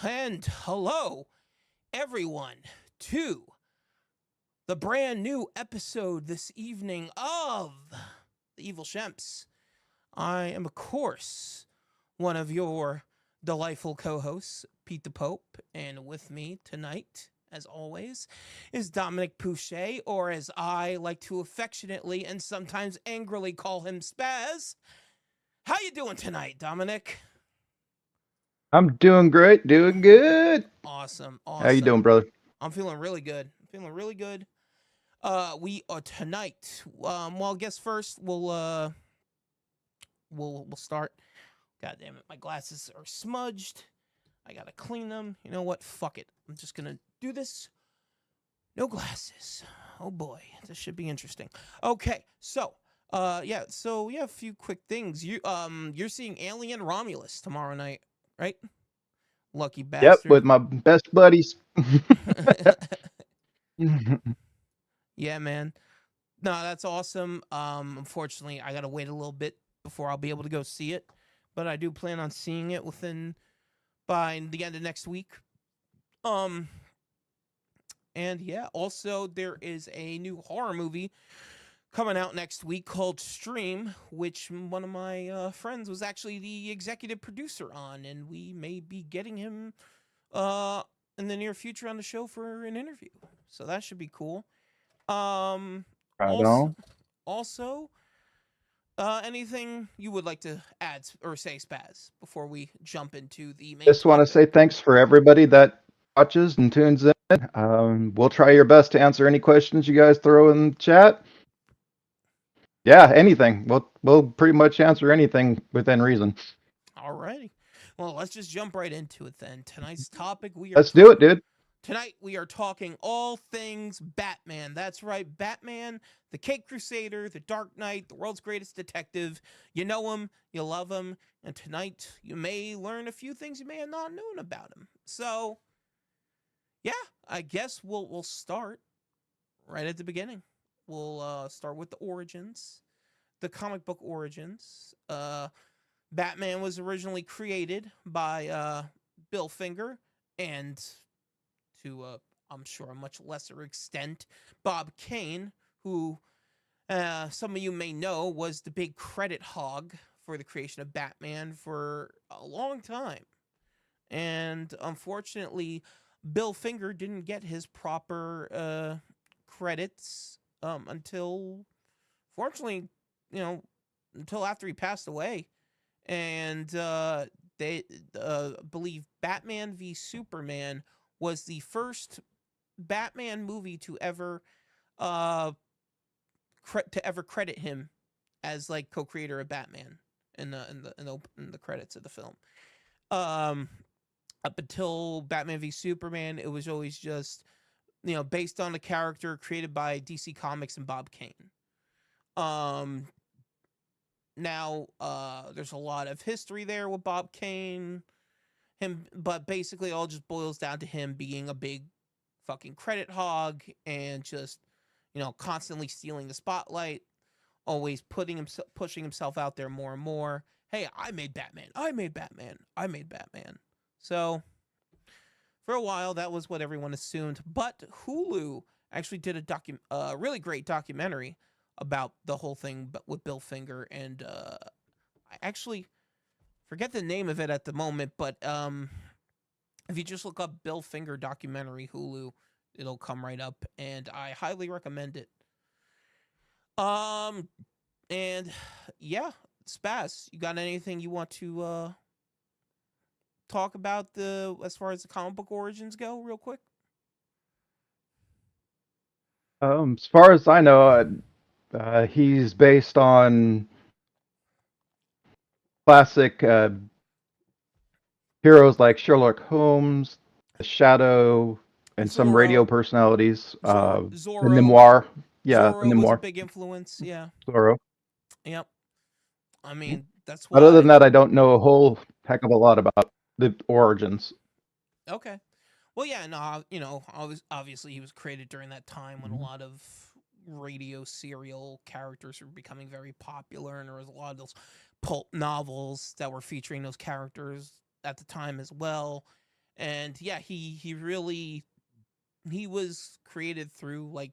And hello, everyone, to the brand new episode this evening of The Evil Shemps. I am, of course, one of your delightful co hosts, Pete the Pope, and with me tonight, as always, is Dominic Pouchet, or as I like to affectionately and sometimes angrily call him, Spaz. How you doing tonight, Dominic? I'm doing great, doing good. Awesome, How you awesome. doing, brother? I'm feeling really good. Feeling really good. We are tonight. Well, I guess first we'll start. God damn it, my glasses are smudged. I gotta clean them. You know what? Fuck it. I'm just gonna do this. No glasses. Oh boy, this should be interesting. Okay, so a few quick things. You're seeing Alien Romulus tomorrow night, right? Lucky Yep, bastard. with my best buddies. Yeah, man. No, that's awesome. Unfortunately, I gotta wait a little bit before I'll be able to go see it, but I do plan on seeing it within by the end of next week. Um, and yeah, also there is a new horror movie coming out next week called Stream, which one of my friends was actually the executive producer on, and we may be getting him uh in the near future on the show for an interview. So that should be cool. Um, Right also, on. also anything you would like to add or say, Spaz, before we jump into the main Just want to topic? say thanks for everybody that watches and tunes in. We'll try your best to answer any questions you guys throw in the chat. Yeah, anything. We'll pretty much answer anything within reason. Alrighty. Well, let's just jump right into it then. Tonight's topic Let's do it, dude. tonight we are talking all things Batman. That's right, Batman, the Cape Crusader, the Dark Knight, the world's greatest detective. You know him, you love him, and tonight you may learn a few things you may have not known about him. So, yeah, I guess we'll start right at the beginning. We'll start with the origins, the comic book origins. Batman was originally created by Bill Finger and, to I'm sure a much lesser extent, Bob Kane, who some of you may know was the big credit hog for the creation of Batman for a long time. And unfortunately, Bill Finger didn't get his proper credits until, fortunately, you know, until after he passed away. And they believe Batman v Superman was the first Batman movie to ever uh credit him as like co-creator of Batman in the credits of the film. Um, Up until Batman v Superman, it was always just based on a character created by DC Comics and Bob Kane. Um, Now there's a lot of history there with Bob Kane, him, but basically it all just boils down to him being a big fucking credit hog and just constantly stealing the spotlight, always pushing himself out there more and more. Hey, I made Batman. I made Batman. I made Batman. So for a while that was what everyone assumed, but Hulu actually did a really great documentary about the whole thing but with Bill Finger, and I actually forget the name of it at the moment, but if you just look up Bill Finger documentary Hulu, it'll come right up, and I highly recommend it. Um, and yeah, Spaz, you got anything you want to talk about the as far as the comic book origins go, real quick? As far as I know, he's based on classic heroes like Sherlock Holmes, The Shadow, and some radio Zorro, personalities. The Zorro, Memoir. Yeah, the Zorro was a Memoir. big influence. Yeah, Zorro. yep. I mean, that's Other than why. that, I don't know a whole heck of a lot about the origins. Okay. Well, yeah, no, obviously he was created during that time when a Mhm. lot of radio serial characters were becoming very popular, and there was a lot of those pulp novels that were featuring those characters at the time as well. And yeah, he really he was created through like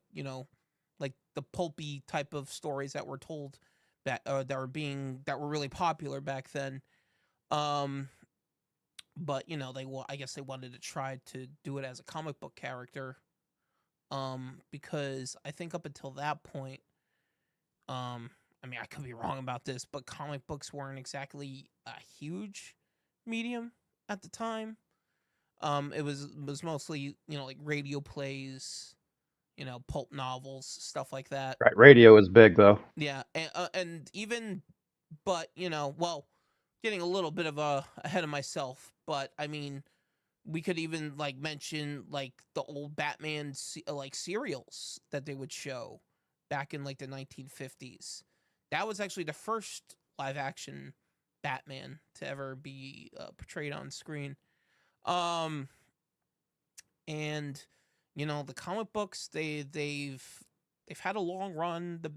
like the pulpy type of stories that were told that were really popular back then. Um, but I guess they wanted to try to do it as a comic book character. Because I think up until that point, um, I mean I could be wrong about this, but comic books weren't exactly a huge medium at the time. It was mostly like radio plays, pulp novels, stuff like that. Right. Radio is big though. Yeah, and even, but well, getting a little bit of ahead of myself, but I mean, we could even like mention like the old Batman like serials that they would show back in like the 1950s. That was actually the first live action Batman to ever be portrayed on screen. Um, and the comic books they've had a long run. The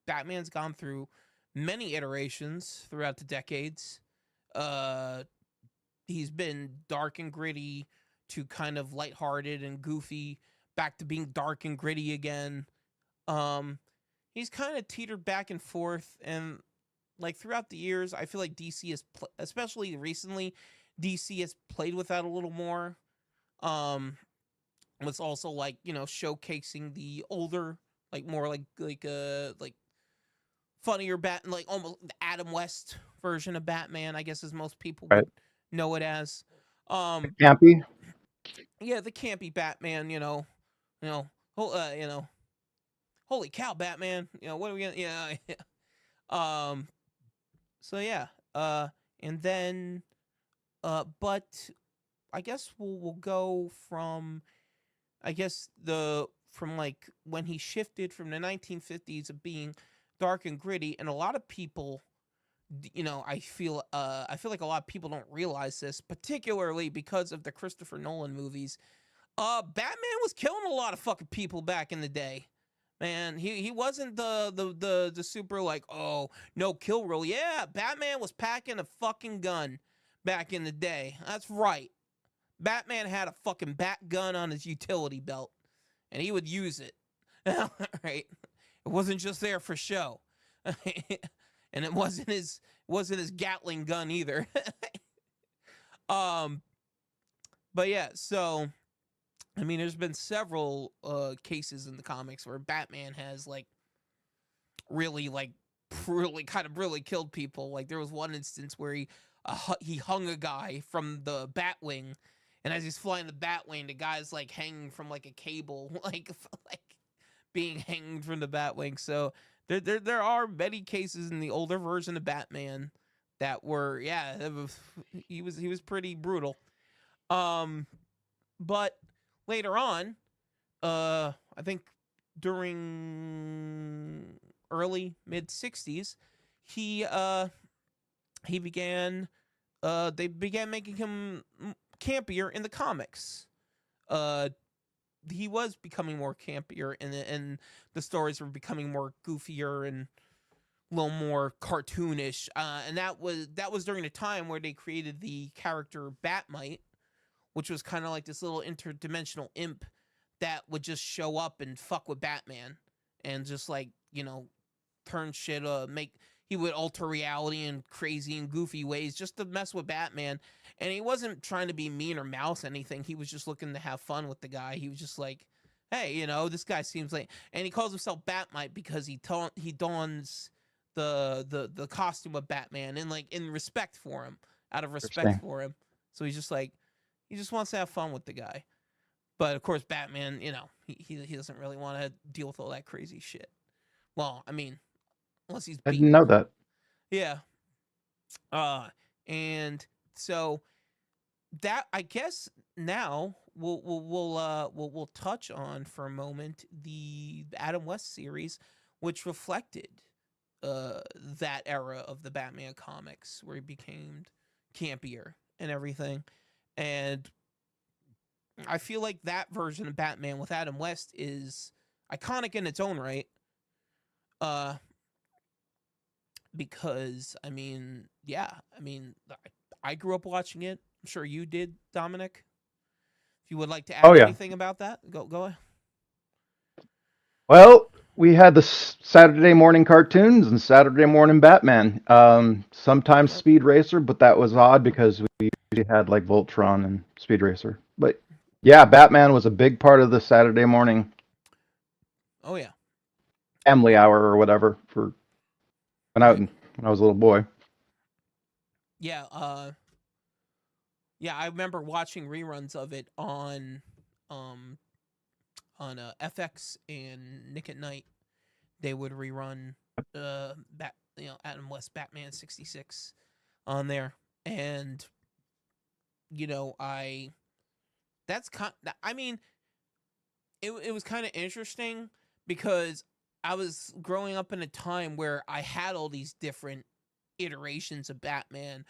Batman's gone through many iterations throughout the decades. uh he's been dark and gritty to kind of lighthearted and goofy, back to being dark and gritty again. um he's kind of teetered back and forth, and like throughout the years I feel like DC has especially recently, DC has played with that a little more. um was also like showcasing the older, like more like funnier like almost the Adam West version of Batman, I guess, as most people Right. would know it as. um Campy. yeah, the campy Batman, you know you know holy cow Batman, what are we gonna, um so yeah. And then but I guess we'll go from, I guess, the from like when he shifted from the 1950s of being dark and gritty, and a lot of people, I feel like a lot of people don't realize this, particularly because of the Christopher Nolan movies. Batman was killing a lot of fucking people back in the day. Man, he wasn't the super like, oh, no kill rule. Yeah, Batman was packing a fucking gun back in the day. That's right. Batman had a fucking bat gun on his utility belt, and he would use it. Right? It wasn't just there for show, and it wasn't his Gatling gun either. um, but yeah, so I mean, there's been several cases in the comics where Batman has really like really kind of really killed people. Like there was one instance where he hung a guy from the Batwing, and as he's flying the Batwing, the guy's like hanging from like a cable, like being hanged from the Batwing. So there are many cases in the older version of Batman that were, yeah, he was pretty brutal. Um, but later on, I think during early mid 60s, he he began they began making him campier in the comics. Uh he was becoming more campier, and the stories were becoming more goofier and a little more cartoonish. And that was during the time where they created the character Batmite, which was kind of like this little interdimensional imp that would just show up and fuck with Batman, and just like turn shit, make he would alter reality in crazy and goofy ways just to mess with Batman. And he wasn't trying to be mean or mouse anything. He was just looking to have fun with the guy. He was just like, hey, this guy seems like, and he calls himself Batmite because he dons the costume of Batman, and like in respect for him, out of respect Interesting. for him. So he's just like, he just wants to have fun with the guy. But of course, Batman, he doesn't really want to deal with all that crazy shit. Well, I mean, unless he's I didn't beaten. know that. Yeah. And so that, I guess, now we'll touch on for a moment the Adam West series, which reflected that era of the Batman comics where he became campier and everything. And I feel like that version of Batman with Adam West is iconic in its own right. Uh because I mean, yeah, I mean, I grew up watching it. I'm sure you did, Dominic. If you would like to Oh add yeah. anything about that, go ahead. Well, we had the Saturday morning cartoons and Saturday morning Batman. Sometimes Yep. Speed Racer, but that was odd because we usually had like Voltron and Speed Racer. But yeah, Batman was a big part of the Saturday morning Oh yeah. family Um. hour or whatever for Right. when I was a little boy. Yeah. Yeah. I remember watching reruns of it um FX and Nick at Night. They would rerun Adam West Batman 66 on there, and I that's kind. I mean, it was kind of interesting because I was growing up in a time where I had all these different iterations of Batman.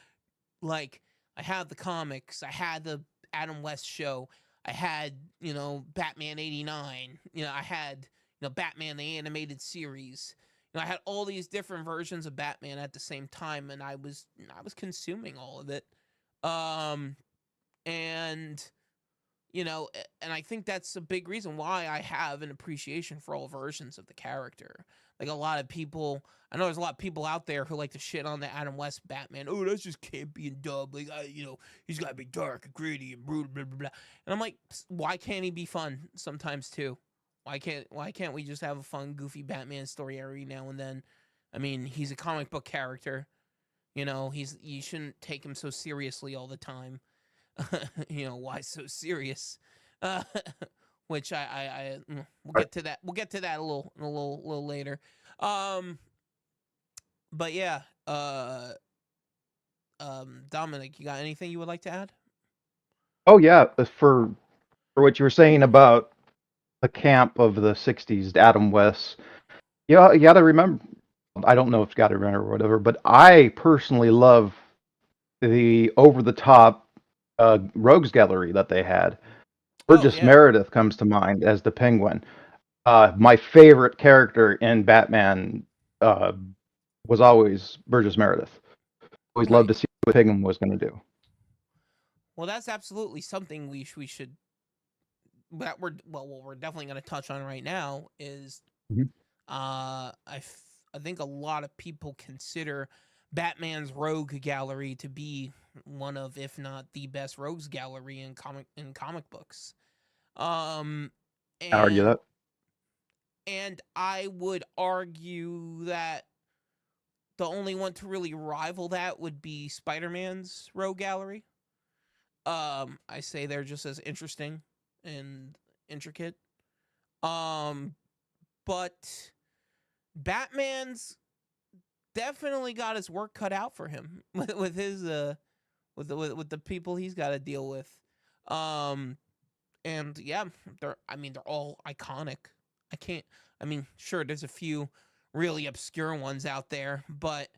Like, I had the comics, I had the Adam West show, I had, Batman 89, I had, Batman the animated series. I had all these different versions of Batman at the same time, and I was consuming all of it. Um and and I think that's a big reason why I have an appreciation for all versions of the character. Like, a lot of people, I know there's a lot of people out there who like to shit on the Adam West Batman. Oh, that's just campy and dumb. Like, he's got to be dark and gritty and brutal, blah blah blah. And I'm like, why can't he be fun sometimes too? Why can't we just have a fun, goofy Batman story every now and then? I mean, he's a comic book character. You shouldn't take him so seriously all the time. Why so serious? Uh, which we'll Right. get to that. We'll get to that a little later. Um, but yeah, Dominic, you got anything you would like to add? Oh yeah, for what you were saying about the camp of the '60s, Adam West. Yeah, you got to remember. I don't know if you got to remember or whatever, but I personally love the over the top rogues gallery that they had. Oh Burgess yeah, Meredith comes to mind as the Penguin. My favorite character in Batman uh, was always Burgess Meredith. Always loved right. to see what Penguin was going to do. Well, that's absolutely something we should that what we're definitely going to touch on right now is Mhm. I think a lot of people consider Batman's Rogue Gallery to be one of, if not the best Rogues Gallery in comic books. Um, I argue and that. and I would argue that the only one to really rival that would be Spider-Man's Rogue Gallery. I say they're just as interesting and intricate. Um, but Batman's definitely got his work cut out for him with his with the people he's got to deal with. Um, and yeah, they're all iconic. I can't. I mean, sure, there's a few really obscure ones out there, but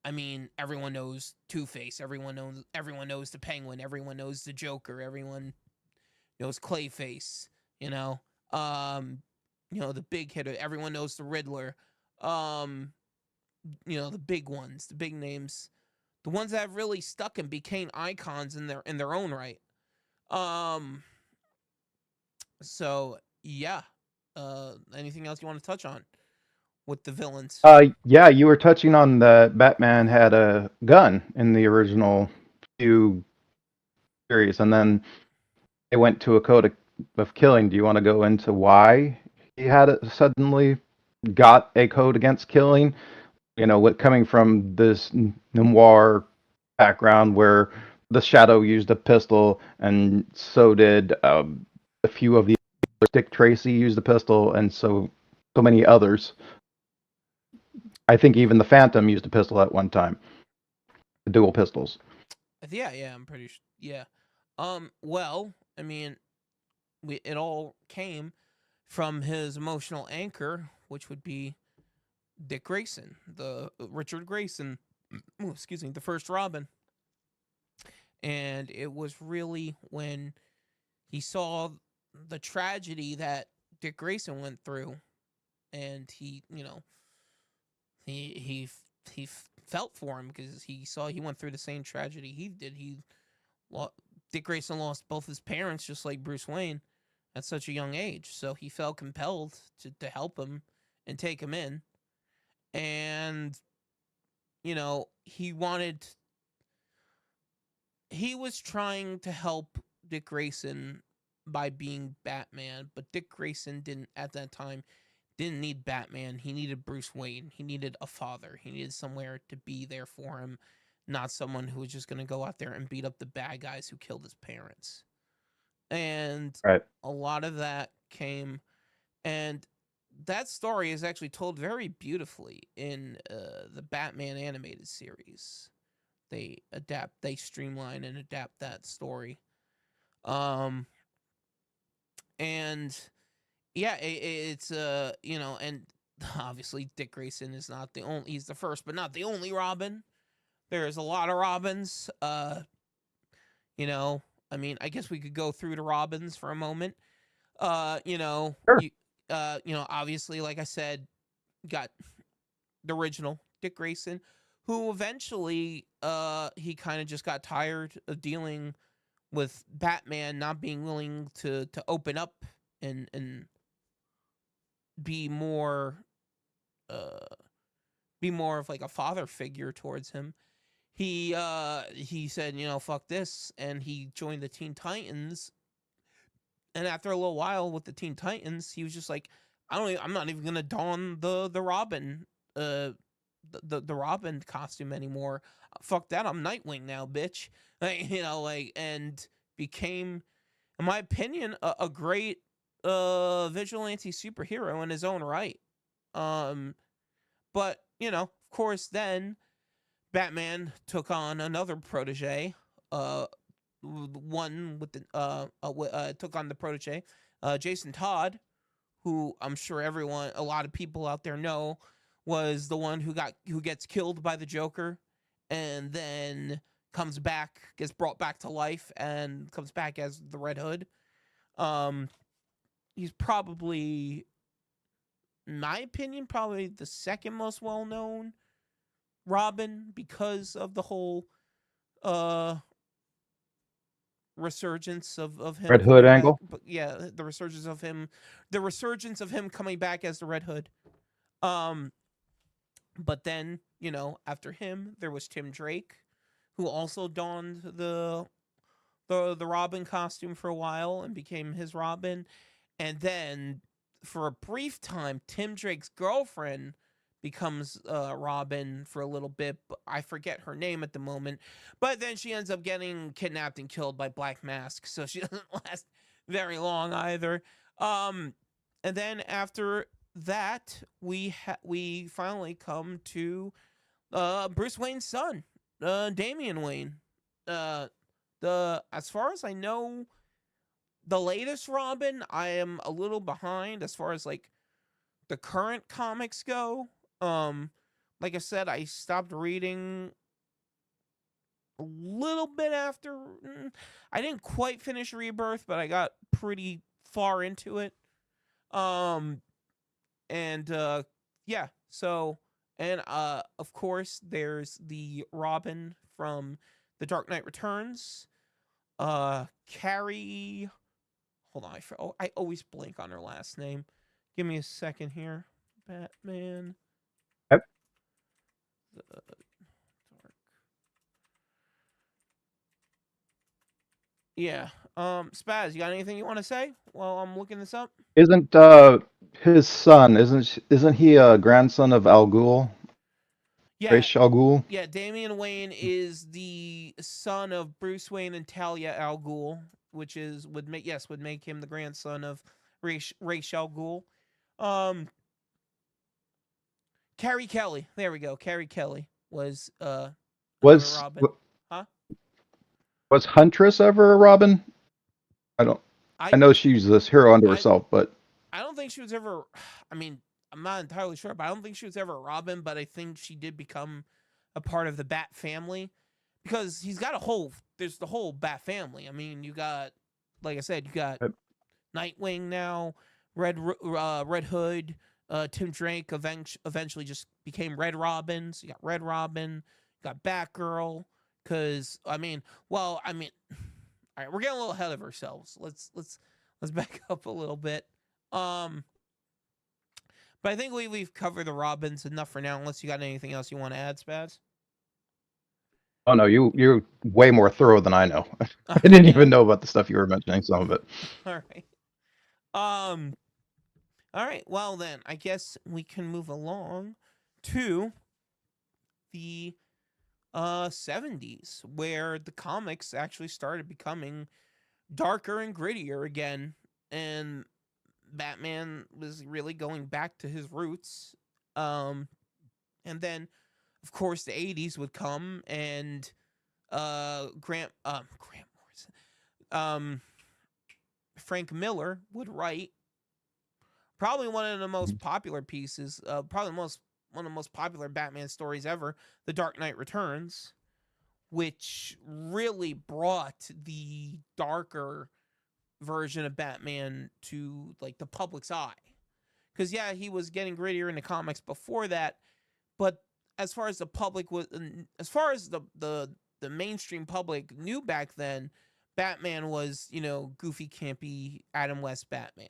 I mean, everyone knows Two Face. Everyone knows the Penguin. Everyone knows the Joker. Everyone knows Clayface. You know, um, the big hitter. Everyone knows the Riddler. Um, the big ones, the big names, the ones that have really stuck and became icons in their own right. Um, so yeah. Anything else you want to touch on with the villains? Yeah, you were touching on that Batman had a gun in the original few series, and then they went to a code of killing. Do you want to go into why he had it suddenly got a code against killing? What coming from this noir background where the Shadow used a pistol, and so did a few of the Dick Tracy used a pistol, and so many others. I think even the Phantom used a pistol at one time, dual pistols. Yeah, I'm pretty sure. Yeah. Well, I mean, it all came from his emotional anchor, which would be Dick Grayson, the Richard Grayson. Excuse me, the first Robin. And it was really when he saw the tragedy that Dick Grayson went through, and he he felt for him because he saw he went through the same tragedy he did. He Dick Grayson lost both his parents, just like Bruce Wayne, at such a young age. So he felt compelled to help him and take him in. And, he was trying to help Dick Grayson by being Batman, but Dick Grayson didn't, at that time, didn't need Batman. He needed Bruce Wayne. He needed a father. He needed somewhere to be there for him, not someone who was just going to go out there and beat up the bad guys who killed his parents. And Right. a lot of that came, and that story is actually told very beautifully in the Batman animated series. They streamline and adapt that story. And yeah, it's and obviously Dick Grayson is not the only, he's the first but not the only Robin. There's a lot of Robins. I mean, I guess we could go through the Robins for a moment. Sure. Obviously, like I said, got the original Dick Grayson, who eventually he kind of just got tired of dealing with Batman not being willing to open up and be more of like a father figure towards him. He said, fuck this, and he joined the Teen Titans. And after a little while with the Teen Titans, he was just like, I'm not even gonna don the Robin the Robin costume anymore. Fuck that, I'm Nightwing now, bitch. And became, in my opinion, a great vigilante superhero in his own right. But of course, then Batman took on another protege. One with the took on the protege, Jason Todd, who I'm sure a lot of people out there know, was the one who gets killed by the Joker, and then comes back, gets brought back to life, and comes back as the Red Hood. He's probably, in my opinion, probably the second most well known Robin, because of the whole resurgence of him Red Hood coming angle. back. But yeah, the resurgence of him coming back as the Red Hood. But then, after him, there was Tim Drake, who also donned the Robin costume for a while and became his Robin. And then, for a brief time, Tim Drake's girlfriend becomes Robin for a little bit. But I forget her name at the moment. But then she ends up getting kidnapped and killed by Black Mask, so she doesn't last very long either. And then after that, we finally come to Bruce Wayne's son, Damian Wayne. As far as I know, the latest Robin, I am a little behind as far as like the current comics go. Like I said, I stopped reading a little bit after. I didn't quite finish Rebirth, but I got pretty far into it. Yeah, so, and of course there's the Robin from The Dark Knight Returns. Carrie, hold on, I always blank on her last name. Give me a second here. Batman. Yep. Yeah. Spaz, you got anything you want to say while I'm looking this up? Isn't his son? Isn't he a grandson of Al Ghul? Yeah. Ra's al Ghul. Yeah. Damian Wayne is the son of Bruce Wayne and Talia al Ghul, which would make him the grandson of Ra's al Ghul. Carrie Kelly. There we go. Carrie Kelly was Robin. Was Huntress ever a Robin? I know she's this hero unto herself, but I don't think she was ever. I mean, I'm not entirely sure, but I don't think she was ever a Robin. But I think she did become a part of the Bat family, because there's the whole Bat family. I mean, you got, like I said, you got Nightwing now, Red Hood, Tim Drake eventually just became Red Robin. So you got Red Robin, you got Batgirl. Because I mean, right, we're getting a little ahead of ourselves. Let's back up a little bit. But I think we've covered the Robins enough for now. Unless you got anything else you want to add, Spaz. Oh no, you're way more thorough than I know. I didn't even know about the stuff you were mentioning. Some of it. All right. All right. Well then, I guess we can move along to the 70s, where the comics actually started becoming darker and grittier again, and Batman was really going back to his roots. And then, of course, the 80s would come, and Grant Morrison, Frank Miller would write probably one of the most popular pieces, probably one of the most popular Batman stories ever, The Dark Knight Returns, which really brought the darker version of Batman to like the public's eye. Because yeah, he was getting grittier in the comics before that, but as far as the public was, as far as the mainstream public knew back then, Batman was, you know, goofy, campy Adam West Batman.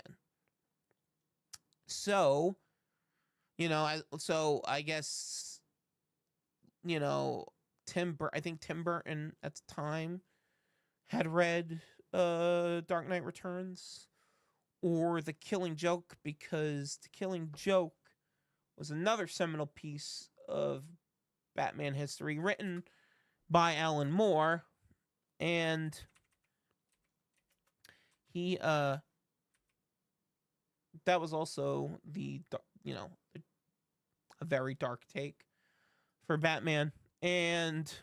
So, you know, I guess, you know, I think Tim Burton at the time had read Dark Knight Returns or The Killing Joke, because The Killing Joke was another seminal piece of Batman history written by Alan Moore, and he that was also the, you know, a very dark take for Batman. And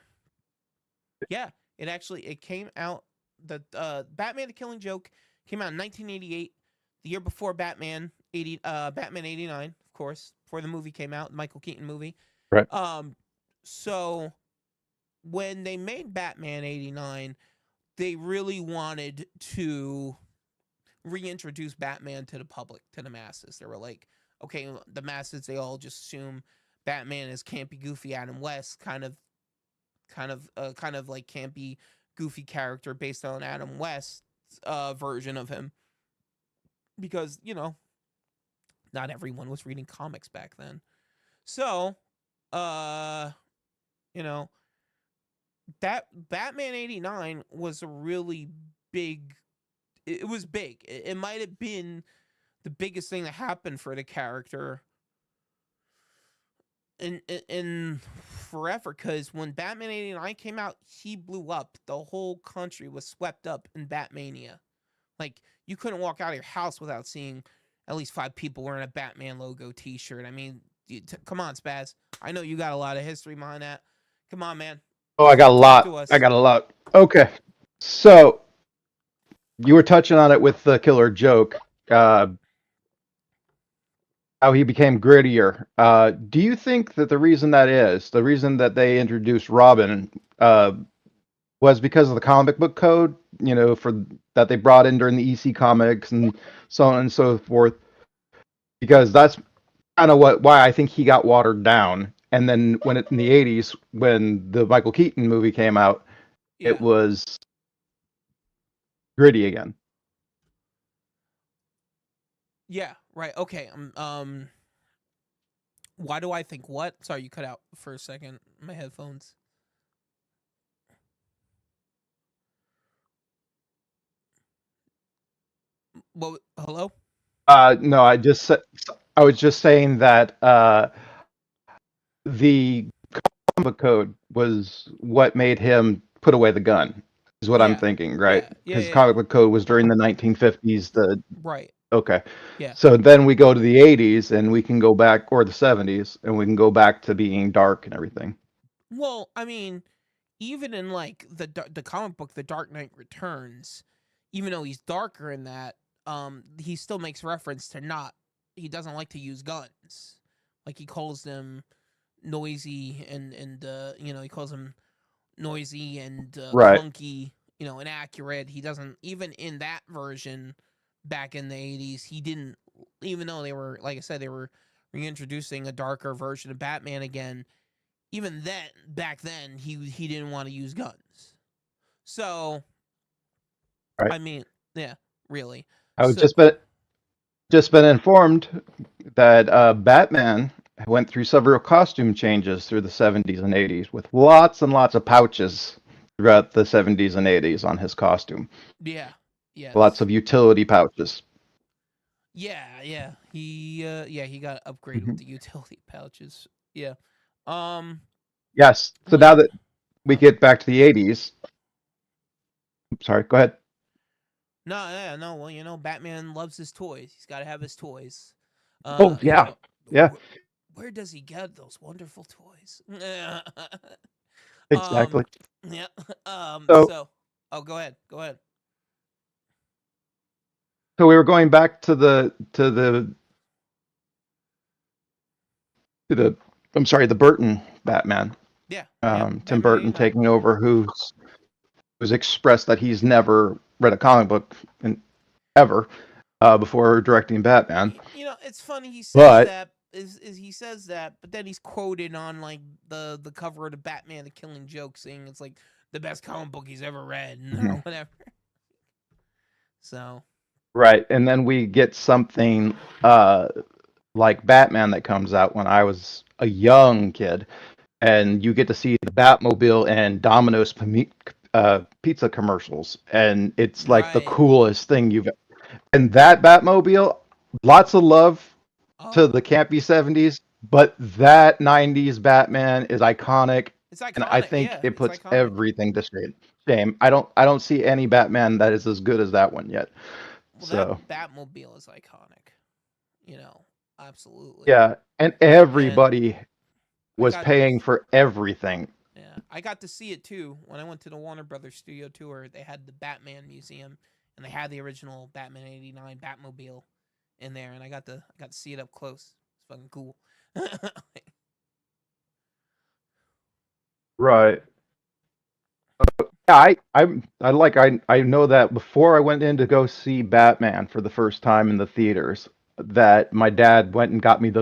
yeah, it came out, the Batman The Killing Joke came out in 1988, the year before Batman 89, of course, before the movie came out, the Michael Keaton movie. Right. So when they made Batman 89, they really wanted to reintroduce Batman to the public, to the masses. They were like, okay, the masses, they all just assume Batman is campy, goofy Adam West, kind of like campy, goofy character based on Adam West's version of him. Because, you know, not everyone was reading comics back then. So, you know, that Batman 89 was a really big, it was big. It might have been the biggest thing that happened for the character in forever, because when Batman 89 came out, he blew up. The whole country was swept up in Batmania. Like, you couldn't walk out of your house without seeing at least 5 people wearing a Batman logo t-shirt. I mean, come on, Spaz. I know you got a lot of history behind that. Come on, man. Oh, I got a lot. I got a lot. Okay. So, you were touching on it with the Killer Joke. How he became grittier. Do you think that the reason that they introduced Robin, was because of the comic book code, you know, for that they brought in during the EC comics and so on and so forth? Because that's kind of why I think he got watered down. And then in the 80s, when the Michael Keaton movie came out, it was gritty again. Yeah, right. Okay. Why do I think what? Sorry, you cut out for a second. My headphones. What? Hello? No, I was just saying that the comic code was what made him put away the gun. Is what I'm thinking, right? Because comic book code was during the 1950s. Right. Okay. Yeah. So then we go to the 80s and we can go back, or the 70s, and we can go back to being dark and everything. Well, I mean, even in like the comic book, The Dark Knight Returns, even though he's darker in that, he still makes reference to he doesn't like to use guns. Like, he calls them noisy and you know, he calls them noisy and clunky, you know, inaccurate. He doesn't, even in that version back in the 80s, he didn't, even though they were, like I said, they were reintroducing a darker version of Batman again, even then, back then, he didn't want to use guns. So Right. I mean, yeah, really. I was So just been informed that Batman went through several costume changes through the 70s and 80s with lots and lots of pouches throughout the 70s and 80s on his costume. yeah, Lots yes, of utility pouches. yeah. He got upgraded with Mhm. the utility pouches. Yeah. Um. Yes. So Well, yeah. now that we get back to the 80s, sorry, go ahead. No, yeah, no. Well, Batman loves his toys. He's got to have his toys. Oh, yeah. Yeah, Where does he get those wonderful toys? um, exactly. yeah. So, Oh, go ahead. Go ahead. so we were going back to the I'm sorry, the Burton Batman. Yeah, yeah. Tim Batman Burton 89. taking over, who's expressed that he's never read a comic book ever before directing Batman. It's funny he says But that. Is he says that, but then he's quoted on like the cover of the Batman: The Killing Joke, saying it's like the best comic book he's ever read, or Mhm. whatever. So Right, and then we get something uh, like Batman that comes out when I was a young kid, and you get to see the Batmobile and Domino's pizza commercials, and it's like the right. coolest thing you've. And that Batmobile, lots of love to Oh, the campy 70s, but that 90s Batman is iconic, it's and I iconic. think Yeah, it it's puts iconic. everything to shame. I don't see any Batman that is as good as that one yet. Well, that So, Batmobile is iconic. You know, absolutely. yeah, and And everybody I was got paying for everything. Yeah, I got to see it too when I went to the Warner Brothers studio tour. They had the Batman museum, and they had the original Batman '89 Batmobile in there, and I got to see it up close. It's fucking cool. Right. Yeah, I know that before I went in to go see Batman for the first time in the theaters, that my dad went and got me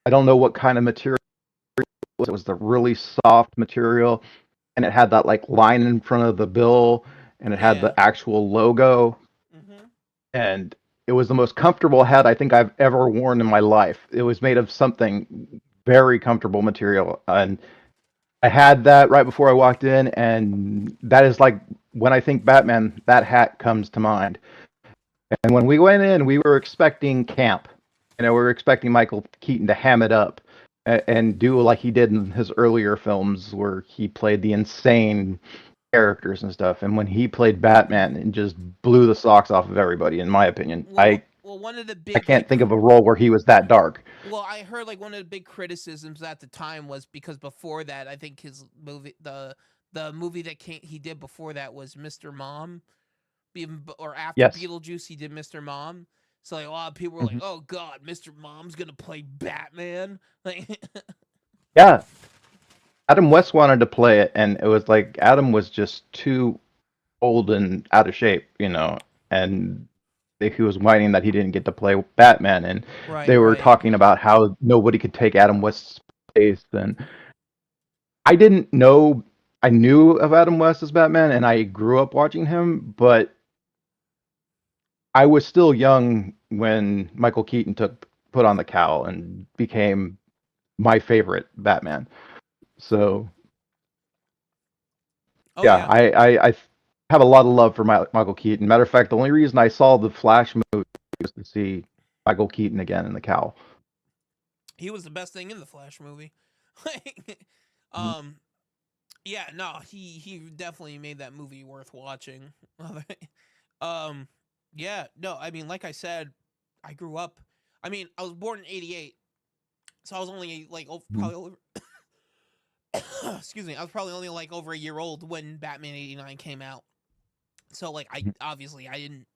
I don't know what kind of material it was, the really soft material, and it had that like line in front of the bill, and it had Yeah. the actual logo, Hmm. and it was the most comfortable hat I think I've ever worn in my life. It was made of something very comfortable material, and I had that right before I walked in, and that is like when I think Batman, that hat comes to mind. And when we went in, we were expecting camp. We were expecting Michael Keaton to ham it up and do like he did in his earlier films, where he played the insane characters and stuff. And when he played Batman, it just blew the socks off of everybody, in my opinion. I Well, one of the I big can't think of a role where he was that dark. well, I heard like one of the big criticisms at the time was because before that, I think his movie, the movie that he did before that was Mr. Mom, or after Yes. Beetlejuice, he did Mr. Mom. So like a lot of people were like, Hmm. "Oh God, Mr. Mom's gonna play Batman." Like, Yeah. Adam West wanted to play it, and it was like Adam was just too old and out of shape, and he was whining that he didn't get to play Batman, and right, they were right. talking about how nobody could take Adam West's place. And I didn't know, I knew of Adam West as Batman, and I grew up watching him, but I was still young when Michael Keaton put on the cowl and became my favorite Batman. So Oh yeah, yeah. I have a lot of love for Michael Keaton. Matter of fact, the only reason I saw the Flash movie was to see Michael Keaton again in the cowl. He was the best thing in the Flash movie. Mhm. um, yeah, no, he definitely made that movie worth watching. um, yeah, no, I mean, like I said, I grew up. I mean, I was born in '88, so I was only like Mhm. probably over. Excuse me, I was probably only like over a year old when Batman '89 came out. So like, I obviously I didn't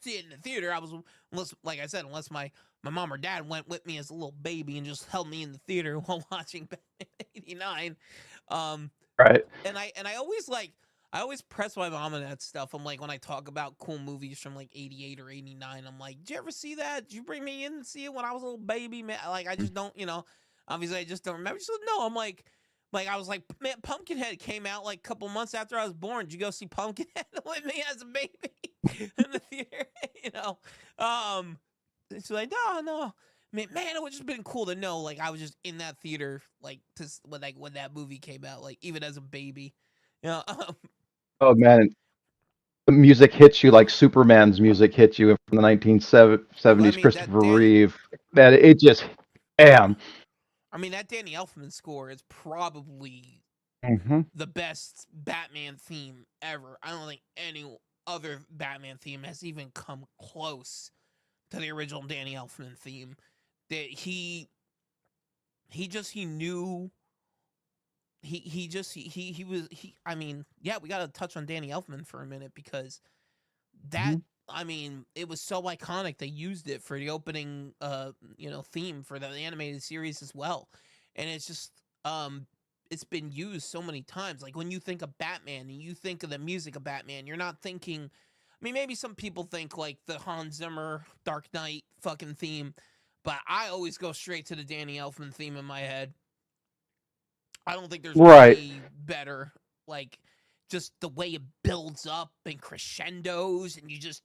see it in the theater. I was unless, like I said, unless my mom or dad went with me as a little baby and just held me in the theater while watching Batman '89. Um, Right. and I always I always press my mom on that stuff. I'm like, when I talk about cool movies from like '88 or '89, I'm like, did you ever see that? Did you bring me in and see it when I was a little baby? Man, like I just don't, obviously I just don't remember. She's like, no, I'm like I was like, man, Pumpkinhead came out like a couple months after I was born. Did you go see Pumpkinhead with me as a baby? in the theater, you know. It's like, no. Man, it would just been cool to know, like, I was just in that theater, like, when that movie came out, like, even as a baby, you know. Oh man, the music hits you like Superman's music hit you from the I 1970s, mean that Christopher Danny, Reeve. That it just, damn. I mean that Danny Elfman score is probably Hmm. the best Batman theme ever. I don't think any other Batman theme has even come close to the original Danny Elfman theme. That he knew he was he I mean, yeah, we got to touch on Danny Elfman for a minute because that Hmm. I mean, it was so iconic they used it for the opening theme for the animated series as well. And it's just it's been used so many times. Like when you think of Batman and you think of the music of Batman, you're not thinking I mean, maybe some people think like the Hans Zimmer Dark Knight fucking theme, but I always go straight to the Danny Elfman theme in my head. I don't think there's Right. any better. Like just the way it builds up and crescendos, and you just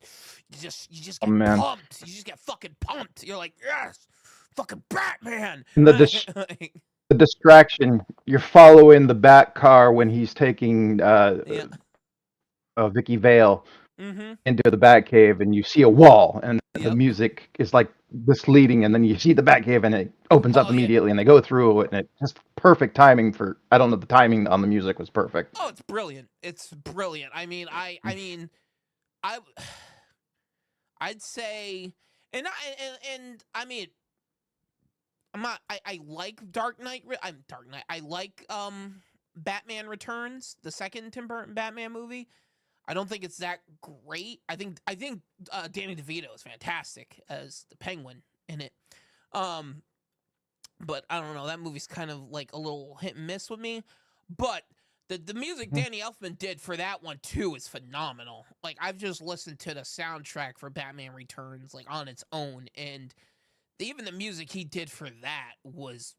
Oh get man. pumped. You just get fucking pumped. You're like, yes, fucking Batman. And the distraction, you're following the Bat car when he's taking Yeah. Vicky Vale Mm-hmm. into the Batcave, and you see a wall, and the Yep. music is like misleading, and then you see the Batcave, and it opens up Oh yeah. immediately, and they go through it, and it's just perfect timing for. I don't know, the timing on the music was perfect. Oh, it's brilliant. It's brilliant. I mean, I I'd say, and I mean, I'm not. I like Dark Knight. I'm Dark Knight. I like Batman Returns, the second Tim Burton Batman movie. I don't think it's that great. I think Danny DeVito is fantastic as the Penguin in it. Um, but I don't know. That movie's kind of like a little hit and miss with me. But the music Mhm. Danny Elfman did for that one too is phenomenal. Like I've just listened to the soundtrack for Batman Returns like on its own, and even the music he did for that was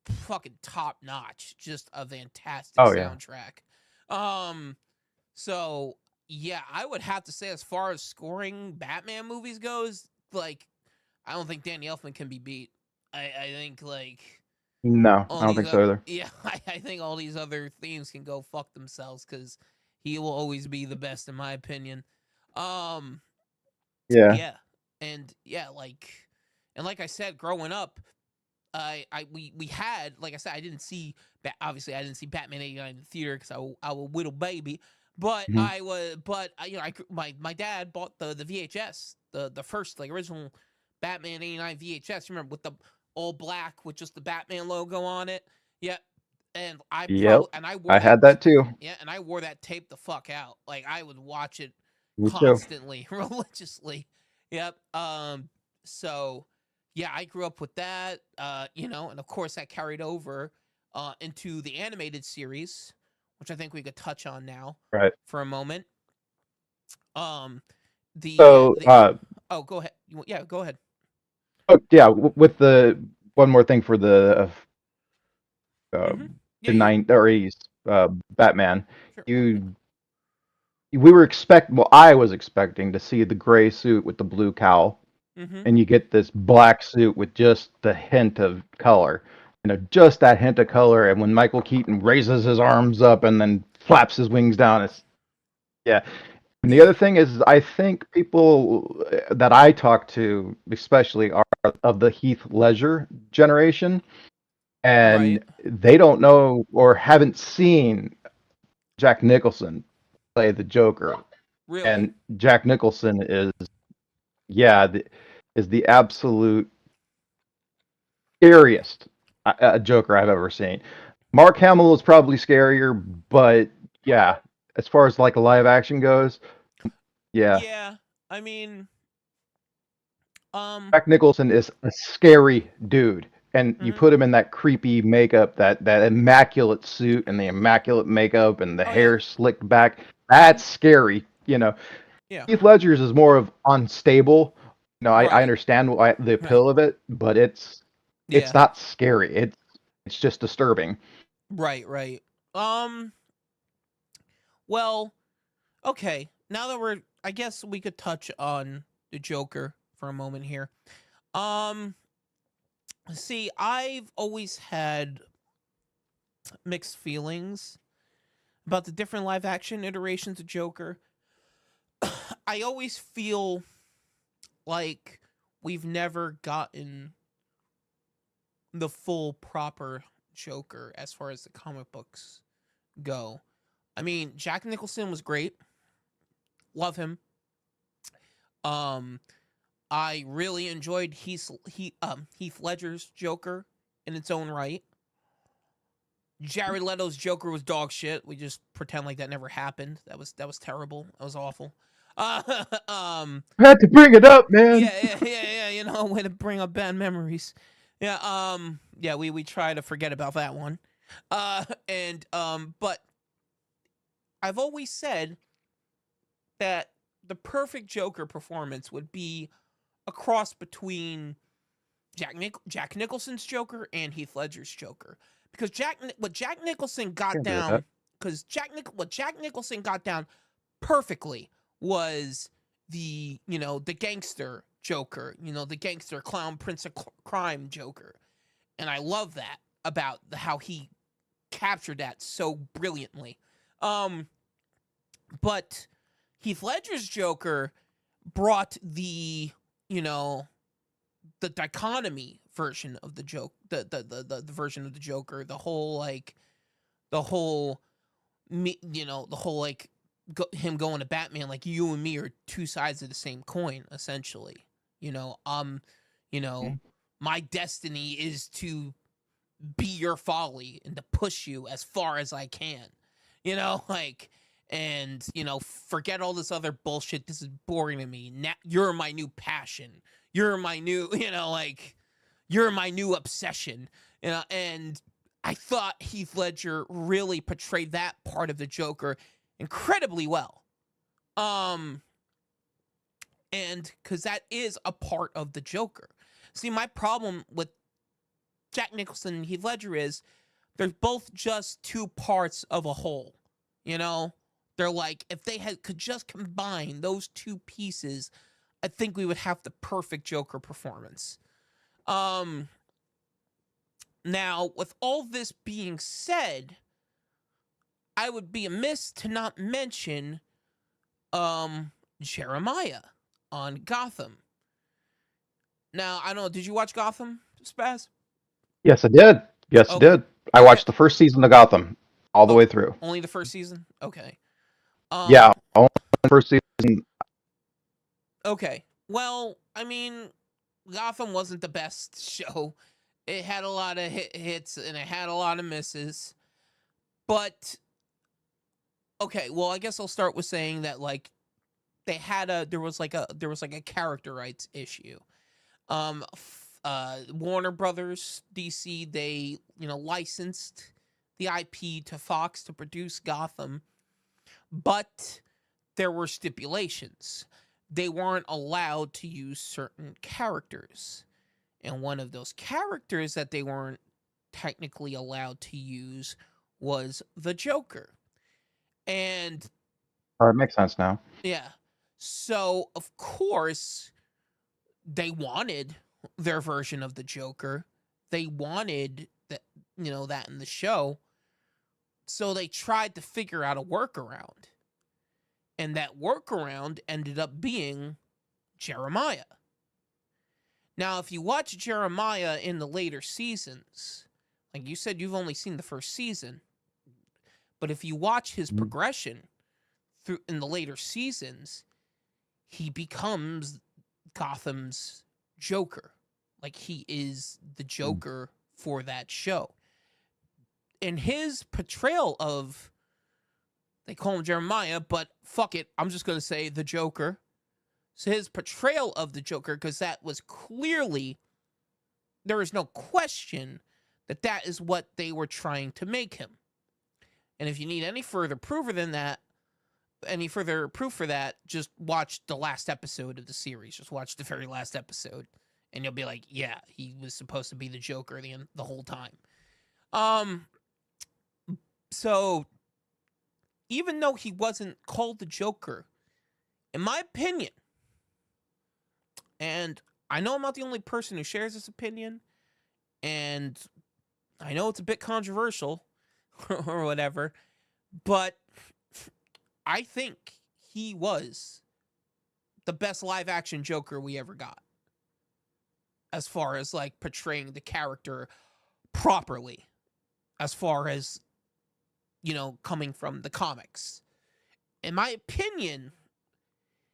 fucking top notch. Just a fantastic Oh yeah. soundtrack. Um, so yeah, I would have to say as far as scoring Batman movies goes, like I don't think Danny Elfman can be beat. I think like No, I all don't these think so either. yeah, I think all these other themes can go fuck themselves because he will always be the best in my opinion. Um, Yeah. yeah, and yeah, like I said, growing up, we had like I said, I didn't see obviously I didn't see Batman '89 in the theater because I was a little baby, but Mhm. my dad bought the VHS, the first like original Batman '89 VHS. Remember with the all black with just the Batman logo on it? Yeah, and Yep. I I wore that had that too. yeah, and I wore that tape the fuck out. Like I would watch it Me too. constantly, religiously. Yep. So yeah, I grew up with that. And of course that carried over into the animated series, which I think we could touch on now Right. for a moment. Um, So, the oh, go ahead. Yeah, go ahead. oh, yeah, with the one more thing for uh, Mm-hmm. Yeah, the yeah, nine or 80s Batman, sure. you we were I was expecting to see the gray suit with the blue cowl, Mm-hmm. and you get this black suit with just the hint of color, just that hint of color. And when Michael Keaton raises his arms up and then flaps his wings down, it's yeah. And the Yeah, other thing is, I think people that I talk to, especially, are of the Heath Ledger generation, right. and they don't know or haven't seen Jack Nicholson play the Joker. Really. And Jack Nicholson yeah, is the absolute scariest Joker I've ever seen. Mark Hamill is probably scarier, but yeah, as far as like a live action goes, yeah, Yeah. I mean, um, Jack Nicholson is a scary dude. And you mhm. put him in that creepy makeup, that immaculate suit, and the immaculate makeup, and the Oh yeah. hair slicked back. Mm-hmm. That's scary. Yeah. Heath Ledger's is more of unstable. I Right. understand why the Right. appeal of it, but it's Yeah. not scary. It's just disturbing. Right. Right. Um. Well. Okay. now that I guess we could touch on the Joker for a moment here. See, I've always had mixed feelings about the different live action iterations of Joker. I always feel like we've never gotten the full proper Joker as far as the comic books go. I mean, Jack Nicholson was great. Love him. Um I really enjoyed Heath Ledger's Joker in its own right. Jared Leto's Joker was dog shit. We just pretend like that never happened. That was terrible. That was awful. I had to bring it up, man. yeah. You know, way to bring up bad memories. Yeah, yeah. We try to forget about that one. But I've always said that the perfect Joker performance would be a cross between Jack Nicholson's Joker and Heath Ledger's Joker, because what Jack Nicholson got down, what Jack Nicholson got down perfectly was the gangster Joker, the gangster clown prince of crime Joker, and I love that about how he captured that so brilliantly. But Heath Ledger's Joker brought the dichotomy version of the joke, the version of the Joker, the whole him going to Batman, like, you and me are two sides of the same coin, essentially. My destiny is to be your folly and to push you as far as I can. And forget all this other bullshit. This is boring to me. Now you're my new passion. You're my new, you're my new obsession. And I thought Heath Ledger really portrayed that part of the Joker incredibly well. And because that is a part of the Joker. See, my problem with Jack Nicholson and Heath Ledger is they're both just two parts of a whole. They're like, if they could just combine those two pieces, I think we would have the perfect Joker performance. Now, with all this being said, I would be amiss to not mention Jeremiah on Gotham. Now, I don't know, did you watch Gotham, Spaz? Yes, I did. Yes, I did. I watched the first season of Gotham all the way through. Only the first season? Okay. Yeah, only the first season. Okay. Well, I mean, Gotham wasn't the best show. It had a lot of hits and it had a lot of misses. But okay, well, I guess I'll start with saying that, like, there was like a character rights issue. Warner Brothers DC, they licensed the IP to Fox to produce Gotham, but there were stipulations. They weren't allowed to use certain characters, and one of those characters that they weren't technically allowed to use was the Joker. And it makes sense now. Yeah. So, of course, they wanted their version of the Joker. They wanted that in the show. So they tried to figure out a workaround. And that workaround ended up being Jeremiah. Now, if you watch Jeremiah in the later seasons, like you said, you've only seen the first season, but if you watch his progression through in the later seasons, he becomes Gotham's Joker. Like, he is the Joker for that show. And his portrayal of, they call him Jeremiah, but fuck it, I'm just going to say the Joker. So his portrayal of the Joker, because that was clearly, there is no question that is what they were trying to make him. And if you need any further proof for that, just watch the last episode of the series. Just watch the very last episode, and you'll be like, yeah, he was supposed to be the Joker the whole time. So even though he wasn't called the Joker In my opinion, and I know I'm not the only person who shares this opinion, and I know it's a bit controversial or whatever, but I think he was the best live action Joker we ever got, as far as like portraying the character properly, as far as, you know, coming from the comics. In my opinion,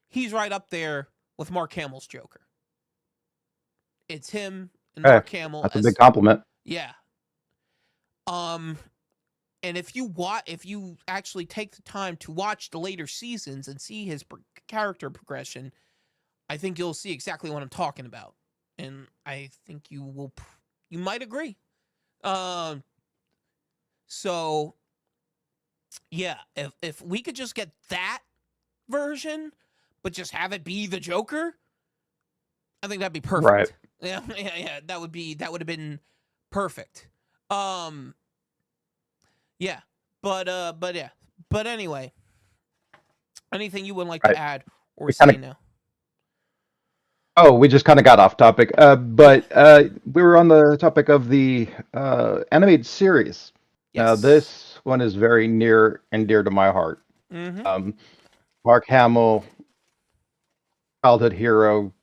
he's right up there with Mark Hamill's Joker. It's him and Hey, Mark Hamill that's a as, big compliment. yeah. And if you actually take the time to watch the later seasons and see his character progression, I think you'll see exactly what I'm talking about, and I think you might agree. So yeah, if we could just get that version, but just have it be the Joker, I think that'd be perfect. Right. Yeah. That would have been perfect. Yeah, but yeah, but anyway, anything you would like to Right. add or We say kinda- now? Oh, we just kind of got off topic. But we were on the topic of the animated series. Now, Yes. this one is very near and dear to my heart. Mm-hmm. Mark Hamill, childhood hero,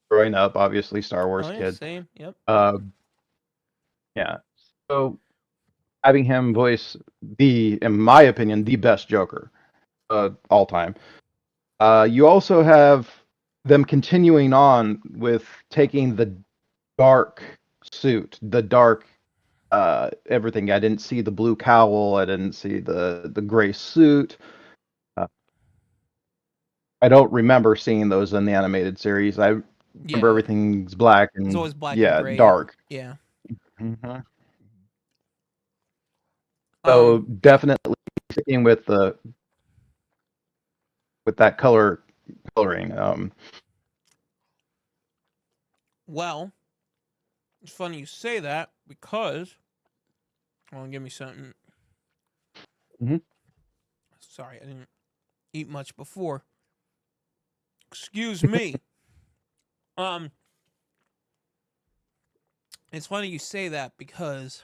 growing up, obviously Star Wars Oh yeah, kid. same. Yep. Yeah. So having him voice in my opinion, the best Joker all time. You also have them continuing on with taking the dark suit, the dark everything. I didn't see the blue cowl. I didn't see the gray suit. I don't remember seeing those in the animated series. I remember everything's black and It's always black and yeah, gray. dark. Yeah. Mhm. So definitely sticking with that coloring. Well, it's funny you say that because, give me something. Mhm. Sorry, I didn't eat much before. Excuse me. It's funny you say that because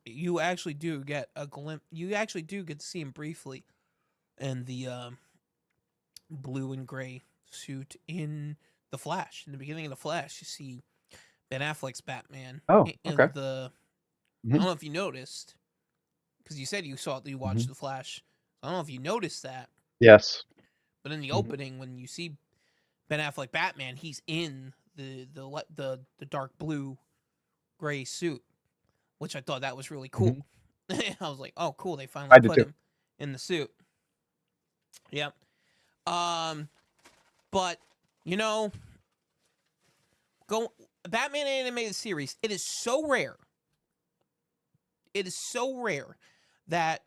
you actually do get a glimpse. You actually do get to see him briefly in the blue and gray suit in The Flash. In the beginning of The Flash, you see Ben Affleck's Batman. Oh, in okay. the I Mhm. don't know if you noticed, because you said you watched The Flash. I don't know if you noticed that, Yes. but in the Mhm. opening, when you see Ben Affleck Batman, he's in the dark blue gray suit, which I thought that was really cool. I was like, oh, cool, they finally I did put too. him in the suit. Yep. But you know, Batman animated series. It is so rare. It is so rare that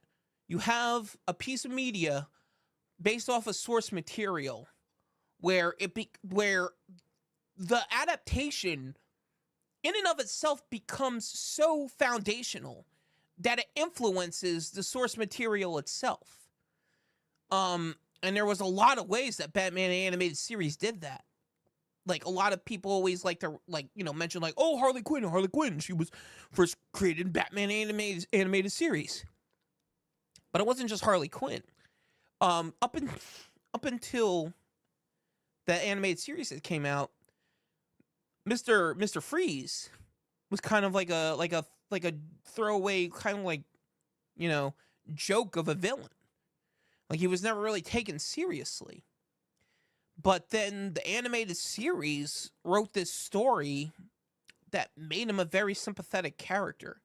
you have a piece of media based off of source material where where the adaptation in and of itself becomes so foundational that it influences the source material itself. And there was a lot of ways that Batman animated series did that. Like, a lot of people always like to, like, you know, mention like, oh, Harley Quinn, she was first created in Batman animated series. But it wasn't just Harley Quinn. Up until the animated series that came out, Mr. Freeze was kind of like a throwaway, kind of like, you know, joke of a villain. Like, he was never really taken seriously. But then the animated series wrote this story that made him a very sympathetic character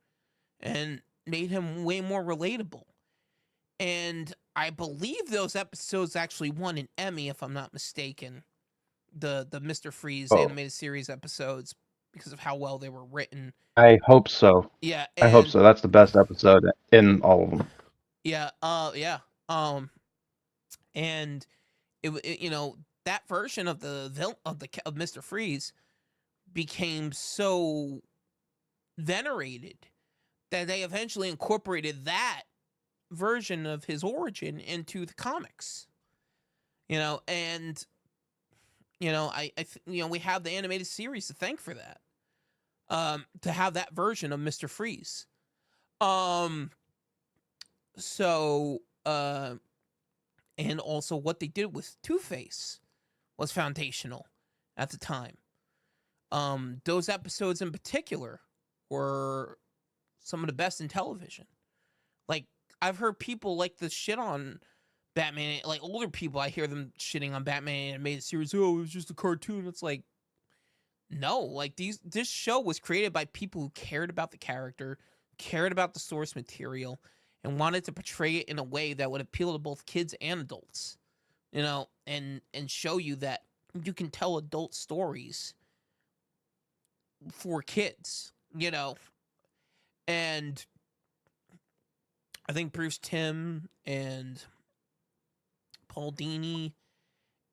and made him way more relatable. And I believe those episodes actually won an Emmy, if I'm not mistaken. The Mr. Freeze animated series episodes, because of how well they were written. I hope so. Yeah, I hope so. That's the best episode in all of them. Yeah, yeah. And it you know, that version of of Mr. Freeze became so venerated that they eventually incorporated that version of his origin into the comics. And we have the animated series to thank for that. To have that version of Mr. Freeze. Um, so, and also what they did with Two-Face was foundational at the time. Those episodes in particular were some of the best in television. Like, I've heard people like the shit on Batman, like older people, I hear them shitting on Batman animated series. Oh, it was just a cartoon. It's like, no, like this show was created by people who cared about the character, cared about the source material, and wanted to portray it in a way that would appeal to both kids and adults. And show you that you can tell adult stories for kids, And I think Bruce Timm and Paul Dini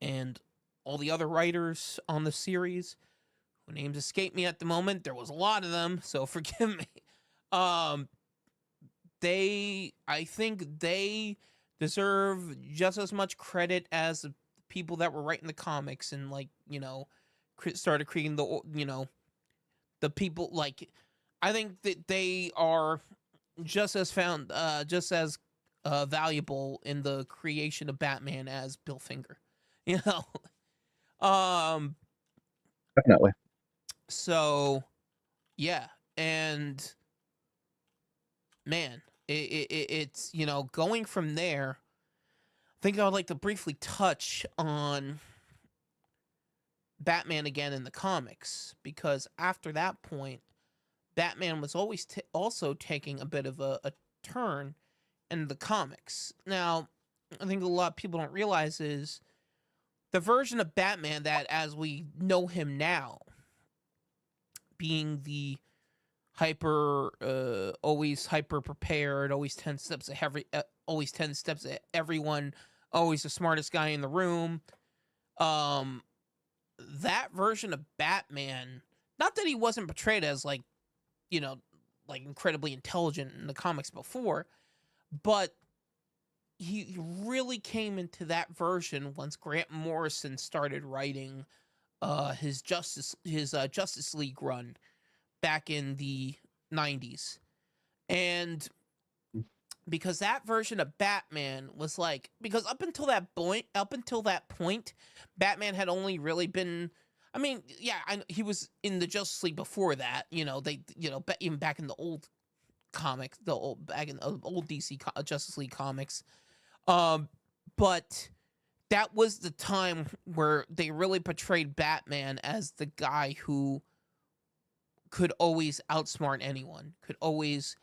and all the other writers on the series, who names escape me at the moment, there was a lot of them, so forgive me. I think they deserve just as much credit as the people that were writing the comics and started creating the people. Like, I think that they are just as valuable in the creation of Batman as Bill Finger. Definitely. So yeah, and man, it's going from there. I think I would like to briefly touch on Batman again in the comics, because after that point, Batman was always also taking a bit of a turn in the comics. Now, I think a lot of people don't realize is the version of Batman that, as we know him now, being the always hyper prepared, always 10 steps ahead, always 10 steps ahead everyone, always the smartest guy in the room. That version of Batman, not that he wasn't portrayed as like incredibly intelligent in the comics before, but he really came into that version once Grant Morrison started writing his Justice League run back in the 90s. And because that version of Batman was like, because up until that point, Batman had only really been, I mean, yeah, he was in the Justice League before that, even back in the old comics, back in the old DC Justice League comics. But that was the time where they really portrayed Batman as the guy who could always outsmart anyone, could always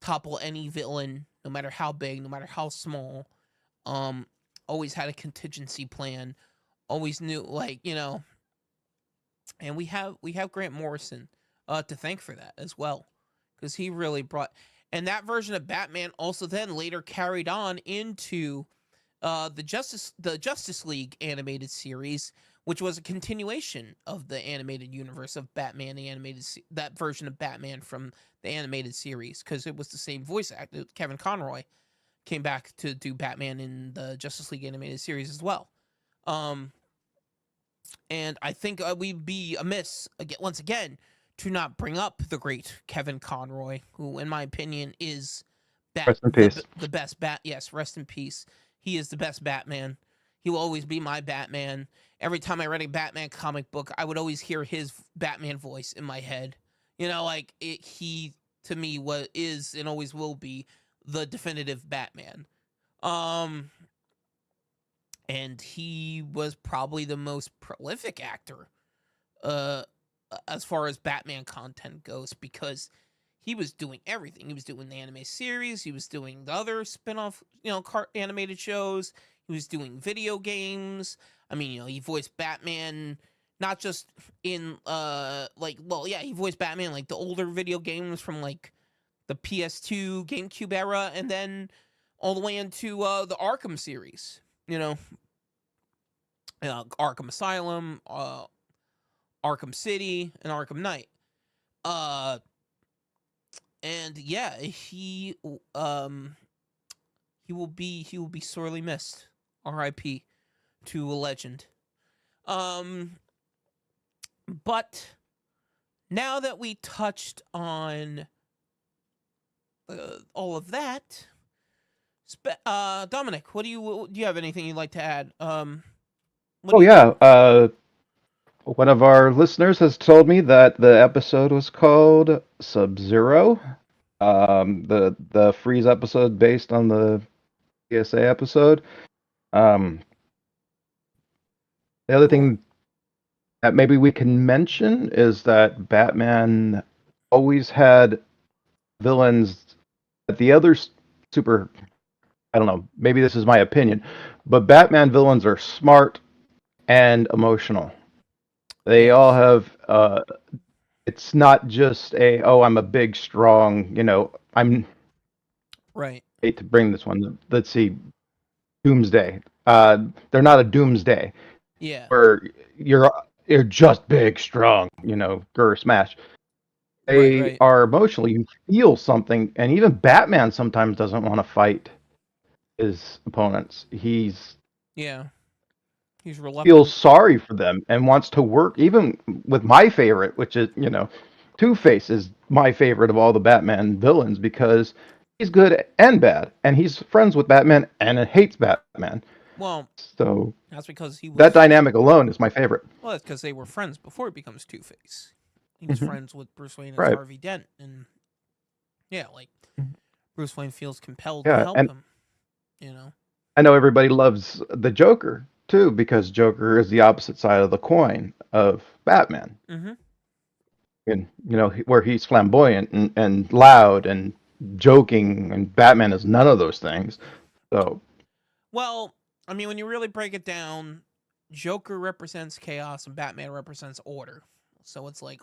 topple any villain, no matter how big, no matter how small. Always had a contingency plan, always knew, and we have Grant Morrison to thank for that as well, because he really brought, and that version of Batman also then later carried on into the Justice League animated series, which was a continuation of the animated universe of Batman, that version of Batman from the animated series, because it was the same voice actor. Kevin Conroy came back to do Batman in the Justice League animated series as well. And I think we'd be amiss once again to not bring up the great Kevin Conroy, who, in my opinion, is Rest in peace. the best Bat. Yes, rest in peace. He is the best Batman. He will always be my Batman. Every time I read a Batman comic book, I would always hear his Batman voice in my head. He to me is and always will be the definitive Batman. And he was probably the most prolific actor as far as Batman content goes, because he was doing everything. He was doing the anime series, he was doing the other spin-off, animated shows, he was doing video games. I mean, he voiced Batman not just in he voiced Batman like the older video games from like the PS2, GameCube era, and then all the way into the Arkham series. Arkham Asylum, Arkham City, and Arkham Knight. And yeah, he will be sorely missed. R.I.P. to a legend. But now that we touched on all of that, Dominic, do you have anything you'd like to add? What do Oh you think? yeah, one of our listeners has told me that the episode was called Sub-Zero. The Freeze episode based on the PSA episode. Um, the other Cool. thing that maybe we can mention is that Batman always had villains that the other super. I don't know. Maybe this is my opinion, but Batman villains are smart and emotional. They all Yes. have. It's not just a I'm a big strong. I'm Right. hate to bring this one. Let's see, Doomsday. They're not a Doomsday Yeah. where you're just big, strong. Grr smash. Right. They Right. are emotional. You feel something, and even Batman sometimes doesn't want to fight his opponents. Yeah. He's Feels reluctant. sorry for them and wants to work. Even with my favorite, which is Two-Face is my favorite of all the Batman villains because he's good and bad, and he's friends with Batman and hates Batman. Well, So that's because he that was. dynamic alone is my favorite. Well, that's because they were friends before he becomes Two Face. He was Hmm. friends with Bruce Wayne as Right. Harvey Dent, and yeah, like Bruce Wayne feels compelled to Yeah, help and him. You know. I know everybody loves the Joker too because Joker is the opposite side of the coin of Batman. Mm-hmm. And where he's flamboyant and loud and joking, and Batman is none of those things. So Well, I mean, when you really break it down, Joker represents chaos and Batman represents order. So it's like,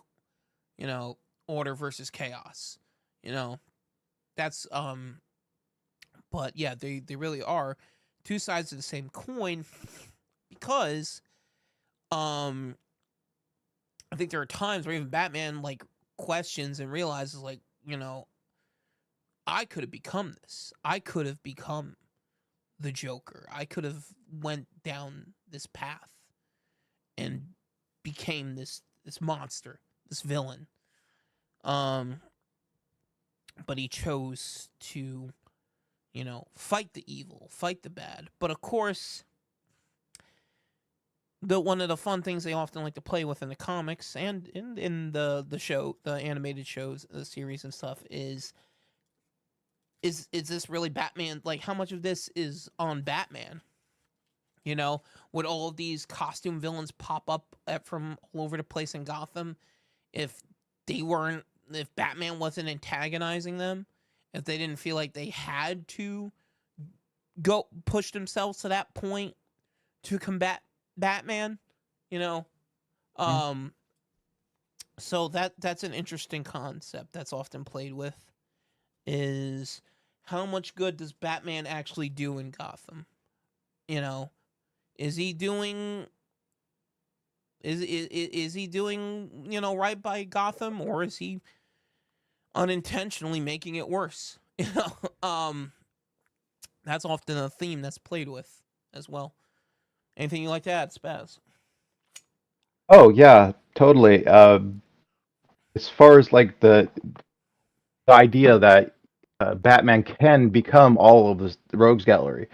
order versus chaos. You know, that's but yeah, they really are two sides of the same coin because um I think there are times where even Batman like questions and realizes like, I could have become this. I could have become the Joker. I could have went down this path and became this monster, this villain. Um but he chose to, fight the evil, fight the bad. But of course, the one of the fun things they often like to play with in the comics and in the show, the animated shows, the series and stuff is this really Batman? Like, how much of this is on Batman? Would all of these costume villains pop up from all over the place in Gotham if if Batman wasn't antagonizing them, if they didn't feel like they had to go push themselves to that point to combat Batman, you know? Um so that's an interesting concept that's often played with is how much good does Batman actually do in Gotham? You know, is he doing is he doing, right by Gotham, or is he unintentionally making it worse? That's often a theme that's played with as well. Anything you like to add, Spaz? oh yeah, totally. As far as like the idea that Batman can become all of the rogues gallery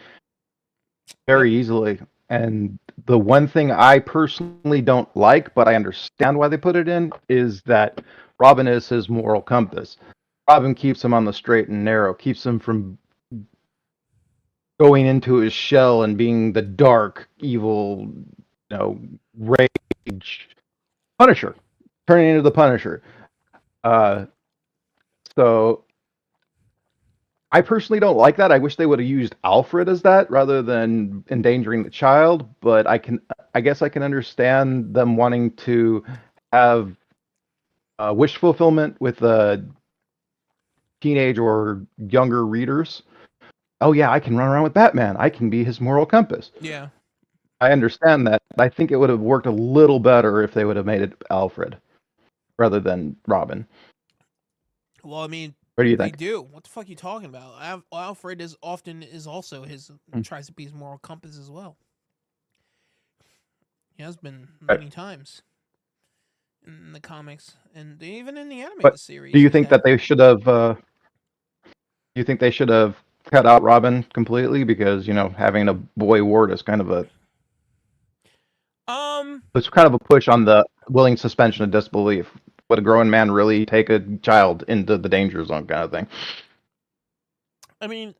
Yep. very easily. And the one thing I personally don't like, but I understand why they put it in, is that Robin is his moral compass. Robin keeps him on the straight and narrow, keeps him from going into his shell and being the dark, evil, rage Punisher, turning into the Punisher. Uh, so I personally don't like that. I wish they would have used Alfred as that rather than endangering the child. But I guess I can understand them wanting to have wish fulfillment with teenage or younger readers. Oh yeah, I can run around with Batman. I can be his moral compass. Yeah. I understand that. I think it would have worked a little better if they would have made it Alfred rather than Robin. Well, I mean, What do you they think? do. What the fuck are you talking about? Alfred is also his Mm. tries to be his moral compass as well. He has been Right. many times in the comics and even in the animated But series. do you he's think had- that they should have? You think they should have cut out Robin completely because having a boy ward is kind of a Um, it's kind of a push on the willing suspension of disbelief. Would a grown man really take a child into the danger zone, kind of thing? I mean,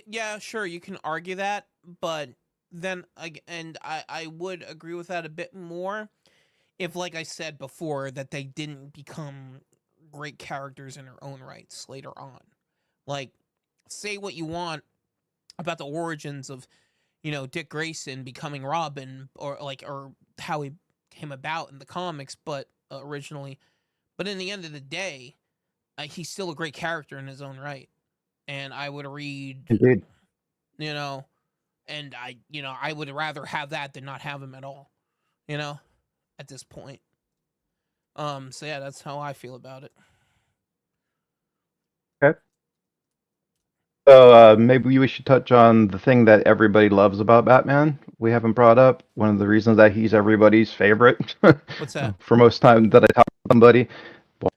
yeah, sure, you can argue that, but then I would agree with that a bit more if, like I said before, that they didn't become great characters in their own rights later on. Like, say what you want about the origins of, Dick Grayson becoming Robin, or how he came about in the comics, but originally, but in the end of the day, he's still a great character in his own right, and I would read, Indeed. and I would rather have that than not have him at all, at this point. So yeah, that's how I feel about it. Okay. So maybe we should touch on the thing that everybody loves about Batman. We haven't brought up one of the reasons that he's everybody's favorite. What's that? For most time that I talk to somebody,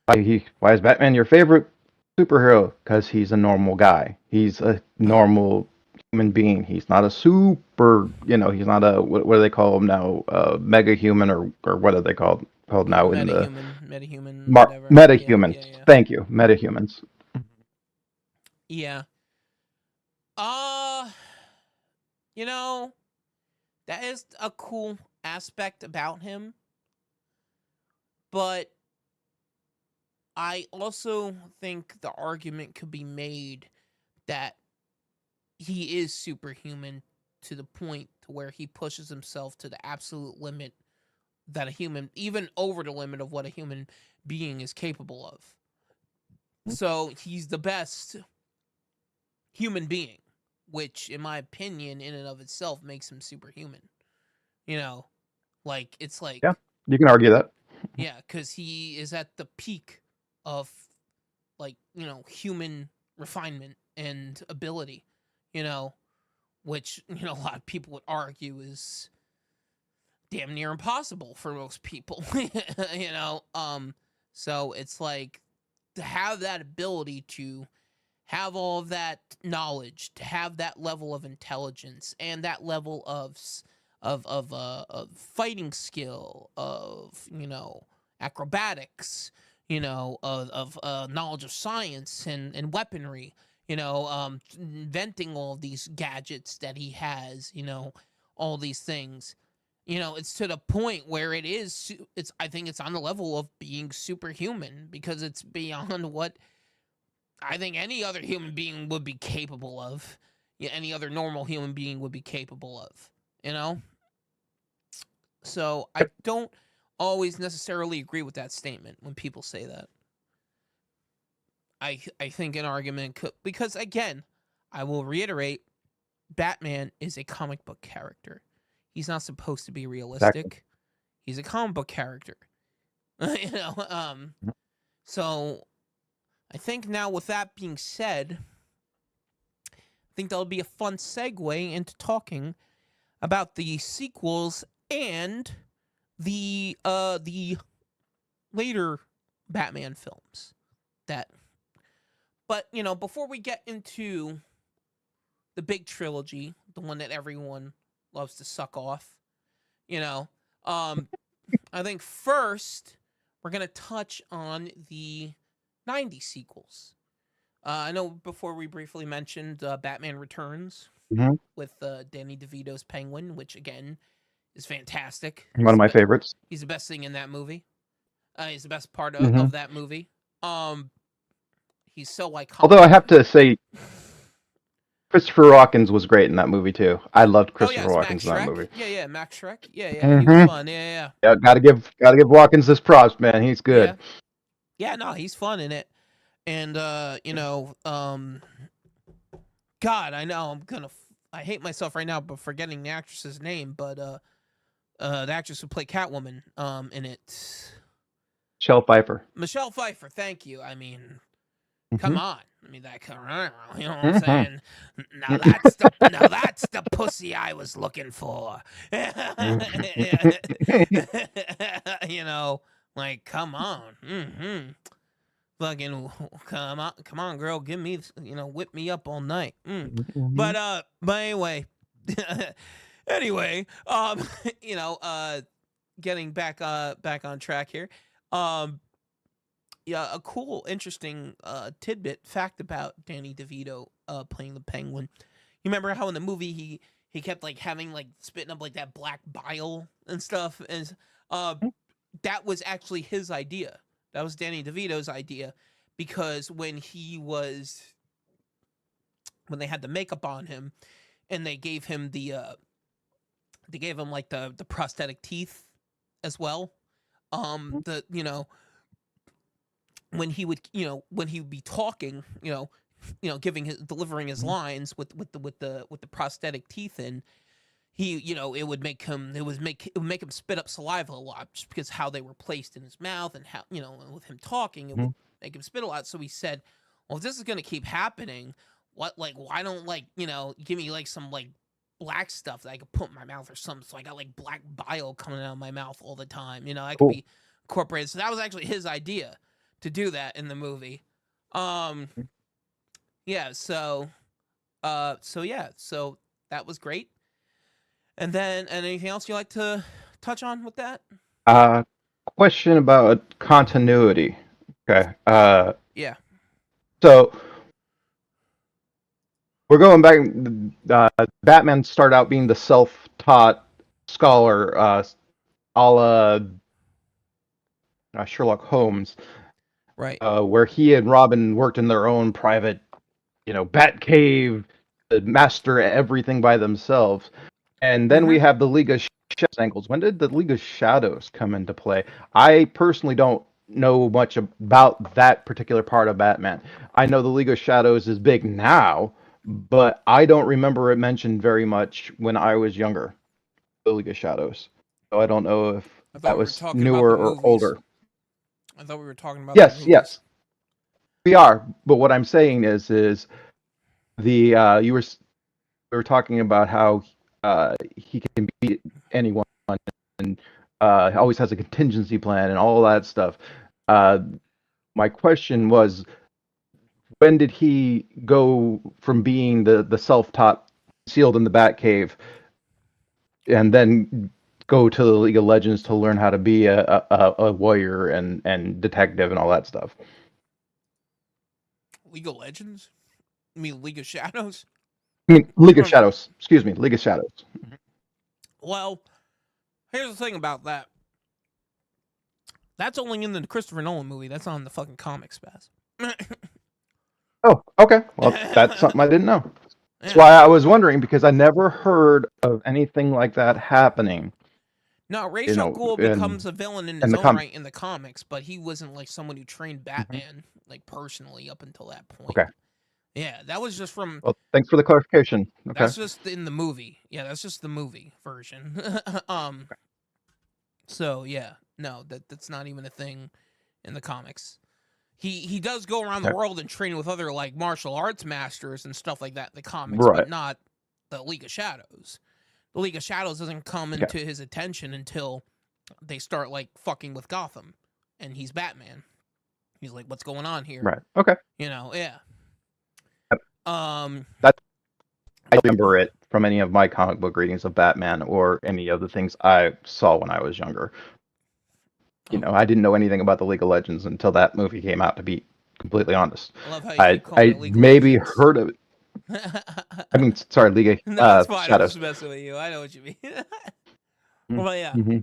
why is Batman your favorite superhero? Because he's a normal guy. He's a normal human being. He's not a super. He's not a what do they call him now? Mega human or what are they called now in the Metahuman, whatever. metahumans? Yeah. Thank you, metahumans. Yeah. That is a cool aspect about him, but I also think the argument could be made that he is superhuman to the point to where he pushes himself to the absolute limit that even over the limit of what a human being is capable of. So he's the best human being, which, in my opinion, in and of itself, makes him superhuman. It's like, Yeah, you can argue that. yeah, because he is at the peak of, human refinement and ability, which, a lot of people would argue is damn near impossible for most people, so it's like, to have that ability to have all of that knowledge, to have that level of intelligence and that level of fighting skill, of acrobatics, of knowledge of science and weaponry, inventing all these gadgets that he has, all these things. It's to the point where I think it's on the level of being superhuman, because it's beyond what I think any other human being would be capable of. Yeah, any other normal human being would be capable of, So I don't always necessarily agree with that statement when people say that. I think an argument could, because again, I will reiterate, Batman is a comic book character. He's not supposed to be realistic. Exactly. He's a comic book character. So I think now, with that being said, I think that'll be a fun segue into talking about the sequels and the later Batman films. But before we get into the big trilogy, the one that everyone loves to suck off, I think first we're gonna touch on the 90s sequels. I know before we briefly mentioned Batman Returns with Danny DeVito's Penguin, which again is fantastic. One of my favorites. He's the best thing in that movie. He's the best part of that movie. He's so iconic. Although I have to say, Christopher Walken was great in that movie too. I loved Christopher Walken in that movie. Yeah, Max Shrek. Yeah, he was fun. Yeah. Gotta give Walken his props, man. He's good. Yeah, no, he's fun in it. And God, I know I hate myself right now but forgetting the actress's name, but the actress who played Catwoman in it. Michelle Pfeiffer. Michelle Pfeiffer, thank you. I mean, come on. I mean that you know what I'm saying? Now that's the pussy I was looking for. You know, like come on. Fucking come on, girl, give me, whip me up all night. But anyway, anyway, getting back on track here. Yeah, a cool, interesting tidbit fact about Danny DeVito playing the Penguin. You remember how in the movie he kept like having like spitting up like that black bile and stuff, and that was actually his idea. That was Danny DeVito's idea, because when they had the makeup on him, and they gave him like the prosthetic teeth as well. The when he would be talking, delivering his lines with the prosthetic teeth in, it would make him spit up saliva a lot, just because how they were placed in his mouth, and how, with him talking, it would make him spit a lot. So he said, well, if this is gonna keep happening, why don't give me like some like black stuff that I could put in my mouth or something, so I got like black bile coming out of my mouth all the time, I could be incorporated. So that was actually his idea to do that in the movie. Yeah, so that was great. And then, anything else you like to touch on with that? Question about continuity. Okay. Yeah. So we're going back. Batman started out being the self-taught scholar, a la Sherlock Holmes, Right. where he and Robin worked in their own private, bat cave, master everything by themselves. And then we have the League of Shadows angles. When did the League of Shadows come into play? I personally don't know much about that particular part of Batman. I know the League of Shadows is big now, but I don't remember it mentioned very much when I was younger. The League of Shadows. So I don't know if that was newer or older. I thought we were talking about yes. We are, but what I'm saying is we were talking about how he can beat anyone, and always has a contingency plan and all that stuff. My question was, when did he go from being the self-taught, sealed in the Batcave, and then go to the League of Legends to learn how to be a warrior and detective and all that stuff? League of Legends? I mean, League of Shadows? I mean, League of Shadows. Excuse me, League of Shadows. Well, here's the thing about that. That's only in the Christopher Nolan movie. That's not in the fucking comics, Spaz. Oh, okay. Well, that's something I didn't know. That's why I was wondering, because I never heard of anything like that happening. No, Ra's al Ghul becomes a villain in his own right in the comics, but he wasn't like someone who trained Batman like personally up until that point. Okay. Yeah, that was just from. Well, thanks for the clarification. Okay. That's just in the movie. Yeah, that's just the movie version. So yeah, no, that's not even a thing in the comics. He does go around the world and train with other like martial arts masters and stuff like that in the comics, but not the League of Shadows. The League of Shadows doesn't come into his attention until they start like fucking with Gotham, and he's Batman. He's like, "What's going on here?" Right. Okay. Yeah. That I remember it from any of my comic book readings of Batman or any of the things I saw when I was younger. I didn't know anything about the League of Legends until that movie came out, to be completely honest. I love how you call it League of maybe Legends. Heard of it. I mean, sorry, League of No, that's fine. Shadows. I'm just messing with you. I know what you mean. Well, yeah. Mm-hmm.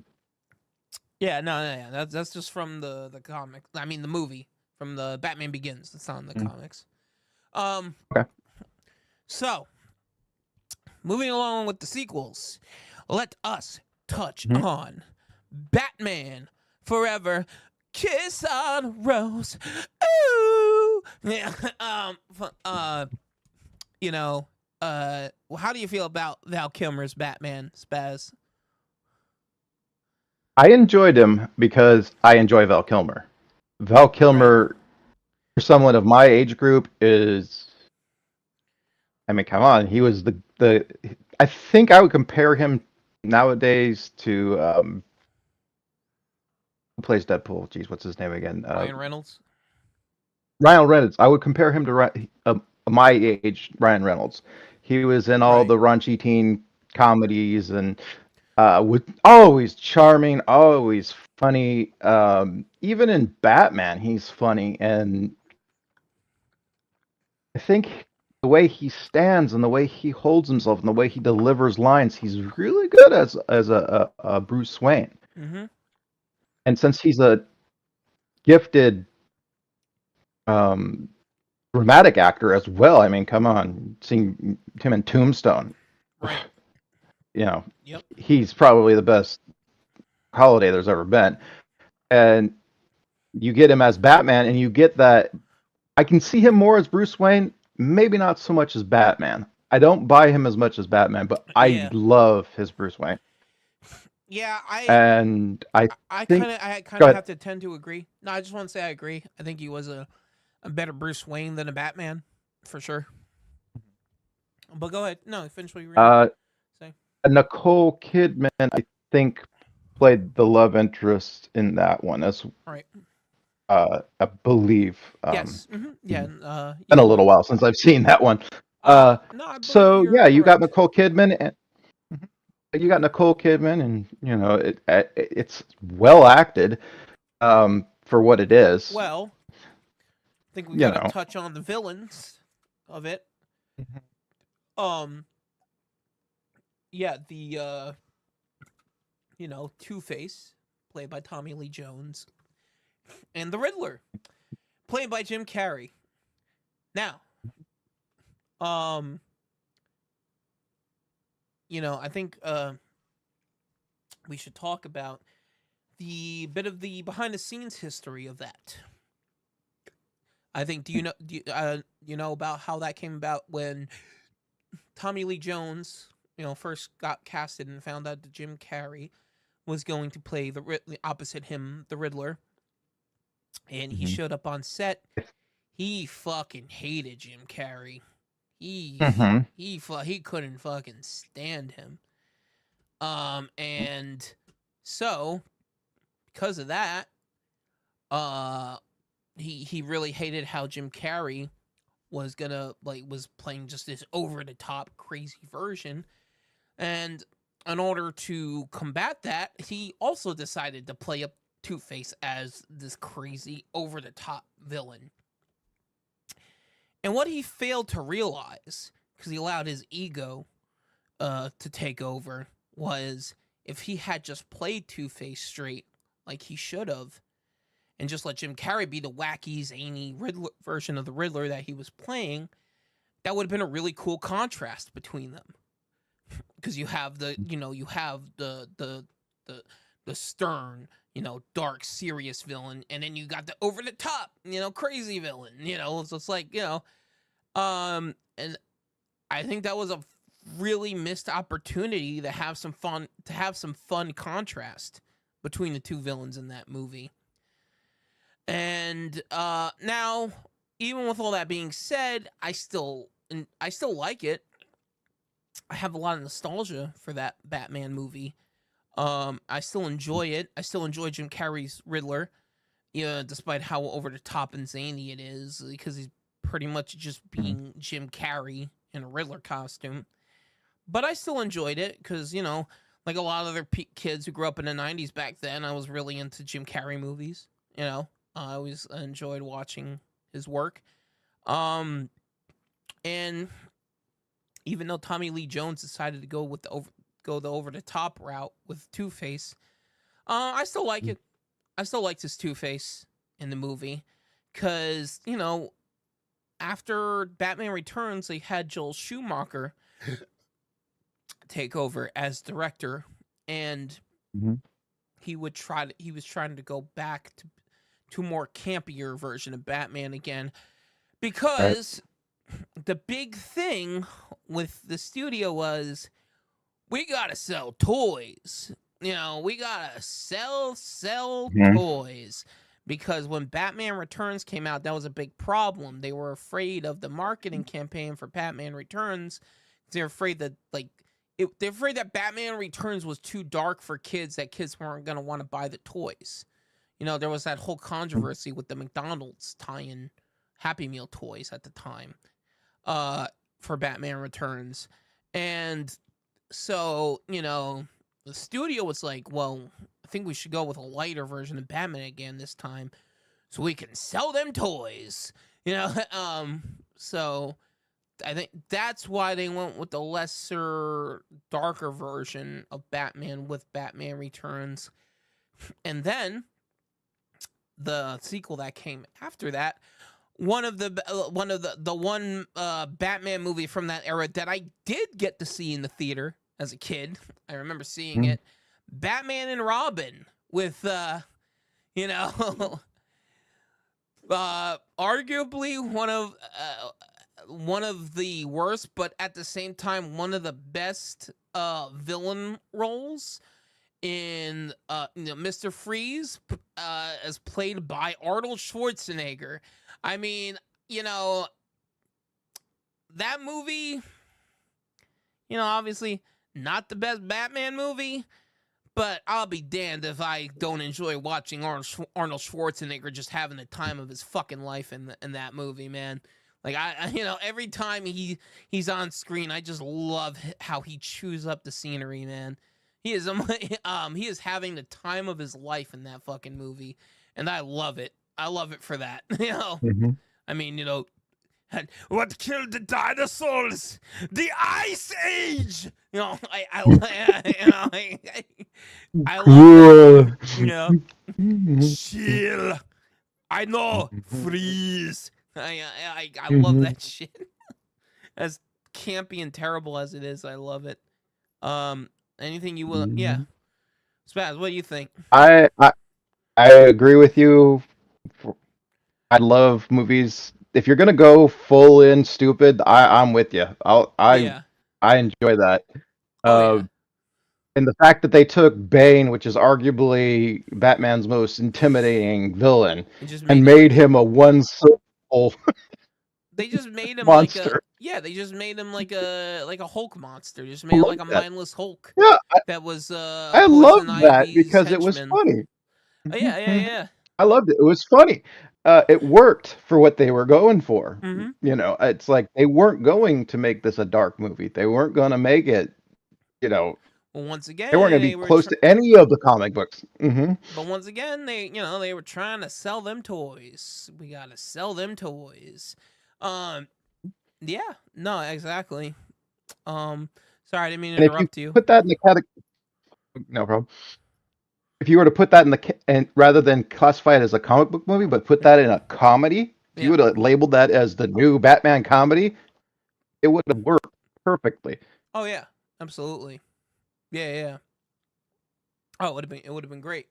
Yeah, no. That's just from the comic. I mean, the movie from the Batman Begins. That's not in the comics. Okay. So, moving along with the sequels, let us touch on Batman Forever, Kiss on a Rose. Ooh. Yeah. How do you feel about Val Kilmer's Batman, Spaz? I enjoyed him because I enjoy Val Kilmer. Val Kilmer for someone of my age group is, I mean, come on, he was the I think I would compare him nowadays to who plays Deadpool? Jeez, what's his name again? Ryan Reynolds. Ryan Reynolds. I would compare him to my age Ryan Reynolds. He was in all Right. the raunchy teen comedies and was always charming, always funny. Even in Batman, he's funny, and I think the way he stands and the way he holds himself and the way he delivers lines, he's really good as a Bruce Wayne. Mm-hmm. And since he's a gifted dramatic actor as well, I mean, come on, seeing him in Tombstone, Right. you know, Yep. he's probably the best holiday there's ever been. And you get him as Batman, and you get that. I can see him more as Bruce Wayne, maybe not so much as Batman. I don't buy him as much as Batman, but I Yeah. love his Bruce Wayne. Yeah, And I think I kind go of ahead. have to tend to agree. No, I just want to say I agree. I think he was a better Bruce Wayne than a Batman, for sure. But go ahead. No, finish what you were gonna say. Nicole Kidman, I think, played the love interest in that one. That's Right. I believe. Yes. Mm-hmm. Yeah. Been Yeah. a little while since I've seen that one. No, I believe So you're yeah, you got correct. Nicole Kidman, and you got Nicole Kidman, and you know it's well acted for what it is. Well, I think we You gotta know, touch on the villains of it. Yeah, the Two-Face, played by Tommy Lee Jones, and the Riddler, played by Jim Carrey. Now, I think we should talk about the bit of the behind the scenes history of that. I think do you know about how that came about when Tommy Lee Jones, first got casted and found out that Jim Carrey was going to play opposite him, the Riddler, and he showed up on set. He fucking hated Jim Carrey. He couldn't fucking stand him. And so because of that, he really hated how Jim Carrey was playing just this over the top crazy version. And in order to combat that, he also decided to play up Two-Face as this crazy over the top villain. And what he failed to realize, because he allowed his ego to take over, was if he had just played Two-Face straight like he should have, and just let Jim Carrey be the wacky, zany Riddler version of the Riddler that he was playing, that would have been a really cool contrast between them. Because you have the stern, dark, serious villain, and then you got the over the top, crazy villain. So it's like, and I think that was a really missed opportunity to have some fun contrast between the two villains in that movie. And now, even with all that being said, I still like it. I have a lot of nostalgia for that Batman movie. I still enjoy it. I still enjoy Jim Carrey's Riddler, despite how over the top and zany it is, because he's pretty much just being Jim Carrey in a Riddler costume. But I still enjoyed it because, like a lot of other kids who grew up in the 90s back then, I was really into Jim Carrey movies. I always enjoyed watching his work. And even though Tommy Lee Jones decided to go with the over the top route with Two-Face, I still like it. I still liked his Two-Face in the movie because after Batman Returns, they had Joel Schumacher take over as director, and he was trying to go back to more campier version of Batman again, because the big thing with the studio was, we gotta sell toys. We gotta sell toys, because when Batman Returns came out, that was a big problem. They were afraid of the marketing campaign for Batman Returns. They're afraid that they're afraid that Batman Returns was too dark for kids, that kids weren't going to want to buy the toys. You know, there was that whole controversy with the McDonald's tie-in Happy Meal toys at the time for Batman Returns. And so, you know, the studio was like, well, I think we should go with a lighter version of Batman again this time so we can sell them toys. You know, so I think that's why they went with the lesser, darker version of Batman with Batman Returns. And then the sequel that came after that, one Batman movie from that era that I did get to see in the theater as a kid. I remember seeing it. Batman and Robin with you know, arguably one of the worst, but at the same time one of the best villain roles in you know, Mr. Freeze, as played by Arnold Schwarzenegger. I mean, you know, that movie, you know, obviously not the best Batman movie, but I'll be damned if I don't enjoy watching Arnold Schwarzenegger just having the time of his fucking life in that movie, man. Like, I you know, every time he's on screen, I just love how he chews up the scenery, man. He is having the time of his life in that fucking movie, and I love it. I love it for that. You know, I mean, you know, what killed the dinosaurs? The Ice Age. You know, I love it. You know, chill. I know, freeze. I love that shit. As campy and terrible as it is, I love it. Anything you will? Yeah, Spaz, what do you think? I agree with you. I love movies. If you're gonna go full in stupid, I'm with you. I enjoy that. And the fact that they took Bane, which is arguably Batman's most intimidating villain, and made him a one-syllable. They just made him monster. They just made him like a Hulk monster. Just made him like a mindless Hulk. Yeah, that was I love that because it was funny. Yeah. I loved it. It was funny. It worked for what they were going for. You know, it's like they weren't going to make this a dark movie. They weren't going to make it, you know. Well, once again, they weren't going to be close to any of the comic books. But once again, they were trying to sell them toys. We gotta sell them toys. Yeah, no, exactly. Sorry, I didn't mean to interrupt you. Put that in the category. No problem. If you were to put that and rather than classify it as a comic book movie, but put that in a comedy, if you would have labeled that as the new Batman comedy, it would have worked perfectly. Oh yeah, absolutely. Yeah. Oh, it would have been great.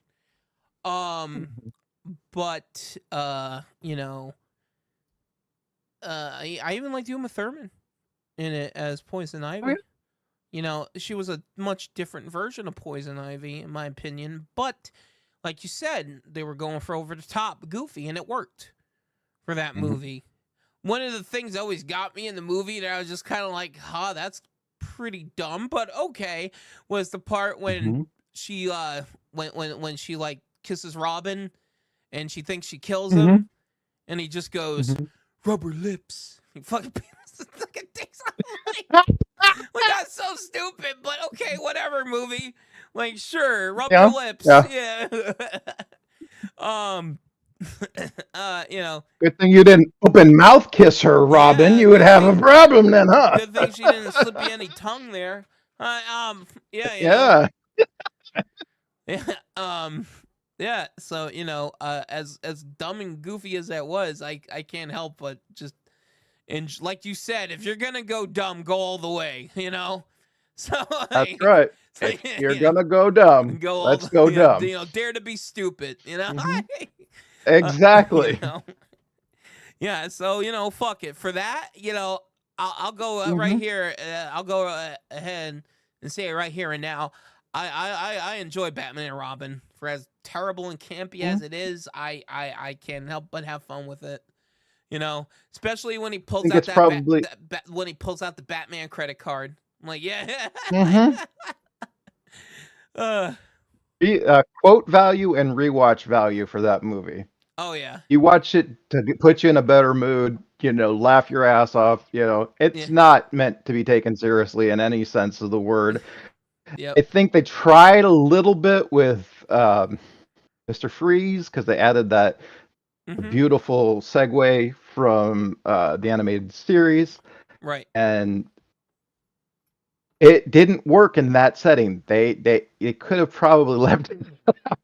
But you know, I even liked Uma Thurman in it as Poison Ivy. Oh, yeah. You know, she was a much different version of Poison Ivy, in my opinion. But like you said, they were going for over the top, goofy, and it worked for that movie. One of the things that always got me in the movie that I was just kind of like, that's pretty dumb, but okay, was the part when she when she like kisses Robin and she thinks she kills him, and he just goes, rubber lips. He fucking dicks on like that's so stupid, but okay, whatever, movie. Like, sure, rubber lips. Yeah. You know. Good thing you didn't open mouth kiss her, Robin. You would have a problem then, huh? Good thing she didn't slip you any tongue there. Yeah. Yeah. So, you know, as dumb and goofy as that was, I can't help but just, and like you said, if you're gonna go dumb, go all the way. You know. So that's right. If you're gonna go dumb, let's go dumb. You know, dare to be stupid. You know. Exactly. You know? Yeah. So, you know, fuck it for that. You know, I'll go right here. I'll go ahead and say it right here and now. I enjoy Batman and Robin for as terrible and campy as it is. I can't help but have fun with it. You know, especially when he I pulls think out it's probably. when he pulls out the Batman credit card. I'm like, yeah. Mhm. uh, Quote value and rewatch value for that movie. oh yeah, You watch it to put you in a better mood, laugh your ass off. yeah, It's not meant to be taken seriously in any sense of the word. yep. I think they tried a little bit with Mr. Freeze because they added that Mm-hmm. beautiful segue from the animated series, Right. and it didn't work in that setting. It could have probably left it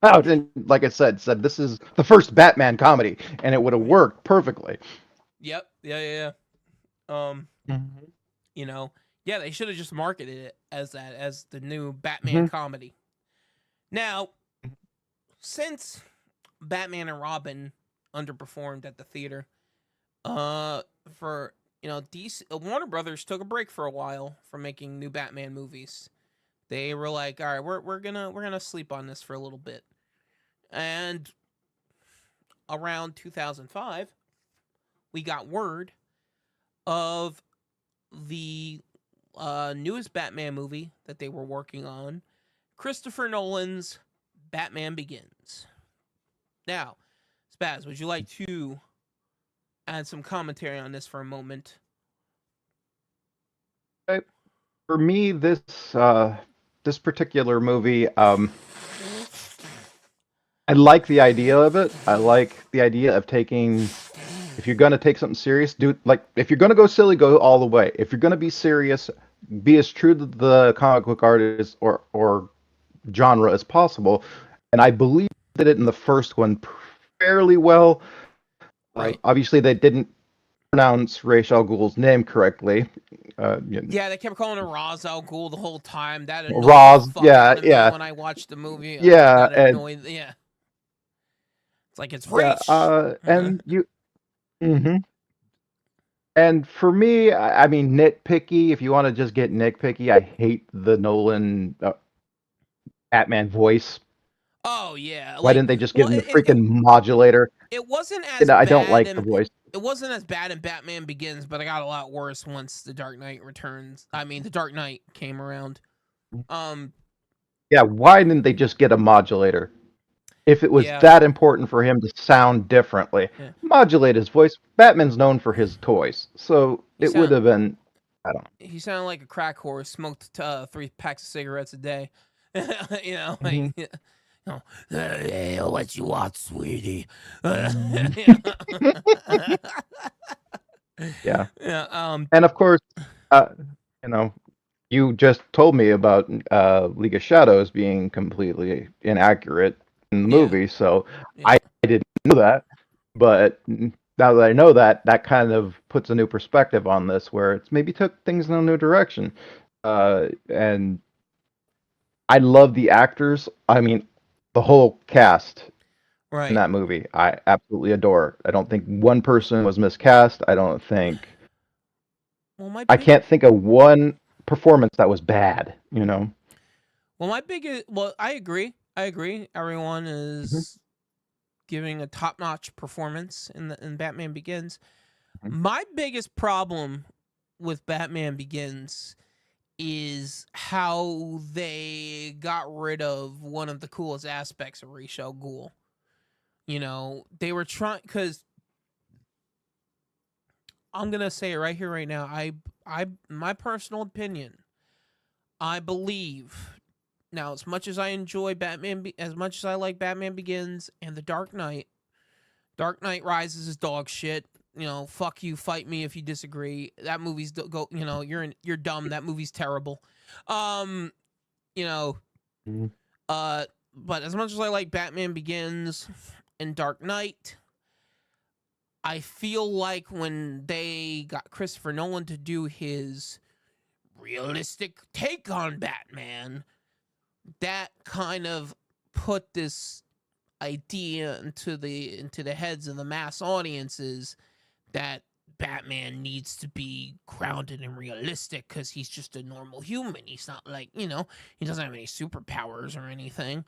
out, and like I said this is the first Batman comedy, and it would have Right. worked perfectly. Yep. Yeah. Mhm. You know, yeah, they should have just marketed it as that, as the new Batman Mhm. comedy. Now, since Batman and Robin underperformed at the theater, for DC, Warner Brothers took a break for a while from making new Batman movies. They were like, all right, we're gonna sleep on this for a little bit. And around 2005, we got word of the newest Batman movie that they were working on, Christopher Nolan's Batman Begins. Now, Spaz, would you like to add some commentary on this for a moment? Okay. For me, this particular movie, I like the idea of it. I like the idea of taking. If you're gonna take something serious, do like if you're gonna go silly, go all the way. If you're gonna be serious, be as true to the comic book artist or genre as possible. And I believe they did it in the first one fairly well. Right. Obviously, they didn't pronounce Ra's al Ghul's name correctly. Yeah, they kept calling her Ra's al Ghul the whole time. That annoyed the Roz, fuck yeah, out of me yeah, when I watched the movie. yeah, That and annoyed. Yeah, it's like it's yeah, Raish. and you. Mhm. And for me, I mean, nitpicky. If you want to just get nitpicky, I hate the Nolan Batman voice. Oh yeah, Why like, didn't they just give well, him the freaking modulator? it wasn't And as I don't bad, like the and voice. it wasn't as bad in Batman Begins, but it got a lot worse once The Dark Knight Returns. I mean, The Dark Knight came around. Um, Yeah, why didn't they just get a modulator? If it was yeah, that important for him to sound differently, yeah. modulate his voice. Batman's known for his toys, so He it would sound have been. I don't he sounded like a crack horse. Smoked 3 packs of cigarettes a day. know. Mhm. Hey, what you want, sweetie? Yeah, Yeah. and of course, uh, you know, you just told me about League of Shadows being completely inaccurate in the Yeah. movie, so Yeah. I didn't know that. But now that I know that, that kind of puts a new perspective on this, where it's maybe took things in a new direction. And I love the actors. I mean, the whole cast in Right. that movie, I absolutely adore. I don't think one person was miscast. I don't think Well, my I big can't think of one performance that was bad. Well, I agree. I agree. Everyone Mhm, is giving a top-notch performance in Batman Begins. mhm. My biggest problem with Batman Begins is how they got rid of one of the coolest aspects of Ra's al Ghul. They were trying, because I'm gonna say it right here, right now. My personal opinion, I believe now, as much as I enjoy as much as I like Batman Begins and The Dark Knight, Dark Knight Rises is dog shit. Fuck you, fight me if you disagree. That movie's go. You're dumb. That movie's terrible. Um, you know, Mhm. but as much as I like Batman Begins and Dark Knight, I feel like when they got Christopher Nolan to do his realistic take on Batman, that kind of put this idea into the heads of the mass audiences that Batman needs to be grounded and realistic because he's just a normal human. He's not like, he doesn't have any superpowers or anything.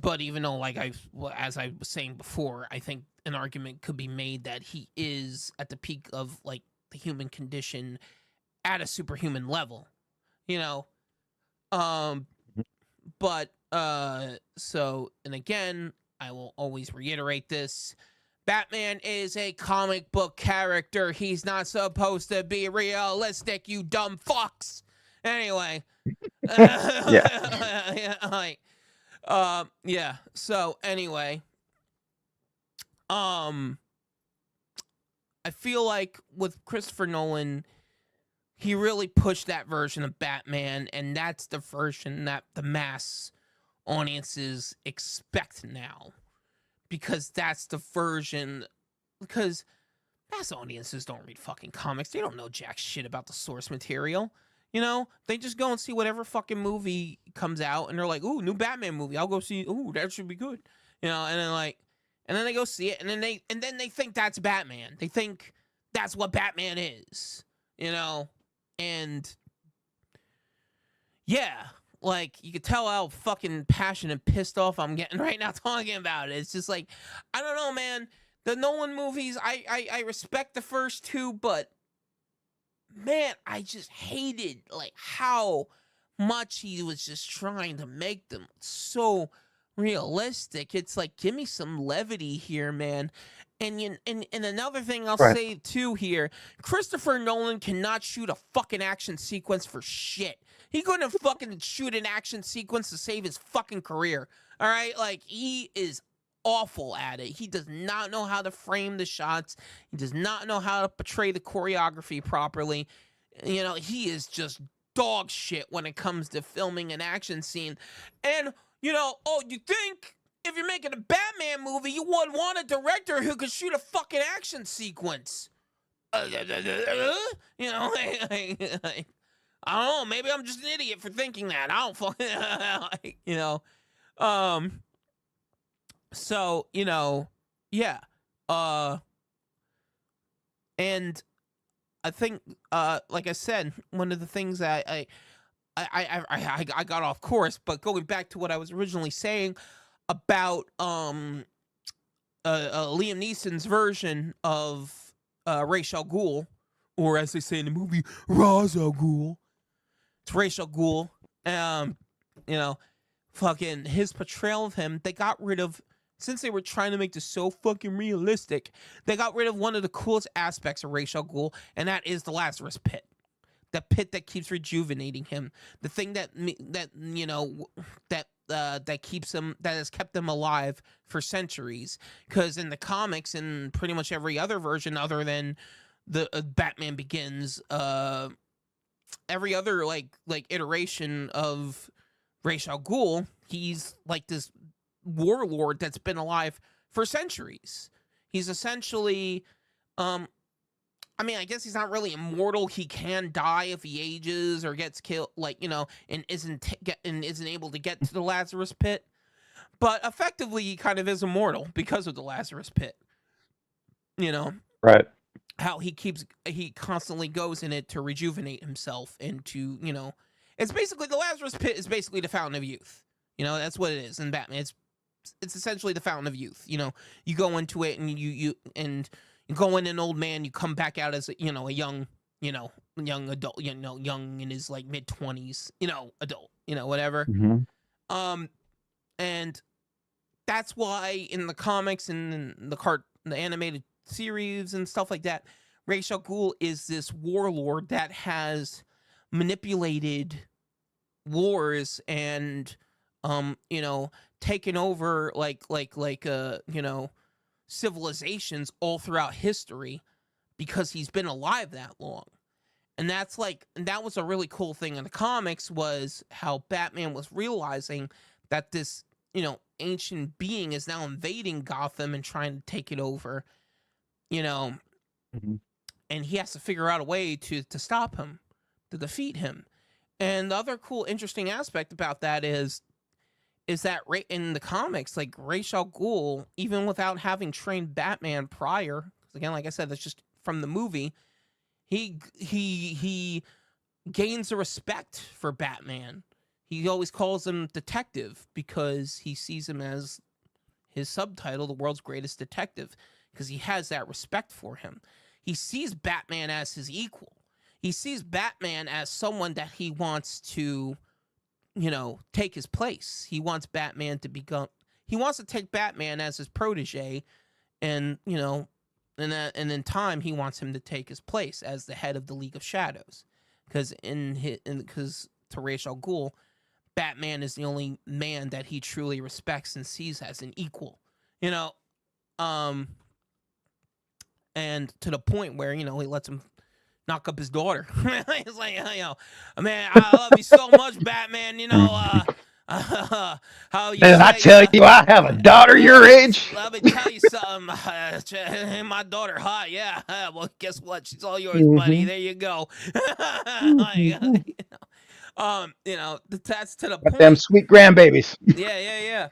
But even though, like as I was saying before, I think an argument could be made that he is at the peak of like the human condition at a superhuman level, But so, and again, I will always reiterate this. Batman is a comic book character. He's not supposed to be realistic, you dumb fucks. Anyway. Yeah. So anyway. I feel like with Christopher Nolan, he really pushed that version of Batman, and that's the version that the mass audiences expect now. Because that's the version, because mass audiences don't read fucking comics. They don't know jack shit about the source material. They just go and see whatever fucking movie comes out, and they're like, ooh, new Batman movie. I'll go see, ooh, that should be good. And then they go see it, and then they think that's Batman. They think that's what Batman is. And yeah. Like, you could tell how fucking passionate and pissed off I'm getting right now talking about it. It's just like, I don't know, man. The Nolan movies, I respect the first two, but man, I just hated like how much he was just trying to make them so realistic. It's like, give me some levity here, man. And another thing I'll say too here, Christopher Nolan cannot shoot a fucking action sequence for shit. He couldn't fucking shoot an action sequence to save his fucking career. All right? Like, he is awful at it. He does not know how to frame the shots. He does not know how to portray the choreography properly. He is just dog shit when it comes to filming an action scene. And, you think if you're making a Batman movie, you would want a director who could shoot a fucking action sequence. I don't know. Maybe I'm just an idiot for thinking that. I don't fucking, So, yeah. And I think, like I said, one of the things that I got off course, but going back to what I was originally saying about Liam Neeson's version of Ra's al Ghul, or as they say in the movie, Ra's al Ghul. It's Ra's al Ghul. Fucking his portrayal of him, they got rid of, since they were trying to make this so fucking realistic, they got rid of one of the coolest aspects of Ra's al Ghul, and that is the Lazarus Pit. The pit that keeps rejuvenating him. The thing that keeps him, that has kept him alive for centuries. Because in the comics, and pretty much every other version other than the Batman Begins, every other like iteration of Ra's al Ghul, he's like this warlord that's been alive for centuries. He's essentially, I guess he's not really immortal. He can die if he ages or gets killed, and isn't able to get to the Lazarus Pit. But effectively, he kind of is immortal because of the Lazarus Pit. Right. How he constantly goes in it to rejuvenate himself and to, it's basically, the Lazarus Pit is basically the fountain of youth. That's what it is in Batman. It's essentially the fountain of youth. You go into it and you go in an old man, you come back out as a young adult, young in his like mid-20s, adult, whatever. Mm-hmm. And that's why in the comics and the animated series and stuff like that, Ra's al Ghul is this warlord that has manipulated wars and taken over civilizations all throughout history because he's been alive that long. And that was a really cool thing in the comics, was how Batman was realizing that this, ancient being is now invading Gotham and trying to take it over, Mm-hmm. And he has to figure out a way to stop him, to defeat him. And the other cool, interesting aspect about that is that in the comics, Ra's al Ghul, even without having trained Batman prior, because again, like I said, that's just from the movie, he gains a respect for Batman. He always calls him detective because he sees him as his subtitle, the world's greatest detective, because he has that respect for him. He sees Batman as his equal. He sees Batman as someone that he wants to, take his place. He wants Batman to become. He wants to take Batman as his protege, and and in time he wants him to take his place as the head of the League of Shadows, because to Ra's al Ghul, Batman is the only man that he truly respects and sees as an equal, and to the point where he lets him knock up his daughter. He's like, man, I love you so much, Batman. How you Did I say, tell you I have a daughter your age? let me tell you something. My daughter hot, yeah. Well, guess what? She's all yours, buddy. There you go. That's to the point. Them sweet grandbabies. Yeah.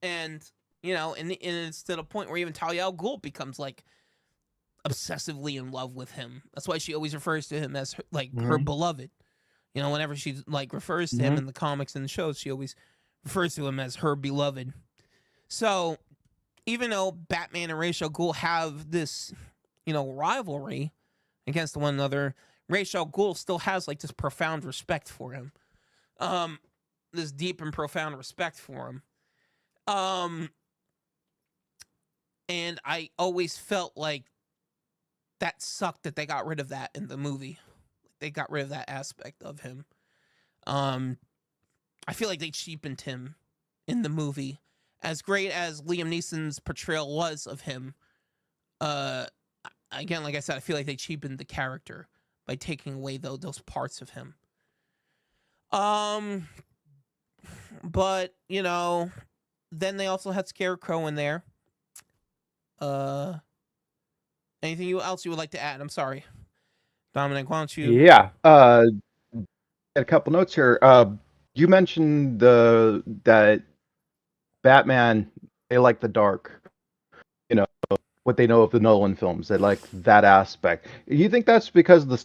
And and it's to the point where even Talia al Ghul becomes like obsessively in love with him. That's why she always refers to him as her beloved. Whenever she refers to him in the comics and the shows, she always refers to him as her beloved. So even though Batman and Ra's al Ghul have this, rivalry against one another, Ra's al Ghul still has this profound respect for him. This deep and profound respect for him. And I always felt like that sucked that they got rid of that in the movie. They got rid of that aspect of him. I feel like they cheapened him in the movie. As great as Liam Neeson's portrayal was of him, again, like I said, I feel like they cheapened the character by taking away those parts of him. But then they also had Scarecrow in there. Anything else you would like to add? I'm sorry, Dominic. Why don't you? Yeah. A couple notes here. You mentioned that Batman, they like the dark. What they know of the Nolan films. They like that aspect. You think that's because of the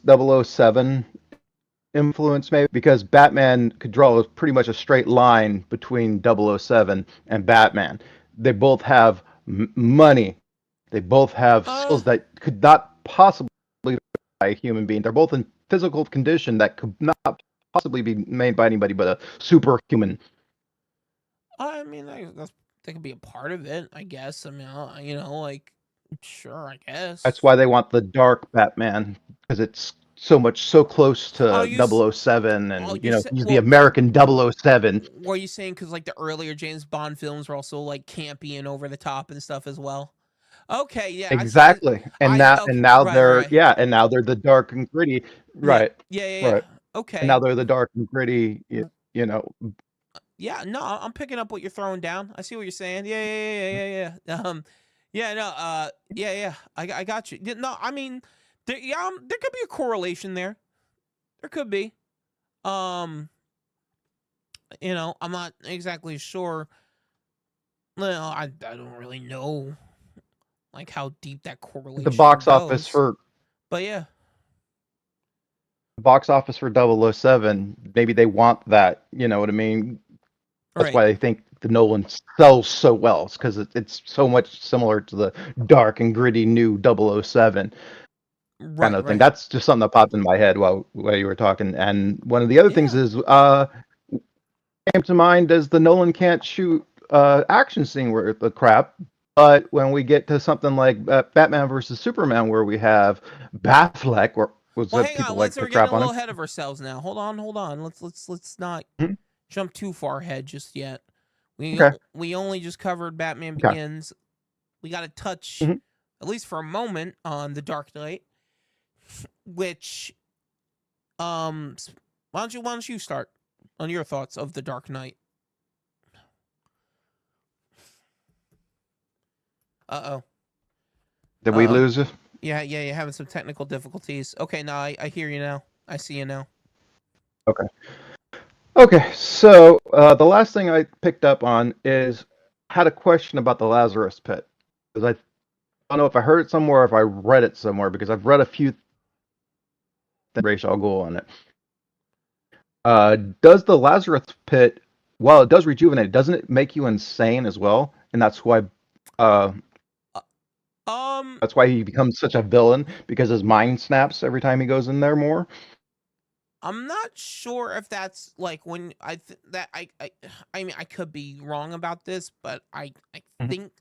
007 influence, maybe? Because Batman could draw pretty much a straight line between 007 and Batman. They both have money. They both have skills that could not possibly be by a human being. They're both in physical condition that could not possibly be made by anybody but a superhuman. I mean, that could be a part of it, I guess. I mean, sure, I guess. That's why they want the dark Batman, because it's so close to 007, and he's the American 007. Were you saying because the earlier James Bond films were also campy and over the top and stuff as well? Okay, yeah, exactly. And now they're the dark and gritty, right? Yeah. Right. Okay. And now they're the dark and gritty, Yeah, no, I'm picking up what you're throwing down. I see what you're saying. Yeah. I got you. No, I mean, there could be a correlation there. There could be. I'm not exactly sure. No, I don't really know, how deep that correlation. The box office for. But yeah. The box office for 007. Maybe they want that. You know what I mean? That's why they think the Nolan sells so well. It's because it's so much similar to the dark and gritty new 007 kind of thing. That's just something that popped in my head while you were talking. And one of the other things is came to mind as the Nolan can't shoot action scene worth of crap. But when we get to something like Batman versus Superman, where we have Batfleck, or hang on, we're getting a little ahead of ourselves now. Hold on. Let's not jump too far ahead just yet. We only just covered Batman Begins. We got to touch, at least for a moment, on The Dark Knight, which why don't you start on your thoughts of The Dark Knight? Did we lose it? Yeah, you're having some technical difficulties. Okay, now I hear you now. I see you now. Okay, so the last thing I picked up on is had a question about the Lazarus Pit, because don't know if I heard it somewhere or if I read it somewhere because I've read a few Ra's al Ghul on it. Does the Lazarus pit, while it does rejuvenate, doesn't it make you insane as well? And uh, Um, that's why he becomes such a villain because his mind snaps every time he goes in there more. I'm not sure if that's like when I mean I could be wrong about this, but I Mhm. think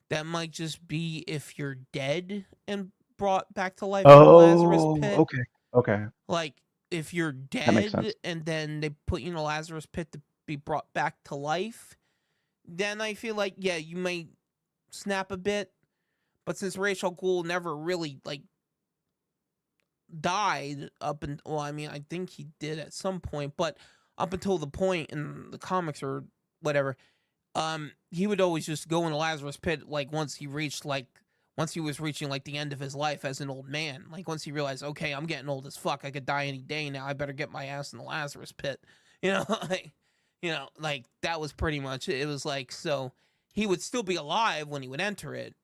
that might just be if you're dead and brought back to life in the Lazarus Oh, pit. okay, Like if you're that makes dead sense. and then they put you in a Lazarus pit to be brought back to life, then I feel like yeah, you may snap a bit. But since Ra's al Ghul never really like died up and well, I mean, I think he did at some point, but up until the point in the comics or whatever, he would always just go in the Lazarus pit like once he was reaching like the end of his life as an old man. Like once he realized, okay, I'm getting old as fuck, I could die any day now. I better get my ass in the Lazarus pit. You know, like like that was pretty much it. It was like so he would still be alive when he would enter it,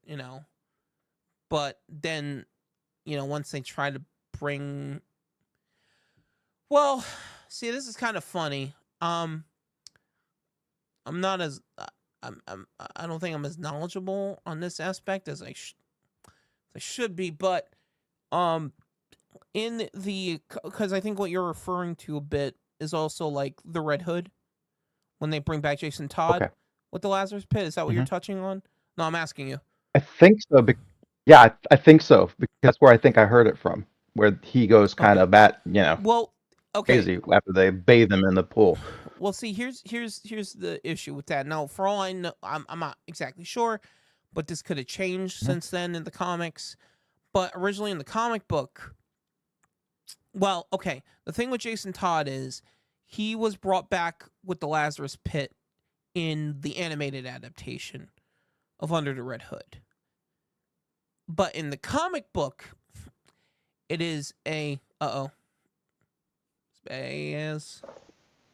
but then once they try to bring well, see, this is kind of funny. Um, I'm not as I don't think I'm as knowledgeable on this aspect as I should be, but um, in the because I think what you're referring to a bit is also like the Red Hood when they bring back Jason Todd Okay. with the Lazarus Pit. Is that what you're hmm touching on? No, I'm asking you. I think so. Yeah, I think so because that's where I think I heard it from, where he goes kind Okay. of Well, okay. crazy after they bathe him in the pool. Well, see, here's the issue with that. Now, for all I know, I'm not exactly sure, but this could have changed Mhm. since then in the comics. But originally in the comic book, well, okay, the thing with Jason Todd is he was brought back with the Lazarus Pit in the animated adaptation of Under the Red Hood. But in the comic book, it is a uh-oh. Space.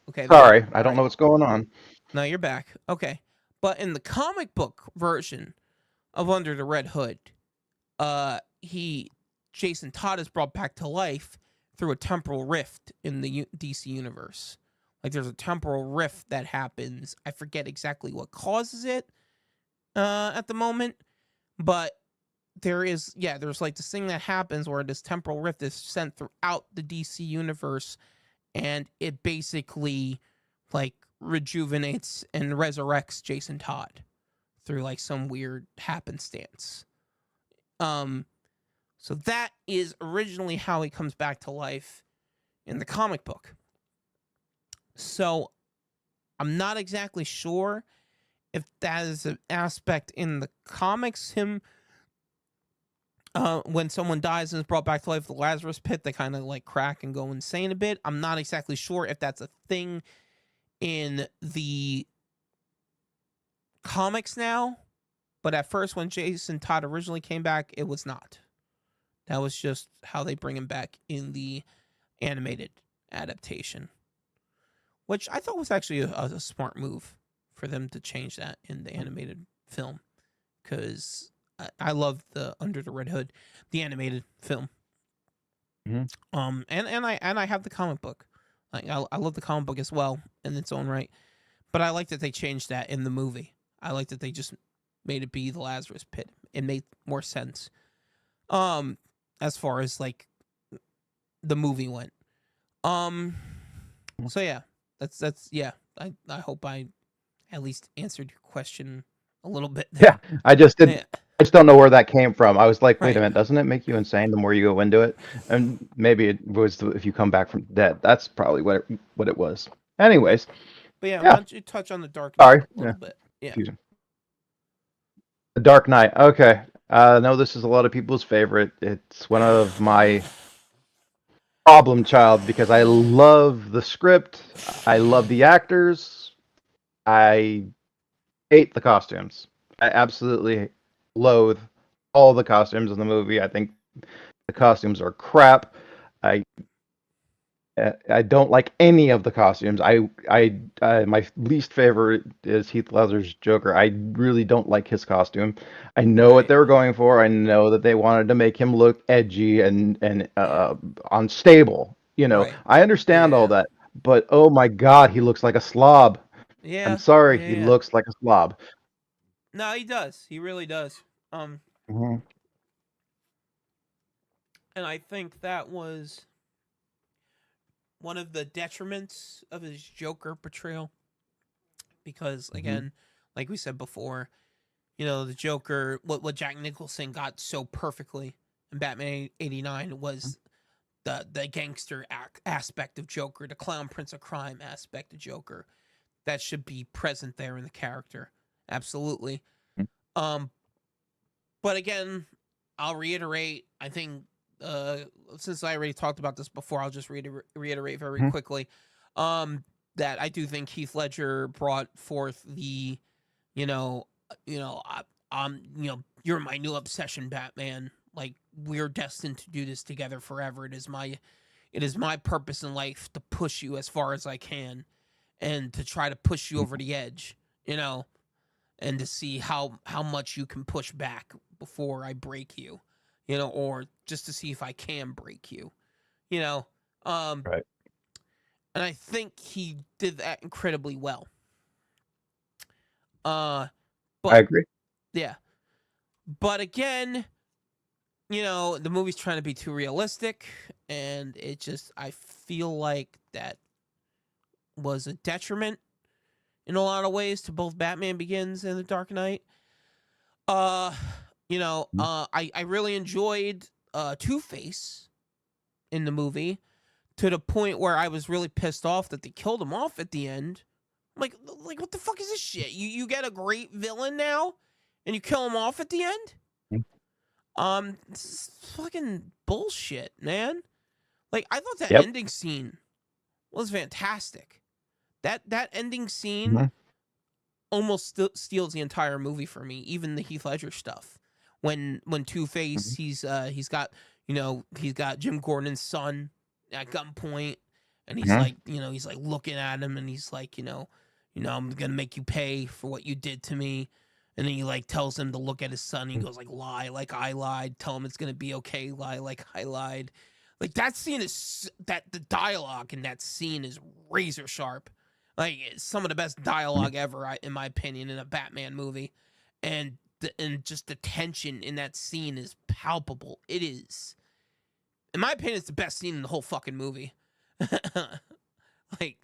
Okay, there we go. Sorry, I All don't right. know what's going on. No, you're back. Okay. But in the comic book version of Under the Red Hood, he Jason Todd is brought back to life through a temporal rift in the DC universe. Like there's a temporal rift that happens. I forget exactly what causes it at the moment, but there's like this thing that happens where this temporal rift is sent throughout the DC universe and it basically like rejuvenates and resurrects Jason Todd through like some weird happenstance. Um so that is originally how he comes back to life in the comic book. So I'm not exactly sure if that is an aspect in the comics. Him, when someone dies and is brought back to life, the Lazarus Pit, they kind of like crack and go insane a bit. I'm not exactly sure if that's a thing in the comics now, but at first, when Jason Todd originally came back, it was not. That was just how they bring him back in the animated adaptation, which I thought was actually a smart move for them to change that in the animated film, because I love the Under the Red Hood, the animated film. Mhm. And I have the comic book. Like I love the comic book as well in its own right, but I like that they changed that in the movie. I like that they just made it be the Lazarus Pit. It made more sense. Um, as far as like the movie went. Um, so yeah, that's yeah. I hope I at least answered your question a little bit Yeah, there. I just did. Yeah, I just don't know where that came from. I was like, wait a right. minute, doesn't it make you insane the more you go into it? And maybe it was if you come back from dead. That's probably what it was. Anyways, But yeah, why yeah. don't you touch on the Dark Knight Sorry. a Yeah. little bit? Yeah. Excuse me. The Dark Knight. Okay. I know this is a lot of people's favorite. It's one of my problem child because I love the script. I love the actors. I hate the costumes. I absolutely loathe all the costumes in the movie. I think the costumes are crap. I I don't like any of the costumes. My least favorite is Heath Ledger's Joker. I really don't like his costume. I know what Right. they were going for. I know that they wanted to make him look edgy and Yeah. unstable. Right. I understand all Yeah. that, but oh my God, he looks like a slob. I'm Yeah. sorry, Yeah. he Yeah. looks like a slob. No, he does. He really does. Um, Mhm. and I think that was one of the detriments of his Joker portrayal because, Mhm. again, like we said before, you know, the Joker, what Jack Nicholson got so perfectly in Batman '89 was the gangster aspect of Joker, the clown prince of crime aspect of Joker. That should be present there in the character, absolutely. Um, but again, I'll reiterate. I think uh, since I already talked about this before, I'll just reiterate very Mhm. quickly. Um, that I do think Heath Ledger brought forth the, you know, you're my new obsession, Batman. Like we're destined to do this together forever. It is my purpose in life to push you as far as I can, and to try to push you over the edge. You know, and to see how much you can push back before I break you, you know, or just to see if I can break you, you know. Um, Right. and I think he did that incredibly well. Uh, I but agree. yeah, but again, you know, the movie's trying to be too realistic, and it just I feel like that was a detriment in a lot of ways to both Batman Begins and The Dark Knight. Uh, I really enjoyed Two Face in the movie to the point where I was really pissed off that they killed him off at the end. Like what the fuck is this shit? You get a great villain now, and you kill him off at the end. Mhm. This is fucking bullshit, man. Like I thought that Yep. ending scene was fantastic. That ending scene Mhm. almost steals the entire movie for me, even the Heath Ledger stuff. When Two Face, Mhm. he's got, he's got Jim Gordon's son at gunpoint, and he's Mhm. like, he's like looking at him, and he's like, I'm gonna make you pay for what you did to me. And then he like tells him to look at his son. And he goes like, lie like I lied. Tell him it's gonna be okay. Lie like I lied. Like that scene is that the dialogue in that scene is razor sharp. Like some of the best Mhm. dialogue ever, in my opinion, in a Batman movie, and just the tension in that scene is palpable. It is, in my opinion, it's the best scene in the whole fucking movie. Like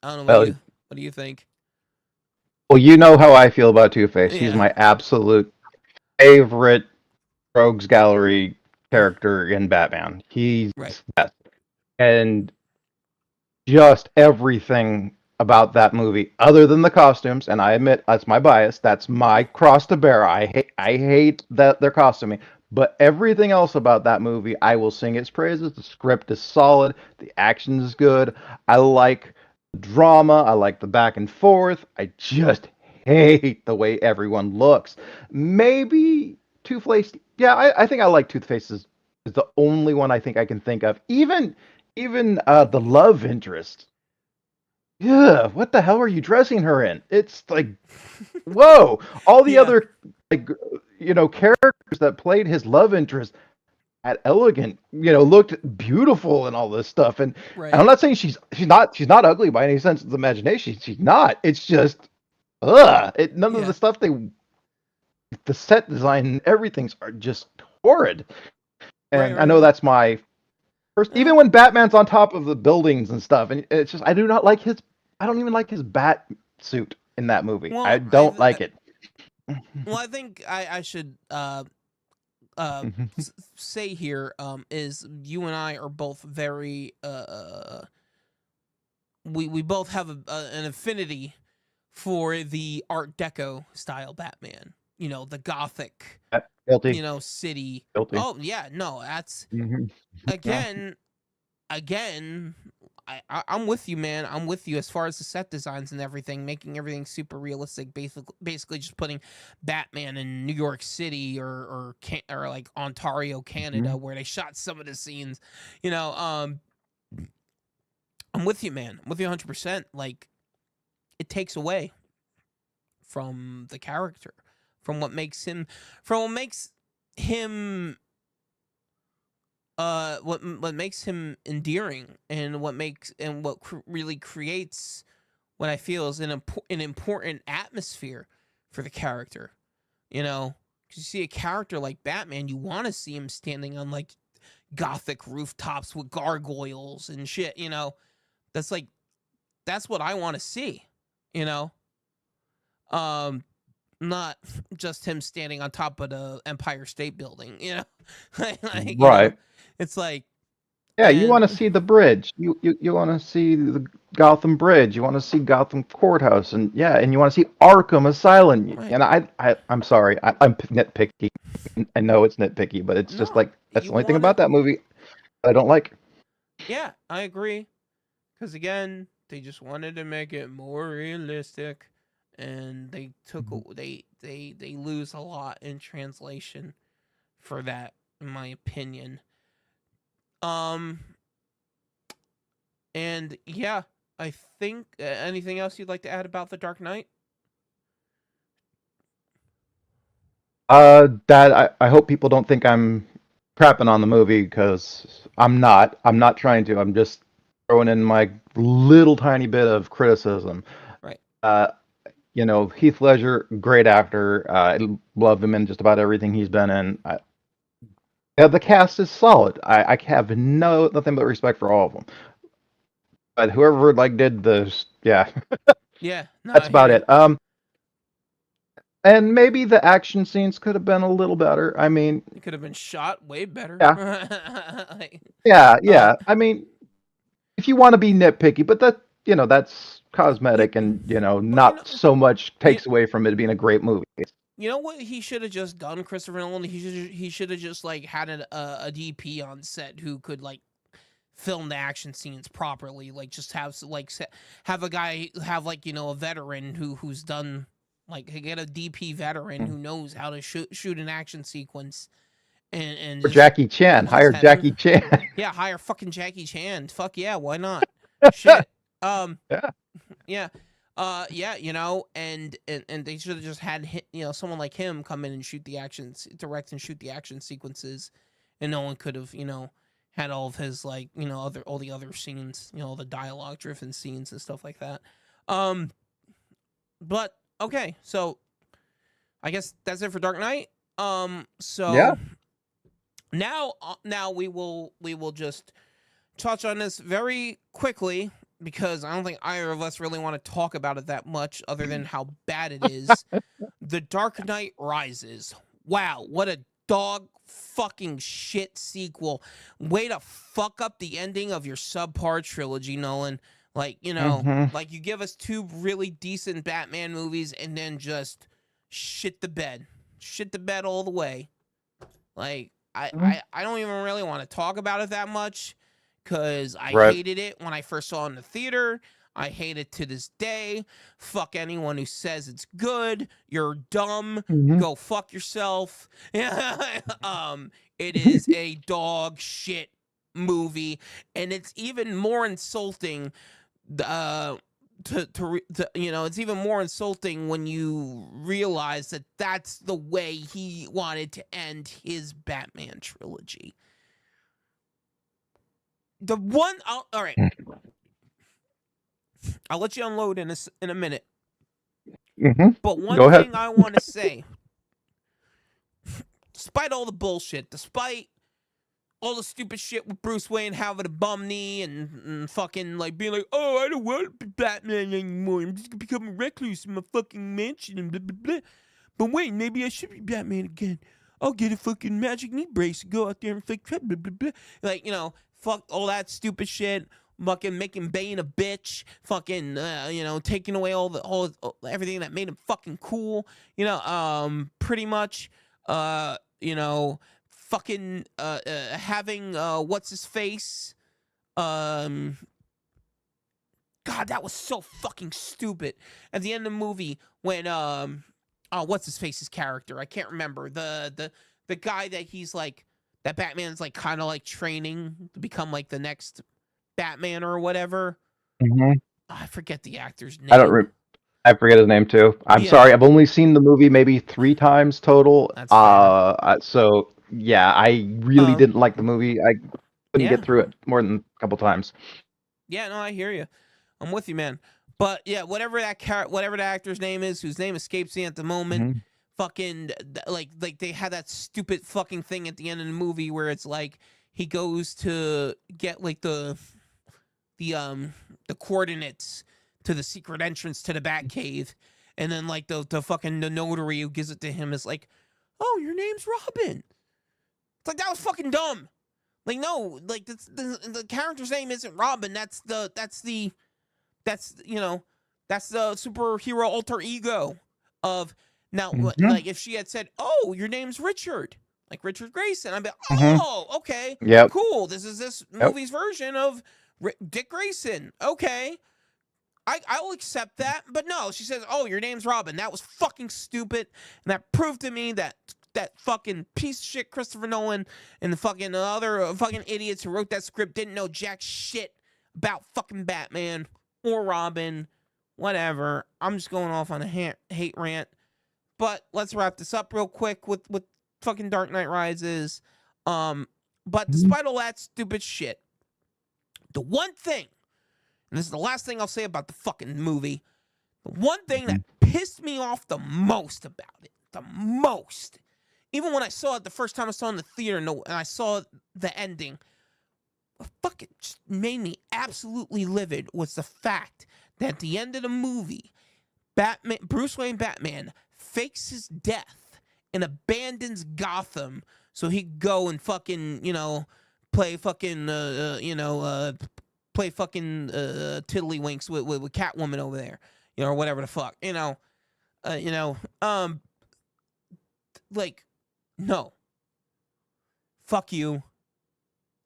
I don't know Well, what do you think? well, you know how I feel about Two Face. He's Yeah, my absolute favorite Rogues Gallery character in Batman. He's right, best. And just everything about that movie, other than the costumes, and I admit that's my bias. That's my cross to bear. I hate that they're costuming. But everything else about that movie, I will sing its praises. The script is solid. The action is good. I like the drama. I like the back and forth. I just hate the way everyone looks. Maybe Two-Face. Yeah, I think I like Two-Face is the only one I think I can think of. Even the love interest. Yeah, what the hell are you dressing her in? It's like, whoa! All the yeah, other like characters that played his love interest at elegant, looked beautiful and all this stuff. And right, I'm not saying she's not ugly by any sense of the imagination. She's not. It's just ugh. None of the yeah, stuff the set design and everything's are just horrid. right, And I right, know right. that's my first, Uh, even when Batman's on top of the buildings and stuff, and it's just I do not like his. I don't even like his bat suit in that movie. I well, don't like it. I think I should say here is you and I are both very we both have an affinity for the Art Deco style Batman. You know, the gothic, Guilty, city. guilty. Oh yeah, no, that's Hmm. Yeah. again, again. I'm with you, man. I'm with you as far as the set designs and everything, making everything super realistic. Basically, just putting Batman in New York City or like Ontario, Hmm. Canada, where they shot some of the scenes. You know, I'm with you, man. I'm with you 100%. Like, it takes away from the character, from what makes him, from him, what makes him endearing, and what really creates what I feel is an important atmosphere for the character. You know, because you see a character like Batman, you want to see him standing on like gothic rooftops with gargoyles and shit. You know, that's like that's what I want to see. You know, um, not just him standing on top of the Empire State Building. You know, like, you know, Right. it's like, Yeah, you want and to see the bridge. You want to see the Gotham Bridge. You want to see Gotham Courthouse, and yeah, and you want to see Arkham Asylum. right. And I'm sorry, I'm nitpicky. I know it's nitpicky, but it's just No, like that's you the only thing want to. about that movie I don't like. Yeah, I agree. Because again, they just wanted to make it more realistic, and they took Mhm. they lose a lot in translation for that, in my opinion. Um, and yeah, I think anything else you'd like to add about the Dark Knight? That I hope people don't think I'm crapping on the movie because I'm not. I'm not trying to. I'm just throwing in my little tiny bit of criticism. Right. Uh, Heath Ledger, great actor. I love him in just about everything he's been in. Yeah, the cast is solid. I have nothing but respect for all of them. But whoever like did this, yeah, Yeah. No, that's I hear about you. it. And maybe the action scenes could have been a little better. I mean, It could have been shot way better. yeah, Like, yeah, uh, yeah. I mean, if you want to be nitpicky, but that's you, cosmetic and but not so much you, takes away from it being a great movie. you know what he should have just done, Christopher Nolan? He should have just like had a DP on set who could like film the action scenes properly. Like just have a guy, have like, you know, a veteran who's done, like, get a DP veteran who knows how to shoot an action sequence, and Or Jackie Chan, just hire have him. Jackie Chan. Yeah, hire fucking Jackie Chan. Fuck yeah, why not? Shit. Yeah. Yeah. Yeah, you know, and they should have just had someone like him come in and shoot the actions, direct and shoot the action sequences, and no one could have, you know, had all of his, like, you know, all the other scenes, you know, all the dialogue driven scenes and stuff like that. Um, but okay, so I guess that's it for Dark Knight. Yeah. So now we will just touch on this very quickly, because I don't think either of us really want to talk about it that much, other than how bad it is. The Dark Knight Rises. Wow, what a dog fucking shit sequel. Way to fuck up the ending of your subpar trilogy, Nolan. Like, you know, Hmm. like you give us two really decent Batman movies and then just shit the bed. Shit the bed all the way. Like, I don't even really want to talk about it that much, because I Right. hated it when I first saw it in the theater. I hate it to this day. Fuck anyone who says it's good. You're dumb. Hmm. Go fuck yourself. It is a dog shit movie, and it's even more insulting. You know, it's even more insulting when you realize that that's the way he wanted to end his Batman trilogy. The one, all right, I'll let you unload in a minute. Hmm. But one Go ahead. thing I want to say, despite all the bullshit, despite all the stupid shit with Bruce Wayne having a bum knee and fucking like being like, oh, I don't want to be Batman anymore. I'm just gonna become a recluse in my fucking mansion and blah blah blah. But wait, maybe I should be Batman again. I'll get a fucking magic knee brace and go out there and fake blah blah blah. Like, you know, fuck all that stupid shit. Fucking making Bane a bitch. Fucking you know, taking away all everything that made him fucking cool. You know, pretty much. You know, fucking having what's his face, God, that was so fucking stupid. At the end of the movie, when oh, what's his face's character, I can't remember, the guy that he's like, that Batman's like kind of like training to become like the next Batman or whatever. I forget the actor's I don't. name. I forget his name too. I'm Yeah, sorry. I've only seen the movie maybe 3 times total. that's fair. So yeah, I really Um, didn't like the movie. I couldn't get yeah, through it more than a couple times. yeah. No, I hear you. I'm with you, man. But yeah, whatever the actor's name is, whose name escapes me at the moment, Mhm. fucking like they had that stupid fucking thing at the end of the movie where it's like he goes to get like the um the coordinates to the secret entrance to the Batcave, and then like the fucking the notary who gives it to him is like, "Oh, your name's Robin." It's like that was fucking dumb. Like no, like the character's name isn't Robin. That's that's the superhero alter ego of now. Mhm. Like if she had said, "Oh, your name's Richard," like Richard Grayson, I'd be, Mhm. "Oh, okay, Yep. cool. This is this Yep. movie's version of Dick Grayson." Okay, I'll accept that. But no, she says, "Oh, your name's Robin." That was fucking stupid, and that proved to me that that fucking piece of shit Christopher Nolan and the fucking other fucking idiots who wrote that script didn't know jack shit about fucking Batman or Robin. Whatever. I'm just going off on a hate rant. But let's wrap this up real quick with fucking Dark Knight Rises. Um, but Mhm. despite all that stupid shit, the one thing, and this is the last thing I'll say about the fucking movie, the one thing that Mhm. pissed me off the most about it, the most, even when I saw it the first time I saw it in the theater and I saw the ending, what fucking just made me absolutely livid was the fact that at the end of the movie, Bruce Wayne Batman fakes his death and abandons Gotham so he could go and fucking, play fucking, play fucking tiddlywinks with Catwoman over there, or whatever the fuck, uh, you know, um, like, no, fuck you.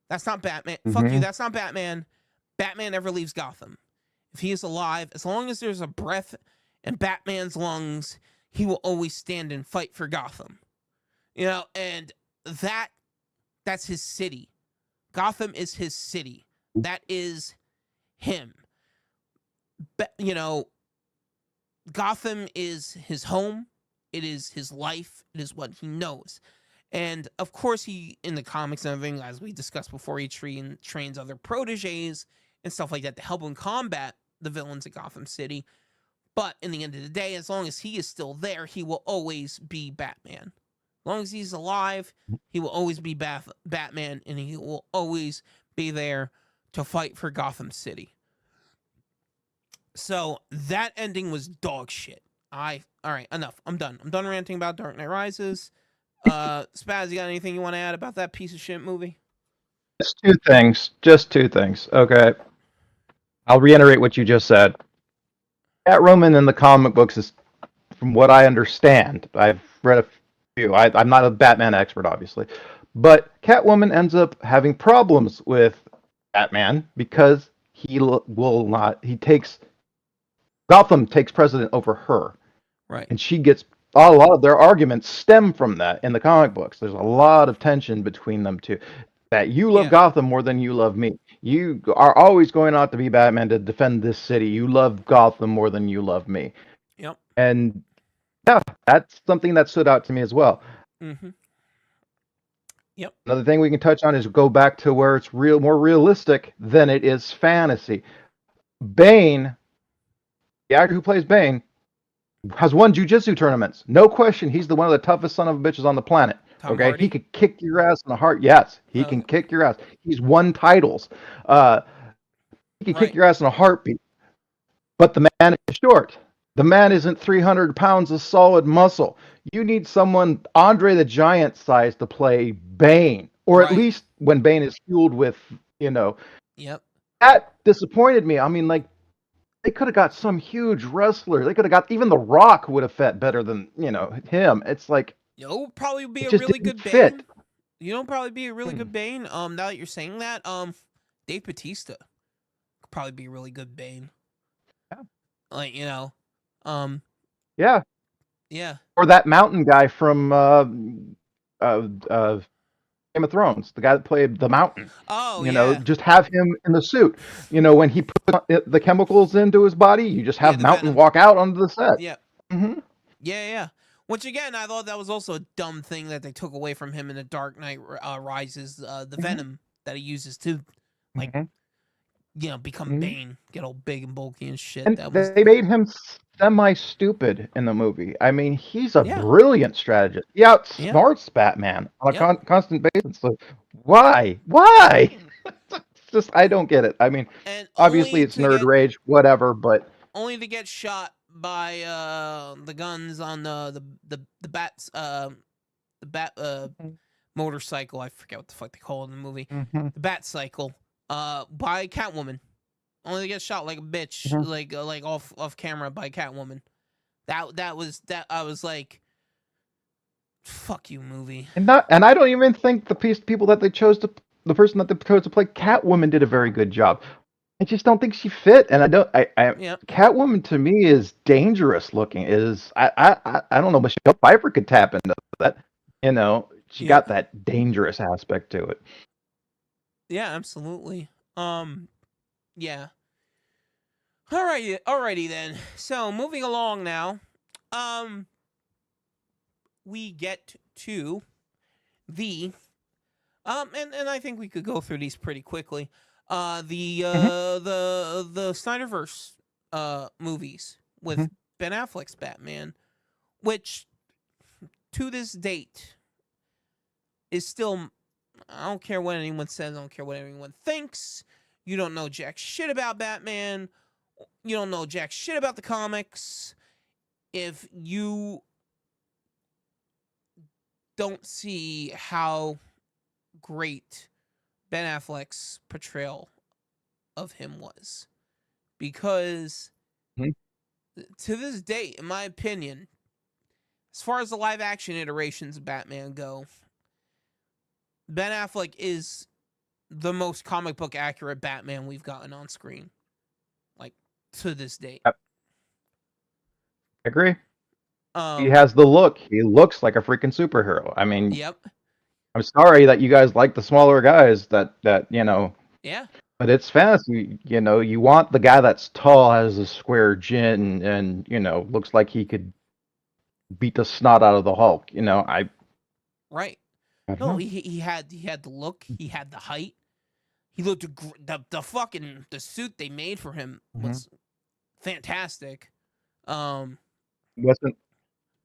That's not Batman. Fuck you. Mhm. That's not Batman. Batman never leaves Gotham. If he is alive, as long as there's a breath in Batman's lungs, he will always stand and fight for Gotham. And that that's his city. Gotham is his city. That is him. But Gotham is his home. It is his life. It is what he knows. And of course, he in the comics and everything, as we discussed before, he trains other proteges and stuff like that to help him combat the villains of Gotham City. But in the end of the day, as long as he is still there, he will always be Batman. As long as he's alive, he will always be Batman, and he will always be there to fight for Gotham City. So that ending was dog shit. All right, enough. I'm done. I'm done ranting about Dark Knight Rises. Spaz, you got anything you want to add about that piece of shit movie? Just 2 things. Just 2 things. Okay. I'll reiterate what you just said. Catwoman in the comic books is, from what I understand, I've read a few. I'm not a Batman expert, obviously, but Catwoman ends up having problems with Batman because will not. He takes Gotham takes precedent over her, Right. and she gets a lot of their arguments stem from that in the comic books. There's a lot of tension between them two. That you love Yeah. Gotham more than you love me. You are always going out to be Batman to defend this city. You love Gotham more than you love me. Yep. And yeah, that's something that stood out to me as well. Mm-hmm. Yep. Another thing we can touch on is go back to where it's more realistic than it is fantasy. Bane, the actor who plays Bane, has won jujitsu tournaments. No question, he's the one of the toughest son of a bitches on the planet. Tom Okay, he Hardy. could kick your ass in the heart. Yes, he can Okay. kick your ass. He's won titles. Uh, he can kick Right. your ass in a heartbeat. But the man is short. The man isn't 300 pounds of solid muscle. You need someone Andre the Giant size to play Bane, or at Right. least when Bane is fueled with, you know, Yep. that disappointed me. I mean, like they could have got some huge wrestler. They could have got even The Rock would have fit better than him. It's like You'll probably be it a just really didn't good fit. Bane. You know, probably be a really good Bane. Now that you're saying that, Dave Batista could probably be a really good Bane. Yeah. Like um, Yeah, yeah. or that mountain guy from uh, Game of Thrones, the guy that played the Mountain. Oh You know, yeah, just have him in the suit. You know, when he put the chemicals into his body, you just yeah, have the Mountain Venom. walk out onto the set. Yeah, Hmm. yeah. Which again, I thought that was also a dumb thing that they took away from him in the Dark Knight Rises. The Hmm. Venom that he uses to, like, Hmm. become Hmm. Bane, get all big and bulky and shit. And That was, they made him semi-stupid in the movie. I mean, he's a yeah, brilliant strategist. He yeah, outsmarts Batman on a yep. constant basis. So why? Why? It's just I don't get it. I mean, And obviously it's nerd rage, whatever, but only to get shot by the guns on the bats the bat motorcycle. I forget what the fuck they call it in the movie. Mhm, The bat cycle. By Catwoman. Only to get shot like a bitch, mhm. like off camera by Catwoman. That was that. I was like, fuck you, movie. And I don't even think people that they chose to the person that they chose to play Catwoman did a very good job. I just don't think she fit, and I Yeah, Catwoman to me is dangerous looking. I don't know, Michelle Pfeiffer could tap into that. You know, she yeah, got that dangerous aspect to it. yeah, absolutely. Yeah. Alrighty then. So moving along now. Um, we get to the and I think we could go through these pretty quickly. Hmm. The Snyderverse movies with Hmm. Ben Affleck's Batman, which to this date is still, I don't care what anyone says, I don't care what anyone thinks. You don't know jack shit about Batman. You don't know jack shit about the comics. If you don't see how great Ben Affleck's portrayal of him was, because Hmm. to this day, in my opinion, as far as the live action iterations of Batman go, Ben Affleck is the most comic book accurate Batman we've gotten on screen, like, to this date. I agree. He Um, has the look. He looks like a freaking superhero. I mean, yep, I'm sorry that you guys like the smaller guys that you know. yeah, But it's fantasy, you know. You want the guy that's tall, has a square chin, and you know looks like he could beat the snot out of the Hulk. You know, right. I don't No, know. he had the look, he had the height. He looked the fucking the suit they made for him Mhm. was fantastic. Um, Wasn't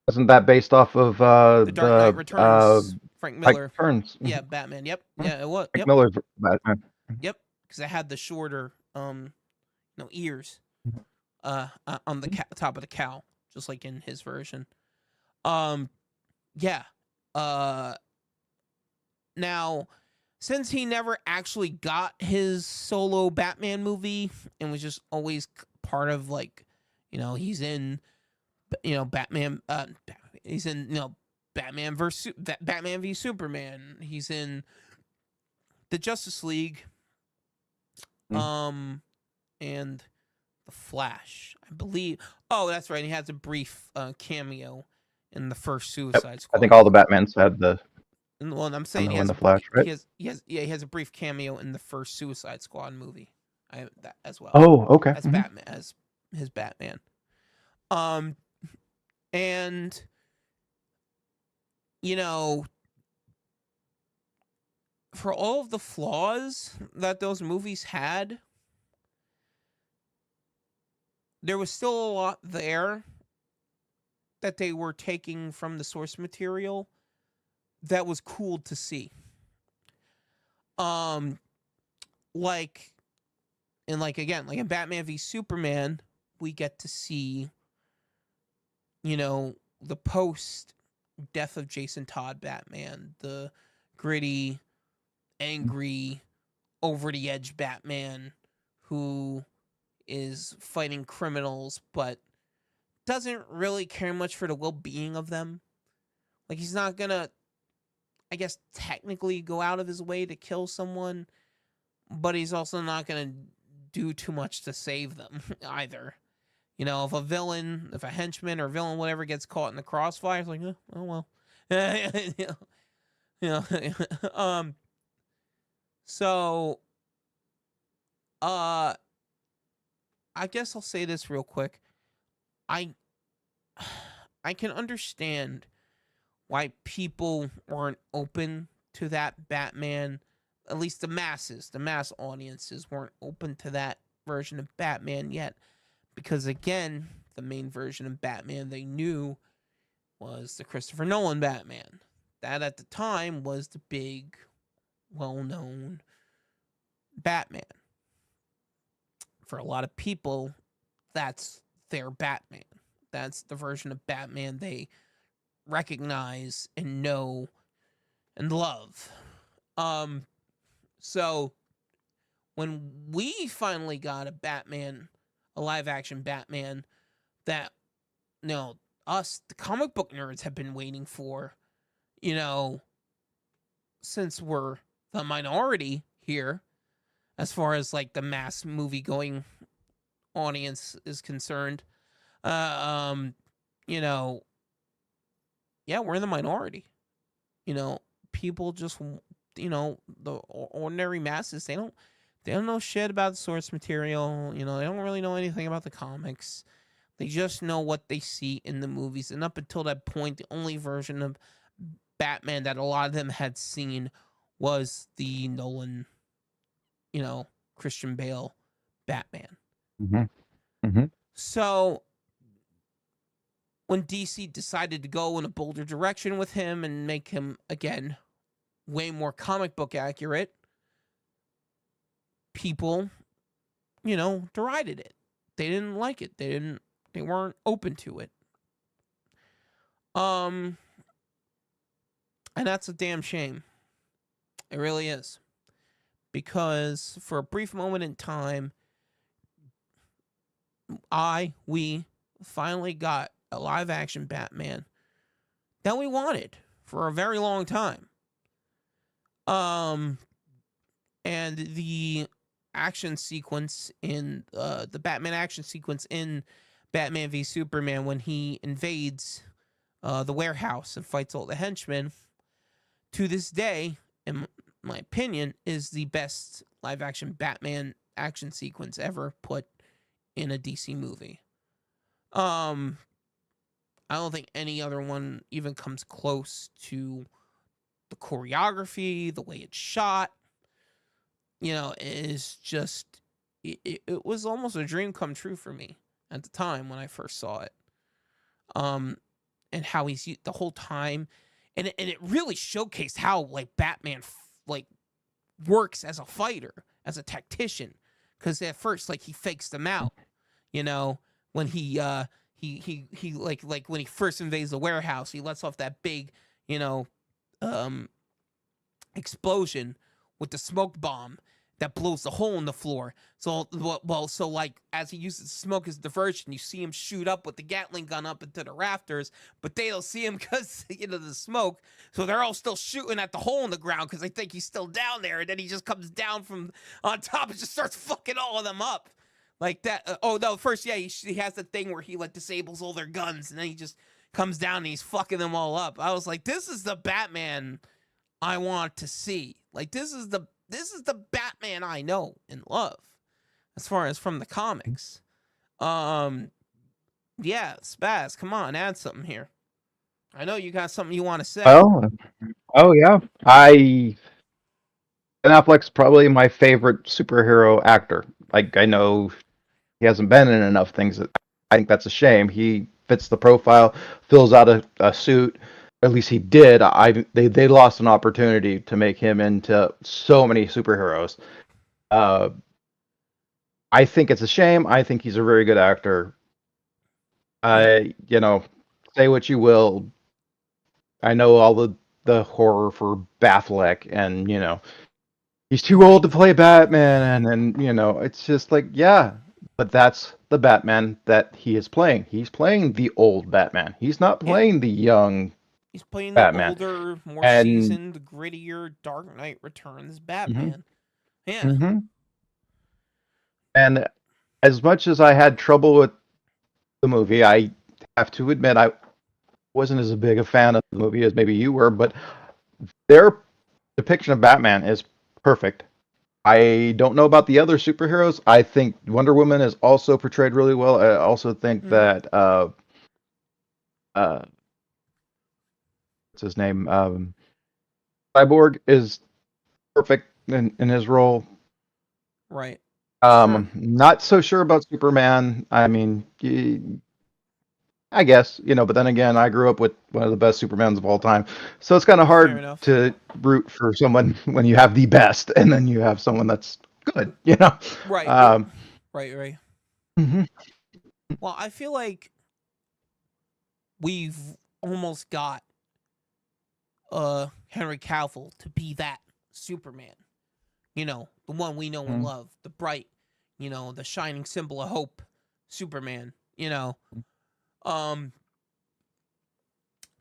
wasn't that based off of The Dark Knight Returns, Frank Pike Miller. Turns? Yeah, Batman. Yep. Mhm. Yeah, it was. Mike Yep. Miller's Batman. Yep. Because I had the shorter, ears, Mhm. on the top of the cowl, just like in his version. Um, yeah. Uh, Now, since he never actually got his solo Batman movie and was just always part of, like, he's in, Batman. He's in, Batman v Superman. He's in the Justice League, Mhm. and the Flash, I believe. Oh, that's right. He has a brief cameo in the first Yep. Suicide I think Squad all the movie. Batmans had the And, well, I'm saying he cameo in has the Flash, right? he has a brief cameo in the first Suicide Squad movie. That as well Oh, okay. as Hmm. Batman, as his Batman. Um, and you know, for all of the flaws that those movies had, there was still a lot there that they were taking from the source material that was cool to see. Um, like, and like again, like in Batman v Superman, we get to see, the post death of Jason Todd Batman, the gritty, angry, over the edge Batman who is fighting criminals but doesn't really care much for the well-being of them. Like, he's not gonna, I guess, technically go out of his way to kill someone, but he's also not gonna do too much to save them either. If a henchman or villain, whatever, gets caught in the crossfire, it's like, oh well. You know, so uh I guess I'll say this real quick. I I can understand why people weren't open to that Batman. At least the masses, the mass audiences weren't open to that version of Batman yet. Because again, the main version of Batman they knew was the Christopher Nolan Batman. That at the time was the big, well known Batman. For a lot of people, that's their Batman. That's the version of Batman they recognize and know and love. So when we finally got a Batman, a live action Batman that, you know, us, the comic book nerds, have been waiting for, you know, since we're the minority here, as far as like the mass movie going audience is concerned. You know, yeah, we're in the minority. You know, people just, you know, the ordinary masses, they don't know shit about the source material. You know, they don't really know anything about the comics. They just know what they see in the movies. And up until that point, the only version of Batman that a lot of them had seen was the Nolan, you know, Christian Bale Batman. Mm-hmm. Mm-hmm. So when DC decided to go in a bolder direction with him and make him, again, way more comic book accurate, people, you know, derided it. They didn't like it. They weren't open to it. And that's a damn shame. It really is. Because for a brief moment in time, we finally got a live action Batman that we wanted for a very long time. And the action sequence in the Batman action sequence in Batman v Superman, when he invades the warehouse and fights all the henchmen, to this day, in my opinion, is the best live action Batman action sequence ever put in a DC movie. I don't think any other one even comes close to the choreography, the way it's shot. You know, is just, it was almost a dream come true for me at the time when I first saw it. And how he's the whole time, and it really showcased how like Batman like works as a fighter, as a tactician, because at first like he fakes them out, you know, when he like when he first invades the warehouse, he lets off that big, you know, explosion with the smoke bomb that blows the hole in the floor. So, well, so like as he uses smoke as diversion, you see him shoot up with the Gatling gun up into the rafters, but they don't see him because, you know, the smoke. So they're all still shooting at the hole in the ground because they think he's still down there, and then he just comes down from on top and just starts fucking all of them up. Like that. Oh no! First, yeah, he has the thing where he like disables all their guns, and then he just comes down and he's fucking them all up. I was like, this is the Batman I want to see. Like this is the Batman I know and love, as far as from the comics. Yeah, Spaz, come on, add something here. I know you got something you want to say. Oh yeah. Ben Affleck's probably my favorite superhero actor. Like I know he hasn't been in enough things. I think that's a shame. He fits the profile, fills out a suit. At least he did. They lost an opportunity to make him into so many superheroes. I think it's a shame. I think he's a very good actor. You know, say what you will. I know all the horror for Batfleck, and you know, he's too old to play Batman, and you know, it's just like, yeah, but that's the Batman that he is playing. He's playing the old Batman. He's not playing the young He's playing Batman. the older, more And seasoned, grittier Dark Knight Returns Batman. Yeah. Mm-hmm. And as much as I had trouble with the movie, I have to admit I wasn't as big a fan of the movie as maybe you were, but their depiction of Batman is perfect. I don't know about the other superheroes. I think Wonder Woman is also portrayed really well. I also think that what's his name? Cyborg is perfect in his role. Right. Sure. Not so sure about Superman. I mean, I guess, but then again, I grew up with one of the best Supermans of all time. So it's kind of Fair hard enough. to root for someone when you have the best and then you have someone that's good, Right. Um, Right. mhm. Well, I feel like we've almost got Henry Cavill to be that Superman. The one we know and love, the bright, the shining symbol of hope, Superman. Um,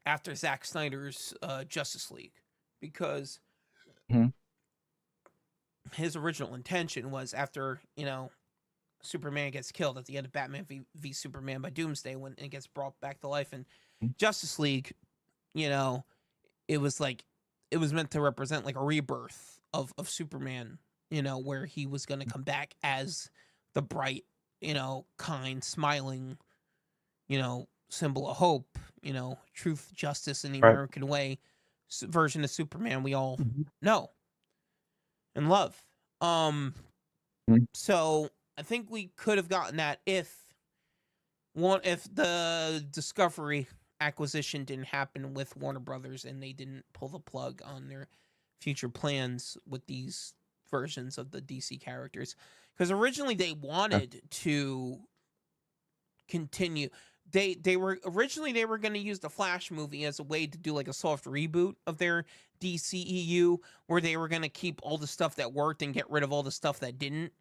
after Zack Snyder's Justice League, because Mhm. his original intention was after Superman gets killed at the end of Batman v Superman by Doomsday when it gets brought back to life in Justice League, it was like it was meant to represent like a rebirth of Superman, where he was going to come back as the bright, kind, smiling, symbol of hope, truth, justice, and the Right. American way version of Superman we all Mhm. know and love. Mhm. So I think we could have gotten that if the Discovery acquisition didn't happen with Warner Brothers and they didn't pull the plug on their future plans with these versions of the DC characters. Because originally they wanted to continue. They were going to use the Flash movie as a way to do like a soft reboot of their DCEU, where they were going to keep all the stuff that worked and get rid of all the stuff that didn't.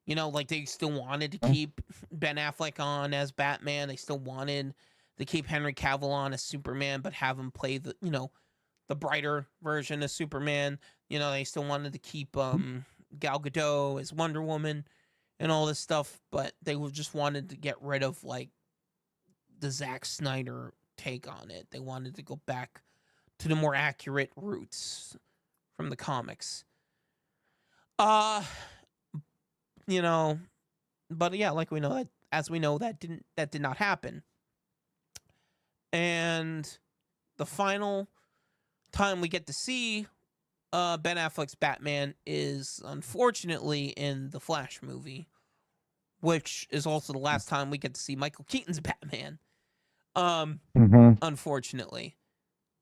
Like they still wanted to keep Ben Affleck on as Batman. They still wanted to keep Henry Cavill on as Superman, but have him play the brighter version of Superman. They still wanted to keep Gal Gadot as Wonder Woman and all this stuff, but they just wanted to get rid of like the Zack Snyder take on it. They wanted to go back to the more accurate roots from the comics. Uh, you know, but yeah, like we know that as we know that did not happen. And the final time we get to see Ben Affleck's Batman is unfortunately in the Flash movie, which is also the last time we get to see Michael Keaton's Batman. Unfortunately.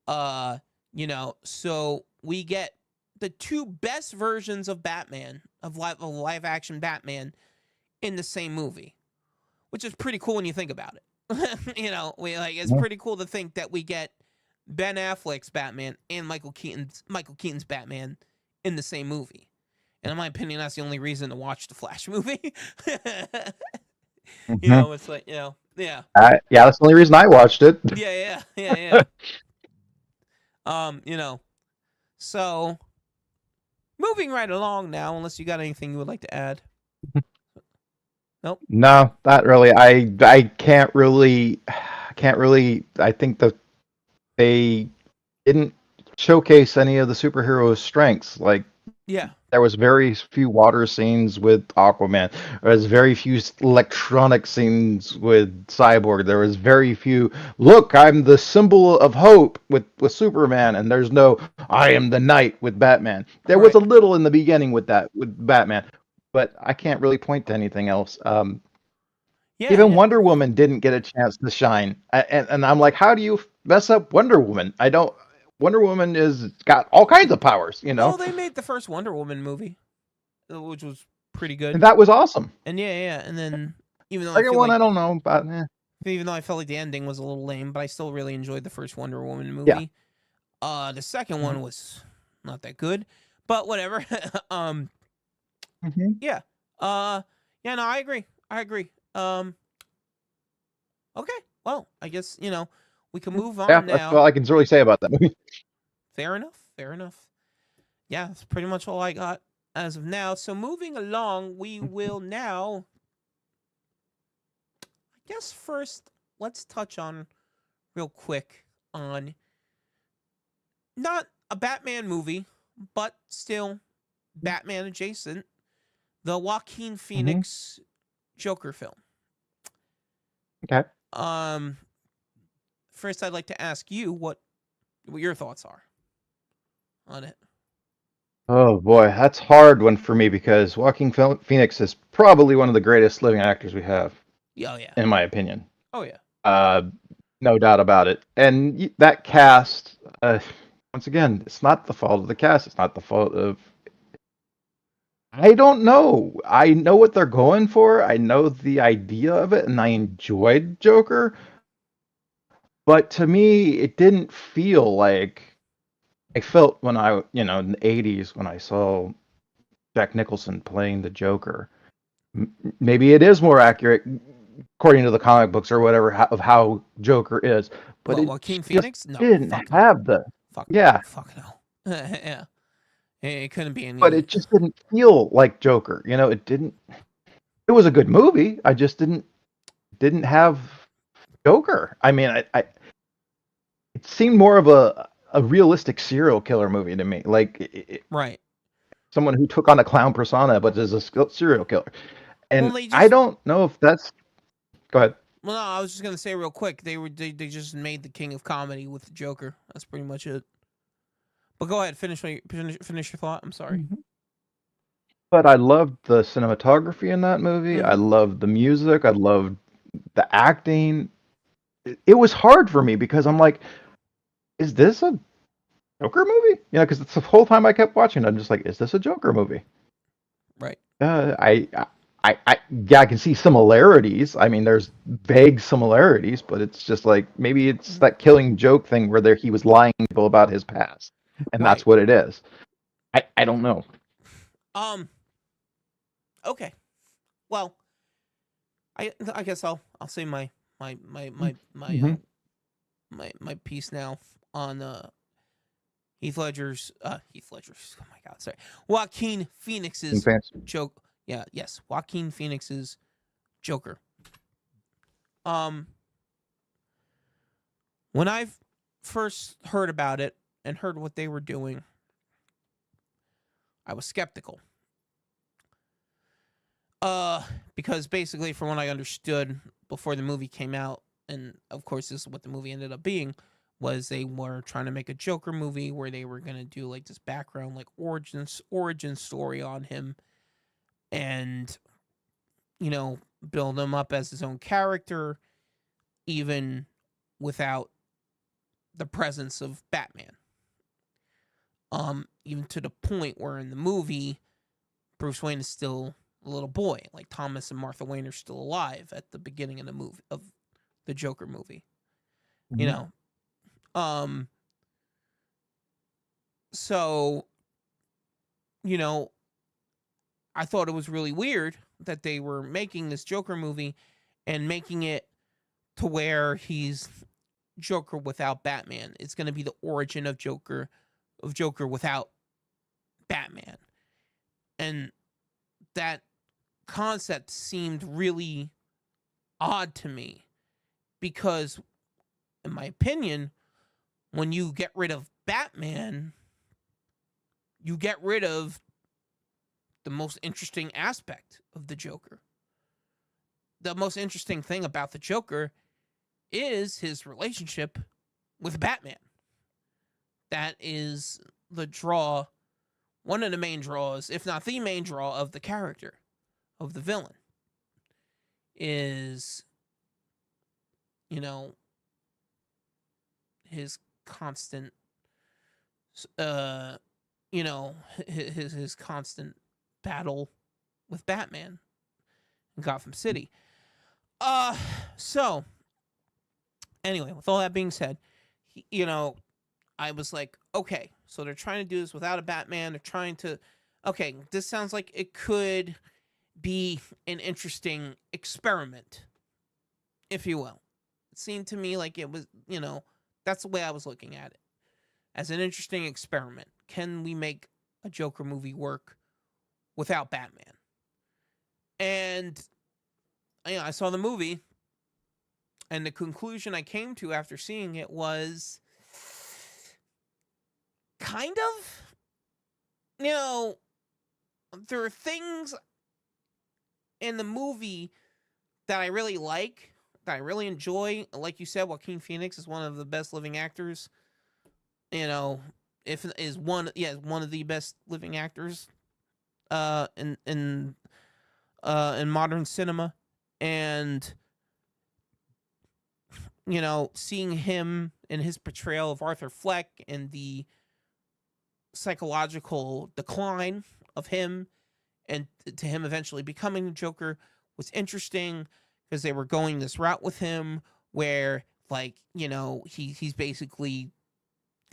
So we get the two best versions of Batman, of live action Batman in the same movie, which is pretty cool when you think about it. It's pretty cool to think that we get Ben Affleck's Batman and Michael Keaton's Batman in the same movie. And in my opinion, that's the only reason to watch the Flash movie. It's like, yeah. Yeah, that's the only reason I watched it. Yeah. So moving right along now, unless you got anything you would like to add. Nope. No, not really. I can't really. I think that they didn't showcase any of the superheroes' strengths. Like, Yeah. there was very few water scenes with Aquaman. There was very few electronic scenes with Cyborg. There was very few. Look, I'm the symbol of hope with Superman, and there's no. I am the knight with Batman. There was a little in the beginning with Batman, but I can't really point to anything else. Even Wonder Woman didn't get a chance to shine, and I'm like, how do you mess up Wonder Woman? I don't. Wonder Woman is got all kinds of powers, Well, they made the first Wonder Woman movie, which was pretty good. And that was awesome. And yeah. And then even though second one, I don't know, but even though I felt like the ending was a little lame, but I still really enjoyed the first Wonder Woman movie. Yeah. The second one was not that good, but whatever. Yeah. Yeah. No, I agree. Okay. Well, I guess we can move on now. That's all I can really say about that movie. Fair enough. Yeah, that's pretty much all I got as of now. So moving along, we will now. I guess first, let's touch on real quick on not a Batman movie, but still Batman adjacent. The Joaquin Hmm. Phoenix Joker film. Okay. Um, First, I'd like to ask you what your thoughts are on it. Oh boy, that's hard one for me because Phoenix is probably one of the greatest living actors we have, Yeah, oh yeah, in my opinion. oh yeah. Uh, no doubt about it. And that cast, once again, it's not the fault of the cast. It's not the fault of. I don't know. I know what they're going for. I know the idea of it, and I enjoyed Joker. But to me, it didn't feel like I felt when in the '80s when I saw Jack Nicholson playing the Joker. Maybe it is more accurate according to the comic books or whatever of how Joker is, but What it Joaquin just Phoenix? No, didn't fuck no, have the yeah, fuck no. Yeah, it couldn't be but any. it just didn't feel like Joker. It didn't. It was a good movie. I just didn't have Joker. I mean, it seemed more of a realistic serial killer movie to me, like Right. someone who took on a clown persona but is a serial killer. Well, And they I just. don't know if that's. Go ahead. Well, no, I was just gonna say real quick. They just made the king of comedy with the Joker. That's pretty much it. But go ahead, finish your thought. I'm sorry. But I loved the cinematography in that movie. I Mm-hmm. loved the music. I loved the acting. It was hard for me because I'm like, is this a Joker movie? Because it's the whole time I kept watching, I'm just like, is this a Joker movie? Right. Yeah, I can see similarities. I mean, there's vague similarities, but it's just like maybe it's Mhm. that Killing Joke thing where he was lying to people about his past, and that's Right. what it is. I don't know. Um. Okay. Well, I guess I'll say Mm-hmm. my piece now on Heath Ledger's, oh my god, sorry, Joaquin Phoenix's Fancy. joke. Yeah, yes, Joaquin Phoenix's Joker. Um, when I first heard about it and heard what they were doing, I was skeptical. Because basically, from what I understood before the movie came out, and of course, this is what the movie ended up being, was they were trying to make a Joker movie where they were gonna do like this background, like origin story on him, and build him up as his own character, even without the presence of Batman. Even to the point where in the movie, Bruce Wayne is still a little boy. Like Thomas and Martha Wayne are still alive at the beginning of the Joker movie. You Mm-hmm. know. Um so, you know, I thought it was really weird that they were making this Joker movie and making it to where he's Joker without Batman. It's going to be the origin of Joker without Batman. And that concept seemed really odd to me because, in my opinion, when you get rid of Batman, you get rid of the most interesting aspect of the Joker. The most interesting thing about the Joker is his relationship with Batman. That is the draw, one of the main draws, if not the main draw of the character, of the villain, is, you know, his constant, uh, his constant battle with Batman in Gotham City. Uh, so anyway, with all that being said, I was like, okay, so they're trying to do this without a Batman. They're trying to, okay, this sounds like it could be an interesting experiment, if you will. It seemed to me like it was, that's the way I was looking at it, as an interesting experiment. Can we make a Joker movie work without Batman? And I saw the movie, and the conclusion I came to after seeing it was kind of, you know, there are things in the movie that I really like, that I really enjoy. Like you said, Joaquin Phoenix is one of the best living actors. You know, if is one, yeah, one of the best living actors, in modern cinema, and you know, seeing him in his portrayal of Arthur Fleck and the psychological decline of him, and to him eventually becoming the Joker, was interesting because they were going this route with him where, like, you know, he's basically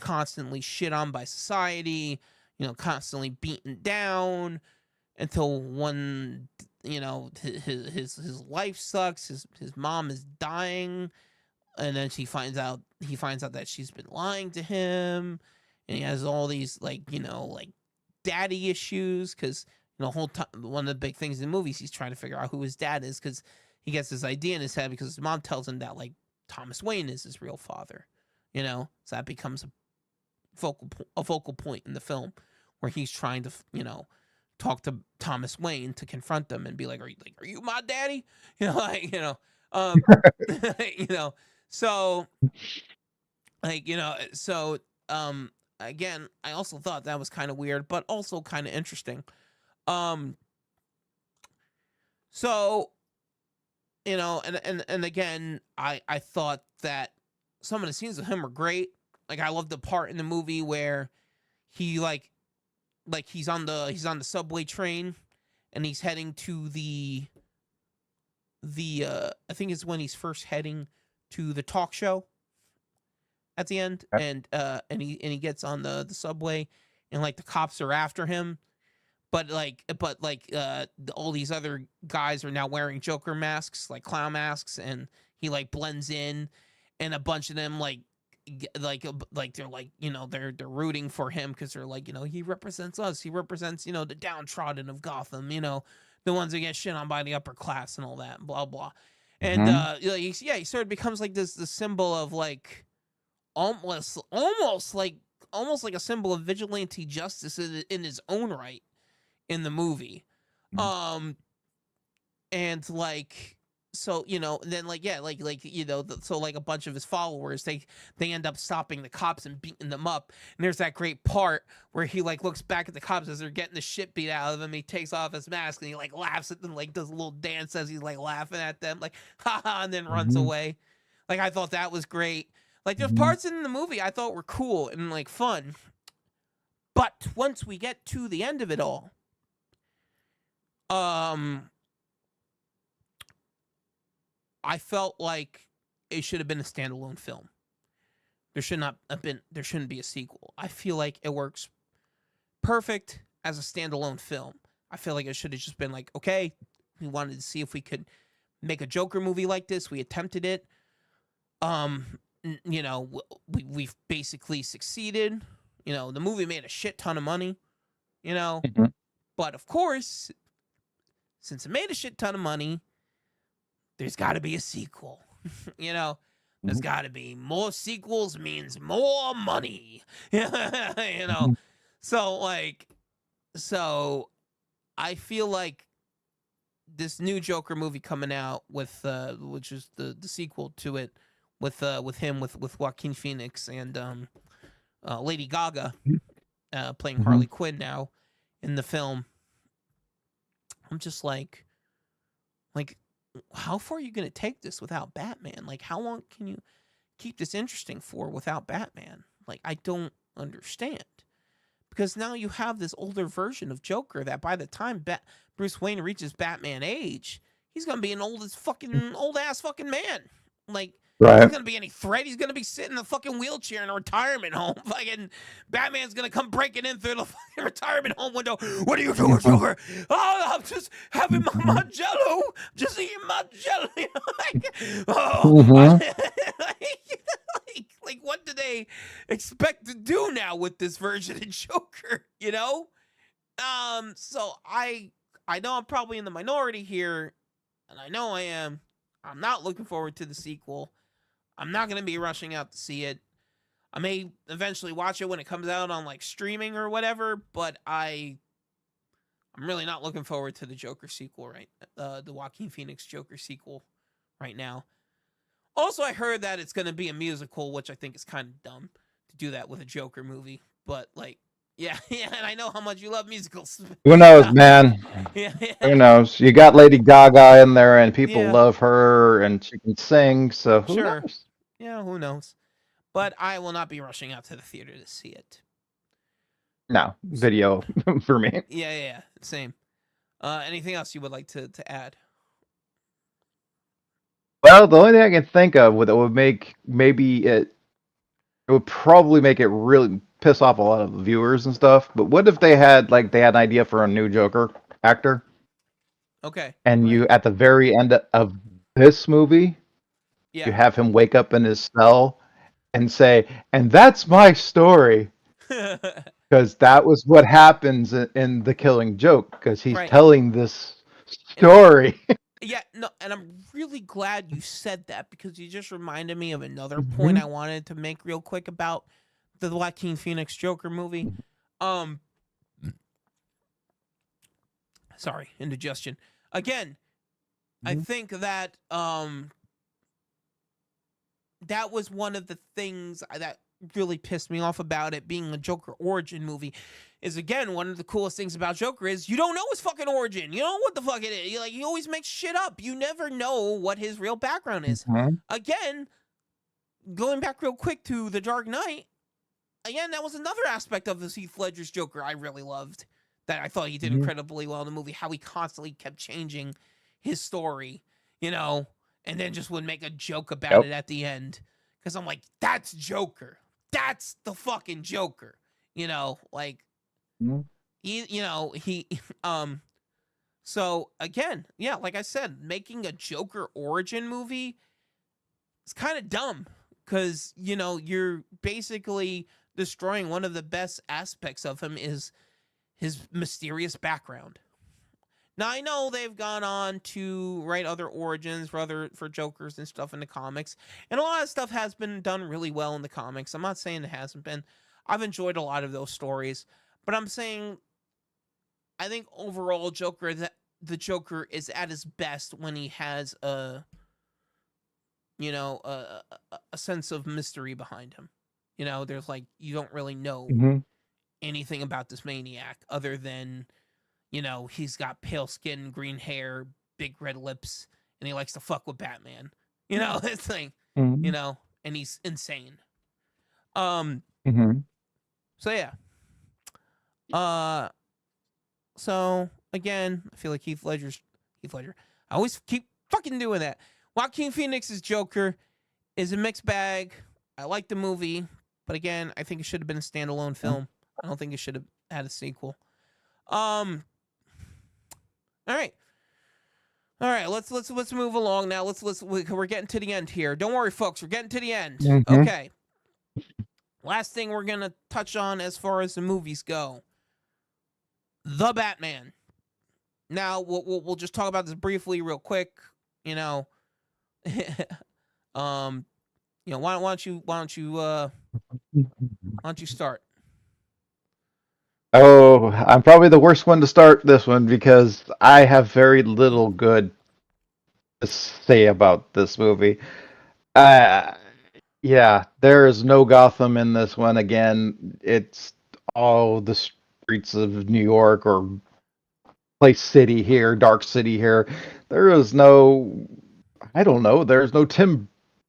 constantly shit on by society, you know, constantly beaten down until one, you know, his life sucks. His mom is dying, and then he finds out that she's been lying to him, and he has all these, like, you know, like daddy issues, because you know, whole time, one of the big things in the movies, he's trying to figure out who his dad is, because he gets this idea in his head because his mom tells him that, like, Thomas Wayne is his real father, you know. So that becomes a focal point in the film, where he's trying to, you know, talk to Thomas Wayne to confront them and be like, are you my daddy? You know, like, you know, you know, so, like, you know, so, again, I also thought that was kind of weird, but also kind of interesting. Um, so, you know, and again, I thought that some of the scenes with him were great. Like, I love the part in the movie where he, like he's on the subway train, and he's heading to the I think it's when he's first heading to the talk show at the end, and he gets on the subway, and like the cops are after him, but all these other guys are now wearing Joker masks, like clown masks, and he like blends in, and a bunch of them like they're like, you know, they're rooting for him because they're like, you know, he represents us, he represents, you know, the downtrodden of Gotham, you know, the ones that get shit on by the upper class and all that, blah blah. And he sort of becomes like this symbol of like almost like a symbol of vigilante justice in his own right in the movie. Mhm. And like, so, you know, and then like, yeah, like you know, so like a bunch of his followers, they end up stopping the cops and beating them up, and there's that great part where he like looks back at the cops as they're getting the shit beat out of him. He takes off his mask and he like laughs at them, like does a little dance as he's like laughing at them, like haha, and then runs Mhm. away. Like, I thought that was great. Like, there's Mhm. parts in the movie I thought were cool and like fun, but once we get to the end of it all, um I felt like it should have been a standalone film. There shouldn't be a sequel. I feel like it works perfect as a standalone film. I feel like it should have just been like, okay, we wanted to see if we could make a Joker movie like this. We attempted it. You know, we've basically succeeded. You know, the movie made a shit ton of money, you know, Mhm. but of course, since it made a shit ton of money, there's got to be a sequel. You know, there's Mhm. got to be more sequels means more money. You know, Mhm. so like, so I feel like this new Joker movie coming out with which is the sequel to it, with with Joaquin Phoenix and Lady Gaga playing Mhm. Harley Quinn now in the film. I'm just like how far are you gonna take this without Batman? Like, how long can you keep this interesting for without Batman? Like, I don't understand. Because now you have this older version of Joker that by the time Bruce Wayne reaches Batman age, he's gonna be an old ass fucking man. Like, he's Right. gonna be any threat. He's gonna be sitting in a fucking wheelchair in a retirement home. Fucking Batman's gonna come breaking in through the fucking retirement home window. What are you doing, Mhm. Joker? Oh, I'm just having my Mhm. Jello. Just eating my Jello. Like, oh, Mhm. like, what do they expect to do now with this version of Joker, you know? So I know I'm probably in the minority here, and I know I am. I'm not looking forward to the sequel. I'm not gonna be rushing out to see it. I may eventually watch it when it comes out on like streaming or whatever, but I'm really not looking forward to the Joker sequel, right? The Joaquin Phoenix Joker sequel right now. Also, I heard that it's going to be a musical, which I think is kind of dumb to do that with a Joker movie. But like, yeah, yeah, and I know how much you love musicals. Who knows, man? Yeah, Who yeah, knows? You got Lady Gaga in there, and people yeah, love her, and she can sing. So who sure. knows? Yeah, who knows? But I will not be rushing out to the theater to see it. No video for me. Yeah, yeah, yeah, same. Anything else you would like to add? Well, the only thing I can think of that would make maybe it would probably make it really piss off a lot of viewers and stuff. But what if they had an idea for a new Joker actor, Okay. and Right. you at the very end of this movie, Yeah. you have him wake up in his cell and say, "And that's my story," because that was what happens in The Killing Joke, because he's Right. telling this And story. yeah, no, and I'm really glad you said that because you just reminded me of another point I wanted to make real quick about the Joaquin Phoenix Joker movie. Um, sorry, indigestion. Again, I think that that was one of the things that really pissed me off about it being a Joker origin movie. Is again one of the coolest things about Joker is you don't know his fucking origin. You don't know what the fuck it is. He always makes shit up. You never know what his real background is. Mhm. Again, going back real quick to The Dark Knight. Again, that was another aspect of the Heath Ledger's Joker I really loved. That I thought he did incredibly well in the movie. How he constantly kept changing his story, and then just would make a joke about it at the end. Because I'm like, that's Joker. That's the fucking Joker. Like he so again, yeah, like I said, making a Joker origin movie is kind of dumb because you're basically destroying one of the best aspects of him is his mysterious background. Now I know they've gone on to write other origins for Jokers and stuff in the comics, and a lot of stuff has been done really well in the comics. I'm not saying it hasn't been. I've enjoyed a lot of those stories, but I'm saying I think overall the Joker is at his best when he has a sense of mystery behind him. There's like you don't really know anything about this maniac other than he's got pale skin, green hair, big red lips, and he likes to fuck with Batman. It's like, and he's insane. So yeah. So again, I feel like Heath Ledger. I always keep fucking doing that. Joaquin Phoenix's Joker is a mixed bag. I like the movie, but again, I think it should have been a standalone film. I don't think it should have had a sequel. All right. Let's move along now. We're getting to the end here. Don't worry, folks. We're getting to the end. Okay. Last thing we're gonna touch on as far as the movies go. The Batman. Now we'll just talk about this briefly, real quick. Why don't you start? Oh, I'm probably the worst one to start this one because I have very little good to say about this movie. Uh, yeah, there is no Gotham in this one. Again, it's all the streets of New York or Place City here, Dark City here. There is no, I don't know, there's no Tim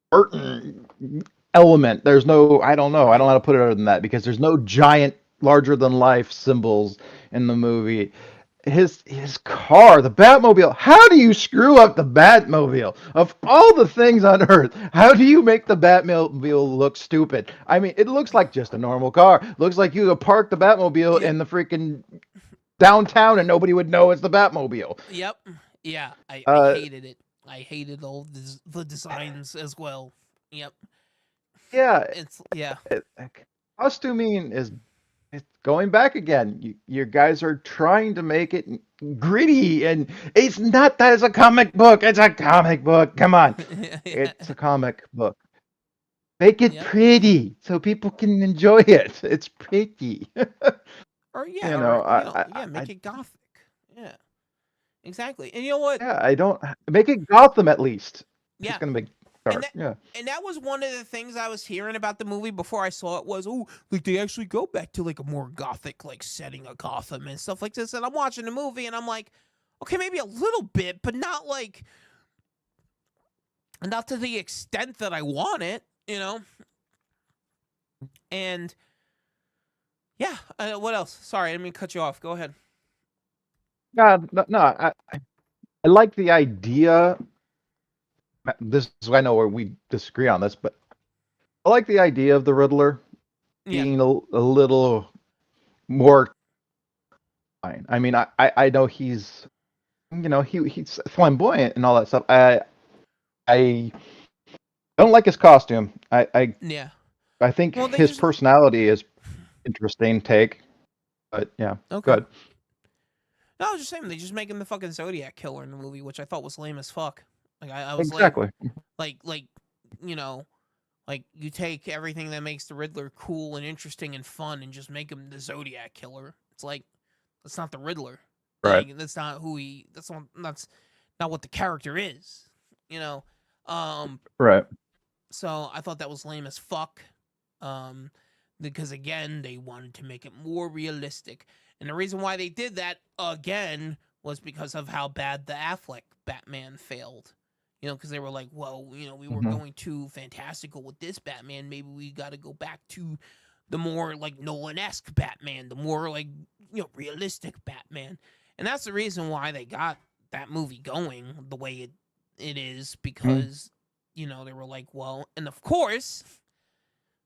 Burton element. There's no, I don't know. I don't know how to put it other than that because there's no giant, larger than life symbols in the movie. His car, the Batmobile. How do you screw up the Batmobile? Of all the things on earth, how do you make the Batmobile look stupid? I mean, it looks like just a normal car. Looks like you could park the Batmobile in the freaking downtown and nobody would know it's the Batmobile. Yep. Yeah, I hated it. I hated all the designs as well. Yep. Yeah. Yeah. Costuming is it's going back again. You guys are trying to make it gritty, and it's not that it's a comic book. It's a comic book. Come on. It's a comic book. Make it Yep. pretty so people can enjoy it. It's pretty. Or yeah, You or know, yeah, make I it gothic. Yeah, exactly. And you know what? yeah, I don't make it Gotham at least. If it's Yeah, gonna make and dark. that Yeah, and that was one of the things I was hearing about the movie before I saw it was, oh, like they actually go back to like a more gothic like setting of Gotham and stuff like this. And I'm watching the movie and I'm like, okay, maybe a little bit, but not to the extent that I want it, you know. And yeah, what else? Sorry, I didn't mean to cut you off. Go ahead. no, I like the idea. This is I know where we disagree on this, but I like the idea of the Riddler Yeah, being a little more fine. I mean, I know he's he's flamboyant and all that stuff. I don't like his costume. yeah. I think Well, they his just personality is interesting take, but yeah, okay. good. No, I was just saying they just make him the fucking Zodiac killer in the movie, which I thought was lame as fuck. Like I was Exactly. like you know, like you take everything that makes the Riddler cool and interesting and fun and just make him the Zodiac killer. It's like that's not the Riddler. Right. Like that's not who he. That's not what the character is. You know. Um. Right. So I thought that was lame as fuck. Um. Because again, they wanted to make it more realistic, and the reason why they did that again was because of how bad the Affleck Batman failed. You know, because they were like, well, we were Hmm. going too fantastical with this Batman. Maybe we got to go back to the more like Nolan-esque Batman, the more like realistic Batman, and that's the reason why they got that movie going the way it is because they were like, well, and of course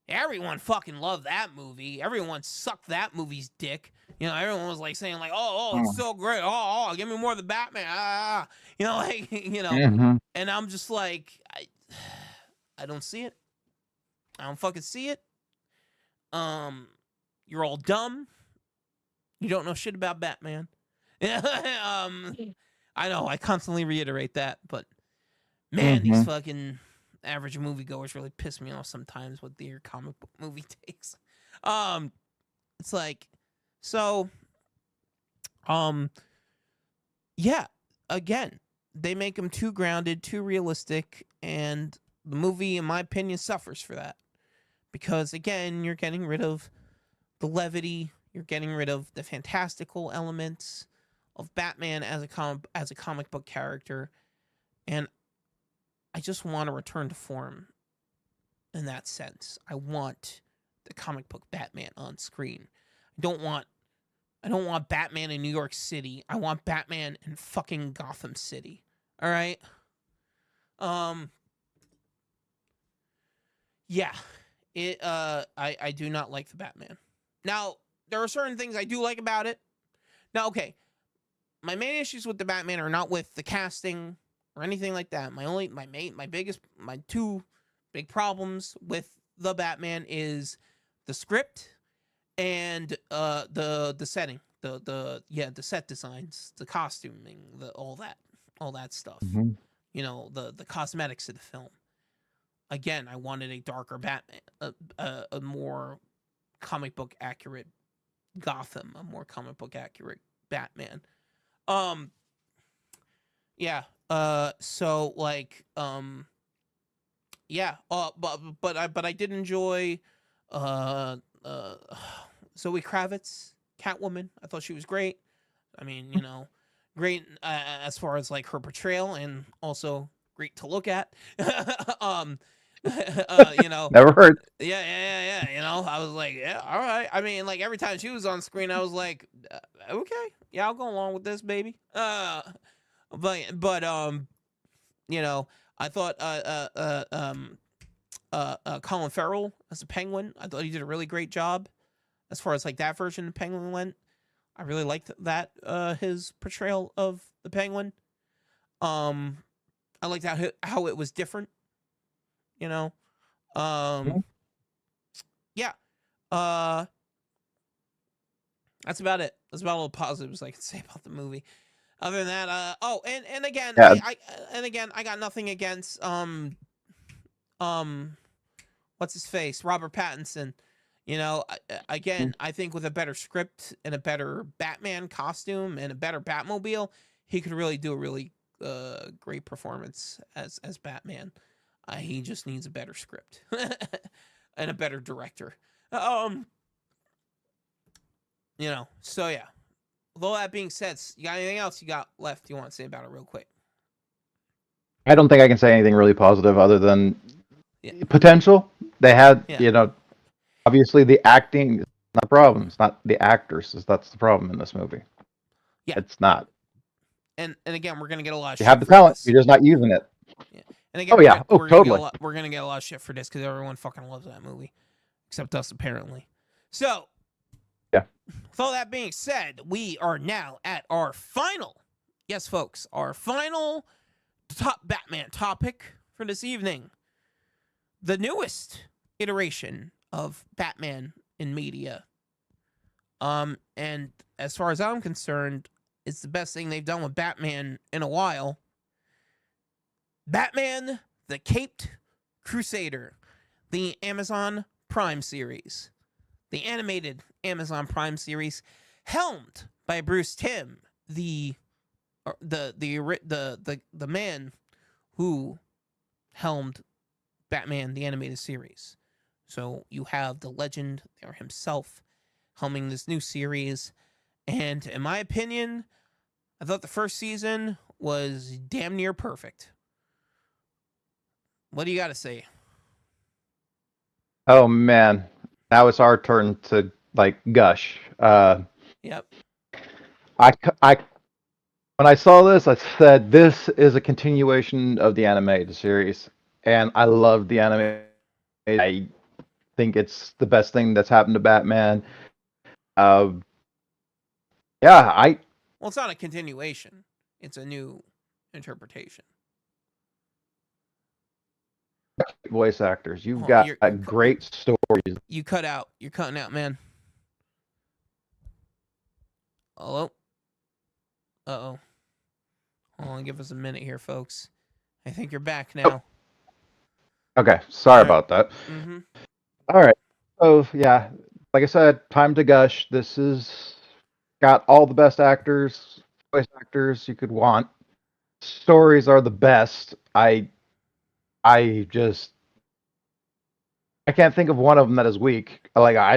everyone fucking loved that movie. Everyone sucked that movie's dick. Everyone was like saying like, oh, it's so great. Oh, give me more of the Batman. Like, Hmm. and I'm just like, I don't see it. I don't fucking see it. You're all dumb. You don't know shit about Batman. um, I know I constantly reiterate that, but man, these Hmm. fucking average moviegoers really piss me off sometimes with their comic book movie takes. Um, it's like, so, um, yeah, again, they make them too grounded, too realistic, and the movie, in my opinion, suffers for that because again, you're getting rid of the levity, you're getting rid of the fantastical elements of Batman as a comic book character, and I just want to return to form in that sense. I want the comic book Batman on screen. I don't want Batman in New York City. I want Batman in fucking Gotham City. All right? Um yeah. I do not like the Batman. Now, there are certain things I do like about it. Now, okay, my main issues with the Batman are not with the casting or anything like that. My two big problems with the Batman is the script and the setting, the set designs, the costuming, the all that stuff. Hmm. The cosmetics of the film. Again, I wanted a darker Batman, a more comic book accurate Gotham, a more comic book accurate Batman. Um, yeah. So like, yeah. But I did enjoy, uh, uh, Zoe Kravitz, Catwoman. I thought she was great. I mean, great as far as like her portrayal, and also great to look at. um, you know, Never heard. yeah. I was like, yeah, all right. I mean, like every time she was on screen, I was like, okay, yeah, I'll go along with this, baby. But I thought Colin Farrell as a Penguin. I thought he did a really great job as far as like that version of Penguin went. I really liked that his portrayal of the Penguin. Um, I liked how it was different. You know. Um, yeah. Uh, that's about it. That's about all the positives I can say about the movie. Other than that, and again, Yeah. I got nothing against um what's his face, Robert Pattinson. You know, again, I think with a better script and a better Batman costume and a better Batmobile, he could really do a really great performance as Batman. He just needs a better script and a better director. You know, so yeah. With all that being said, you got anything else you got left you want to say about it real quick? I don't think I can say anything really positive other than Yeah. potential. They had, Yeah. you know, obviously the acting is not the problem. It's not the actors. That's the problem in this movie. Yeah. It's not. And again, we're gonna get a lot of You shit have the for talent, this. you're just not using it. Yeah. And again, Oh yeah, totally. we're gonna get a lot of shit for this because everyone fucking loves that movie, except us apparently. So, yeah. With all that being said, we are now at our final, yes, folks, our final top Batman topic for this evening. The newest iteration of Batman in media. And as far as I'm concerned, it's the best thing they've done with Batman in a while. Batman the Caped Crusader, the Amazon Prime series. The animated Amazon Prime series, helmed by Bruce Timm, the man who helmed Batman the animated series. So you have the legend there himself helming this new series, and in my opinion, I thought the first season was damn near perfect. What do you got to say? Oh man, now it's our turn to like gush. Yep. I when I saw this, I said this is a continuation of the animated series, and I love the anime. I think it's the best thing that's happened to Batman. Yeah, Well, it's not a continuation. It's a new interpretation. voice actors. You've Oh, got great stories. You cut out. You're cutting out, man. Hello? Uh-oh. Hold on, give us a minute here, folks. I think you're back now. Okay, sorry about that. Mm-hmm. All right. So yeah, like I said, time to gush. This is got all the best actors, voice actors you could want. Stories are the best. I just I can't think of one of them that is weak. Like I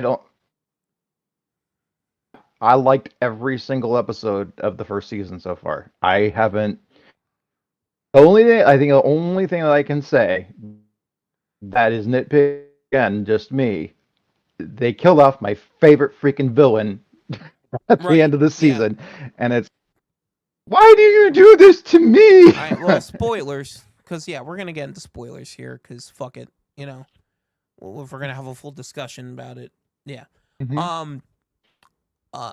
liked every single episode of the first season so far. I haven't. The only thing that I can say that is nitpick again, just me. They killed off my favorite freaking villain at the end of the season, and it's why do you do this to me? All right, well, spoilers, because yeah, we're gonna get into spoilers here, because fuck it, you know, if we're gonna have a full discussion about it, yeah. Mm-hmm.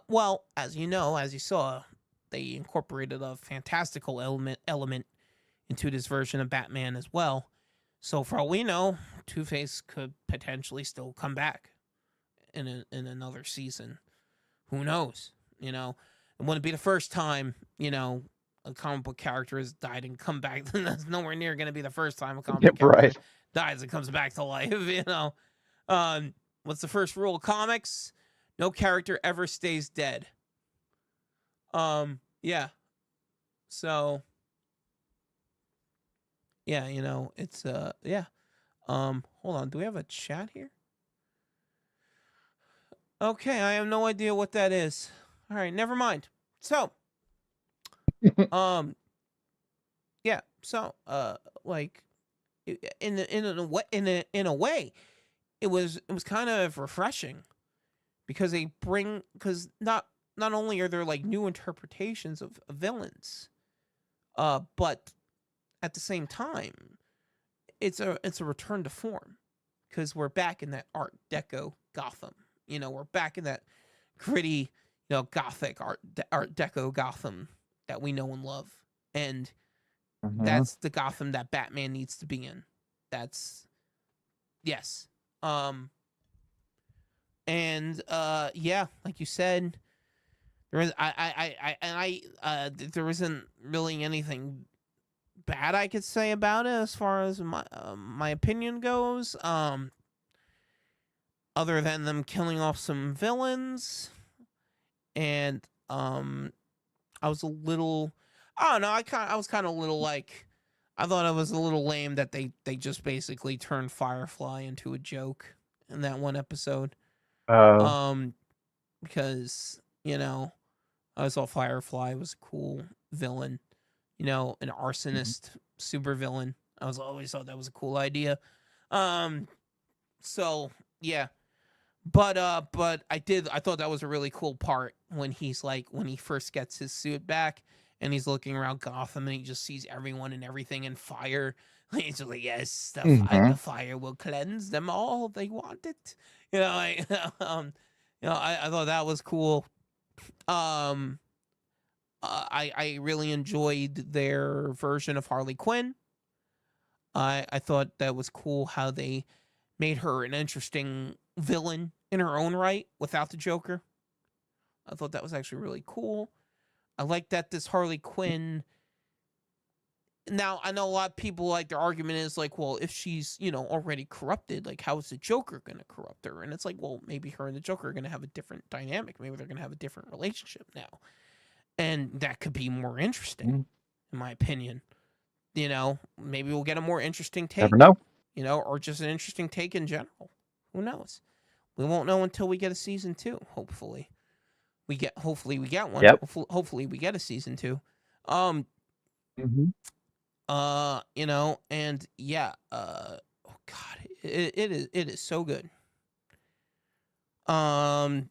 Well, as you know, as you saw, they incorporated a fantastical element into this version of Batman as well. So for all we know, Two-Face could potentially still come back in another season. Who knows? You know, it wouldn't be the first time, you know, a comic book character has died and come back. That's nowhere near going to be the first time a comic book character dies and comes back to life. You know, what's the first rule of comics? No character ever stays dead. Yeah. So, yeah, you know, it's yeah. Hold on. Do we have a chat here? Okay, I have no idea what that is. All right, never mind. So, yeah. So, like, in a way, it was kind of refreshing because not only are there like new interpretations of villains, but at the same time, it's a return to form because we're back in that Art Deco Gotham. You know, we're back in that gritty, you know, gothic Art Deco Gotham that we know and love, and that's the Gotham that Batman needs to be in. That's yes. And yeah, like you said, there is there isn't really anything bad I could say about it as far as my opinion goes. other than them killing off some villains, and I was a little, I don't know, I was kind of a little like, I thought it was a little lame that they just basically turned Firefly into a joke in that one episode. Oh. Because I thought Firefly was a cool villain, an arsonist super villain. I always thought that was a cool idea. So yeah, but I thought that was a really cool part when when he first gets his suit back and he's looking around Gotham and he just sees everyone and everything in fire. He's just like, yes, the fire will cleanse them all. They want it. I thought that was cool. I really enjoyed their version of Harley Quinn. I thought that was cool how they made her an interesting villain in her own right without the Joker. I thought that was actually really cool. I like that this Harley Quinn. Now, I know a lot of people, like, their argument is like, well, if she's, already corrupted, like, how is the Joker going to corrupt her? And it's like, well, maybe her and the Joker are going to have a different dynamic. Maybe they're going to have a different relationship now. And that could be more interesting, in my opinion. Maybe we'll get a more interesting take. Never know. Or just an interesting take in general. Who knows? We won't know until we get a season 2, hopefully. Hopefully we get one. Yep. Hopefully we get a season 2. And yeah, oh god, it is so good. And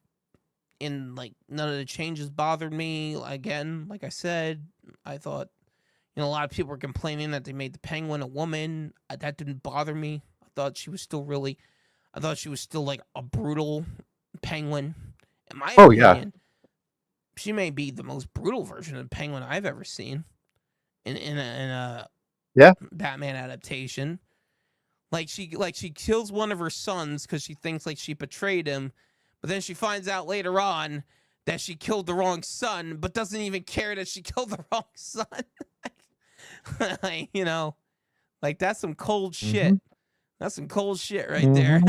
like none of the changes bothered me. Again, like I said, I thought a lot of people were complaining that they made the Penguin a woman. That didn't bother me. I thought she was still like a brutal Penguin. In my opinion, she may be the most brutal version of the Penguin I've ever seen in a Batman adaptation. Like she kills one of her sons because she thinks like she betrayed him, but then she finds out later on that she killed the wrong son, but doesn't even care that she killed the wrong son. Like that's some cold shit. That's some cold shit right there.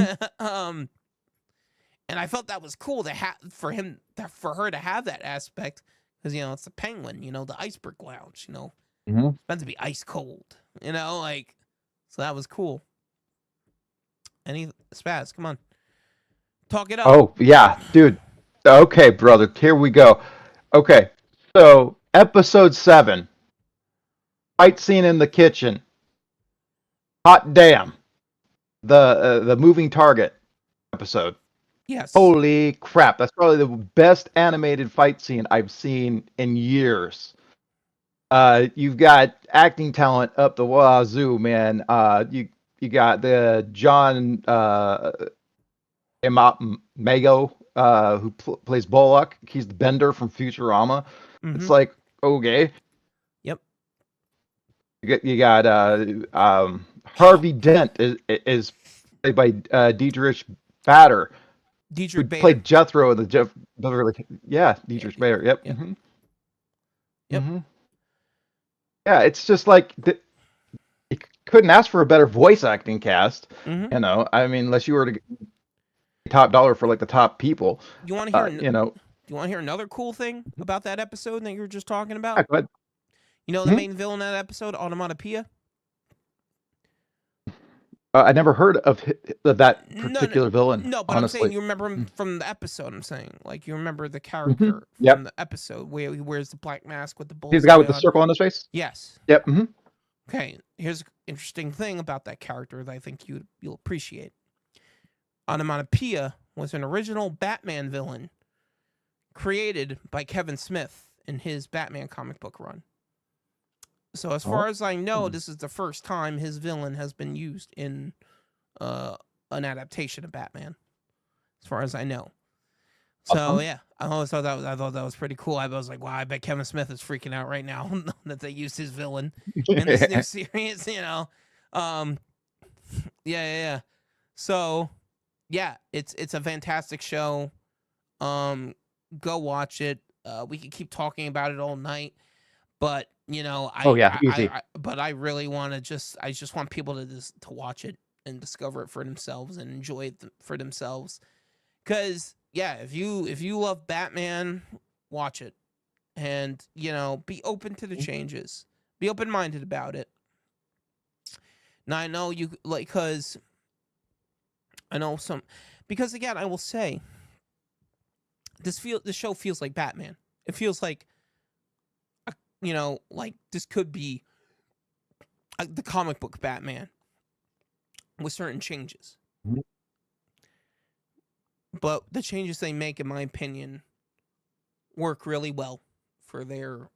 And I felt that was cool to have for her to have that aspect because it's the Penguin, the Iceberg Lounge, it's meant to be ice cold, like, so that was cool. Spaz, come on, talk it up. Oh yeah, dude. Okay, brother, here we go. Okay, so episode 7, fight scene in the kitchen. Hot damn, the moving target episode. Yes. Holy crap, that's probably the best animated fight scene I've seen in years. You've got acting talent up the wazoo, man. You got the John Mago, who plays Bullock. He's the Bender from Futurama. It's like, okay. Yep. You got Harvey Dent is played by Dietrich Bader. Dietrich Bader played Jethro in the Dietrich Bader. Yep. Yep. Yep. Yeah, it's just like you couldn't ask for a better voice acting cast. I mean, unless you were to get top dollar for like the top people. You want to hear? Do you want to hear another cool thing about that episode that you were just talking about? Yeah, go ahead. The main villain of that episode, Onomatopoeia. I never heard of that particular villain. No, but honestly. I'm saying you remember him from the episode. I'm saying, like, you remember the character from the episode where he wears the black mask with the bullseye. He's the guy with the circle on his face? Yes. Yep. Okay, here's an interesting thing about that character that I think you'll appreciate. Onomatopoeia was an original Batman villain created by Kevin Smith in his Batman comic book run. So as far as I know, this is the first time his villain has been used in an adaptation of Batman. As far as I know. So yeah, I thought that was pretty cool. I was like, wow, I bet Kevin Smith is freaking out right now that they used his villain in this new series. Yeah. So yeah, it's a fantastic show. Go watch it. We could keep talking about it all night, but easy. But I really want to I just want people to watch it and discover it for themselves and enjoy it for themselves. Because yeah, if you love Batman, watch it, and be open to the changes. Be open minded about it. Now I know you like because I know some because again I will say this show feels like Batman. It feels like like this could be the comic book Batman with certain changes. Mhm. But the changes they make, in my opinion, work really well for that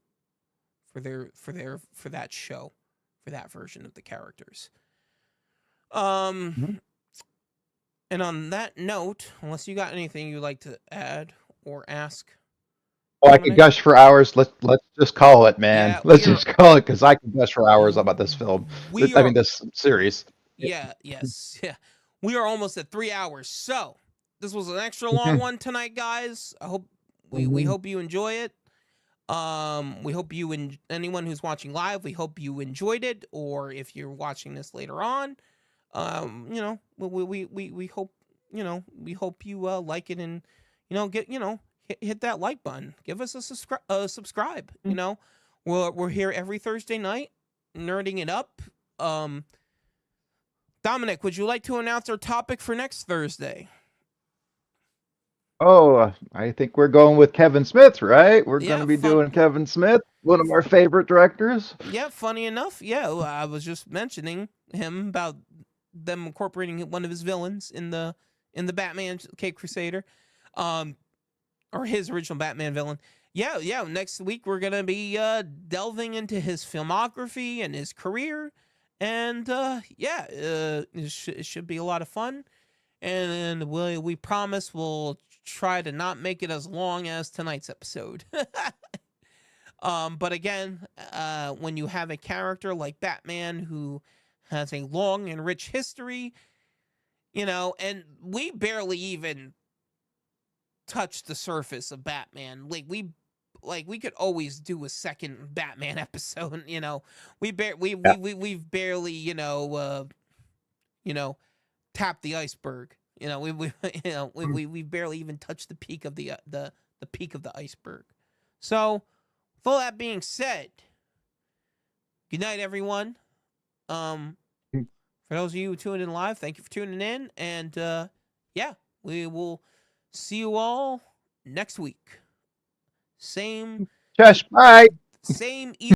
show, for that version of the characters. Mhm. And on that note, unless you got anything you'd like to add or ask. Oh, I could gush for hours. Let's just call it, man. Yeah, Let's just call it because I could gush for hours about this film. We I are mean, this series. yeah, we are almost at 3 hours. So this was an extra long one tonight, guys. I hope we hope you enjoy it. We hope anyone who's watching live, we hope you enjoyed it, or if you're watching this later on, we hope we hope you like it, and get hit that like button, give us a subscribe. We're here every Thursday night, nerding it up. Dominic, would you like to announce our topic for next Thursday? Oh, I think we're going with Kevin Smith, right? We're going Yeah, to be doing Kevin Smith, one of our favorite directors. Yeah, funny enough, yeah, I was just mentioning him about them incorporating one of his villains in the Batman Cape Crusader, or his original Batman villain. Yeah. Next week we're gonna be delving into his filmography and his career, and it should be a lot of fun. And we promise we'll try to not make it as long as tonight's episode. But again, when you have a character like Batman who has a long and rich history, and we barely even touched the surface of Batman. We could always do a second Batman episode. We've barely tapped the iceberg. We've barely even touched the peak of the peak of the iceberg. So, with all that being said, good night, everyone. For those of you who tuned in live, thank you for tuning in, and we will see you all next week. Same Josh, bye. same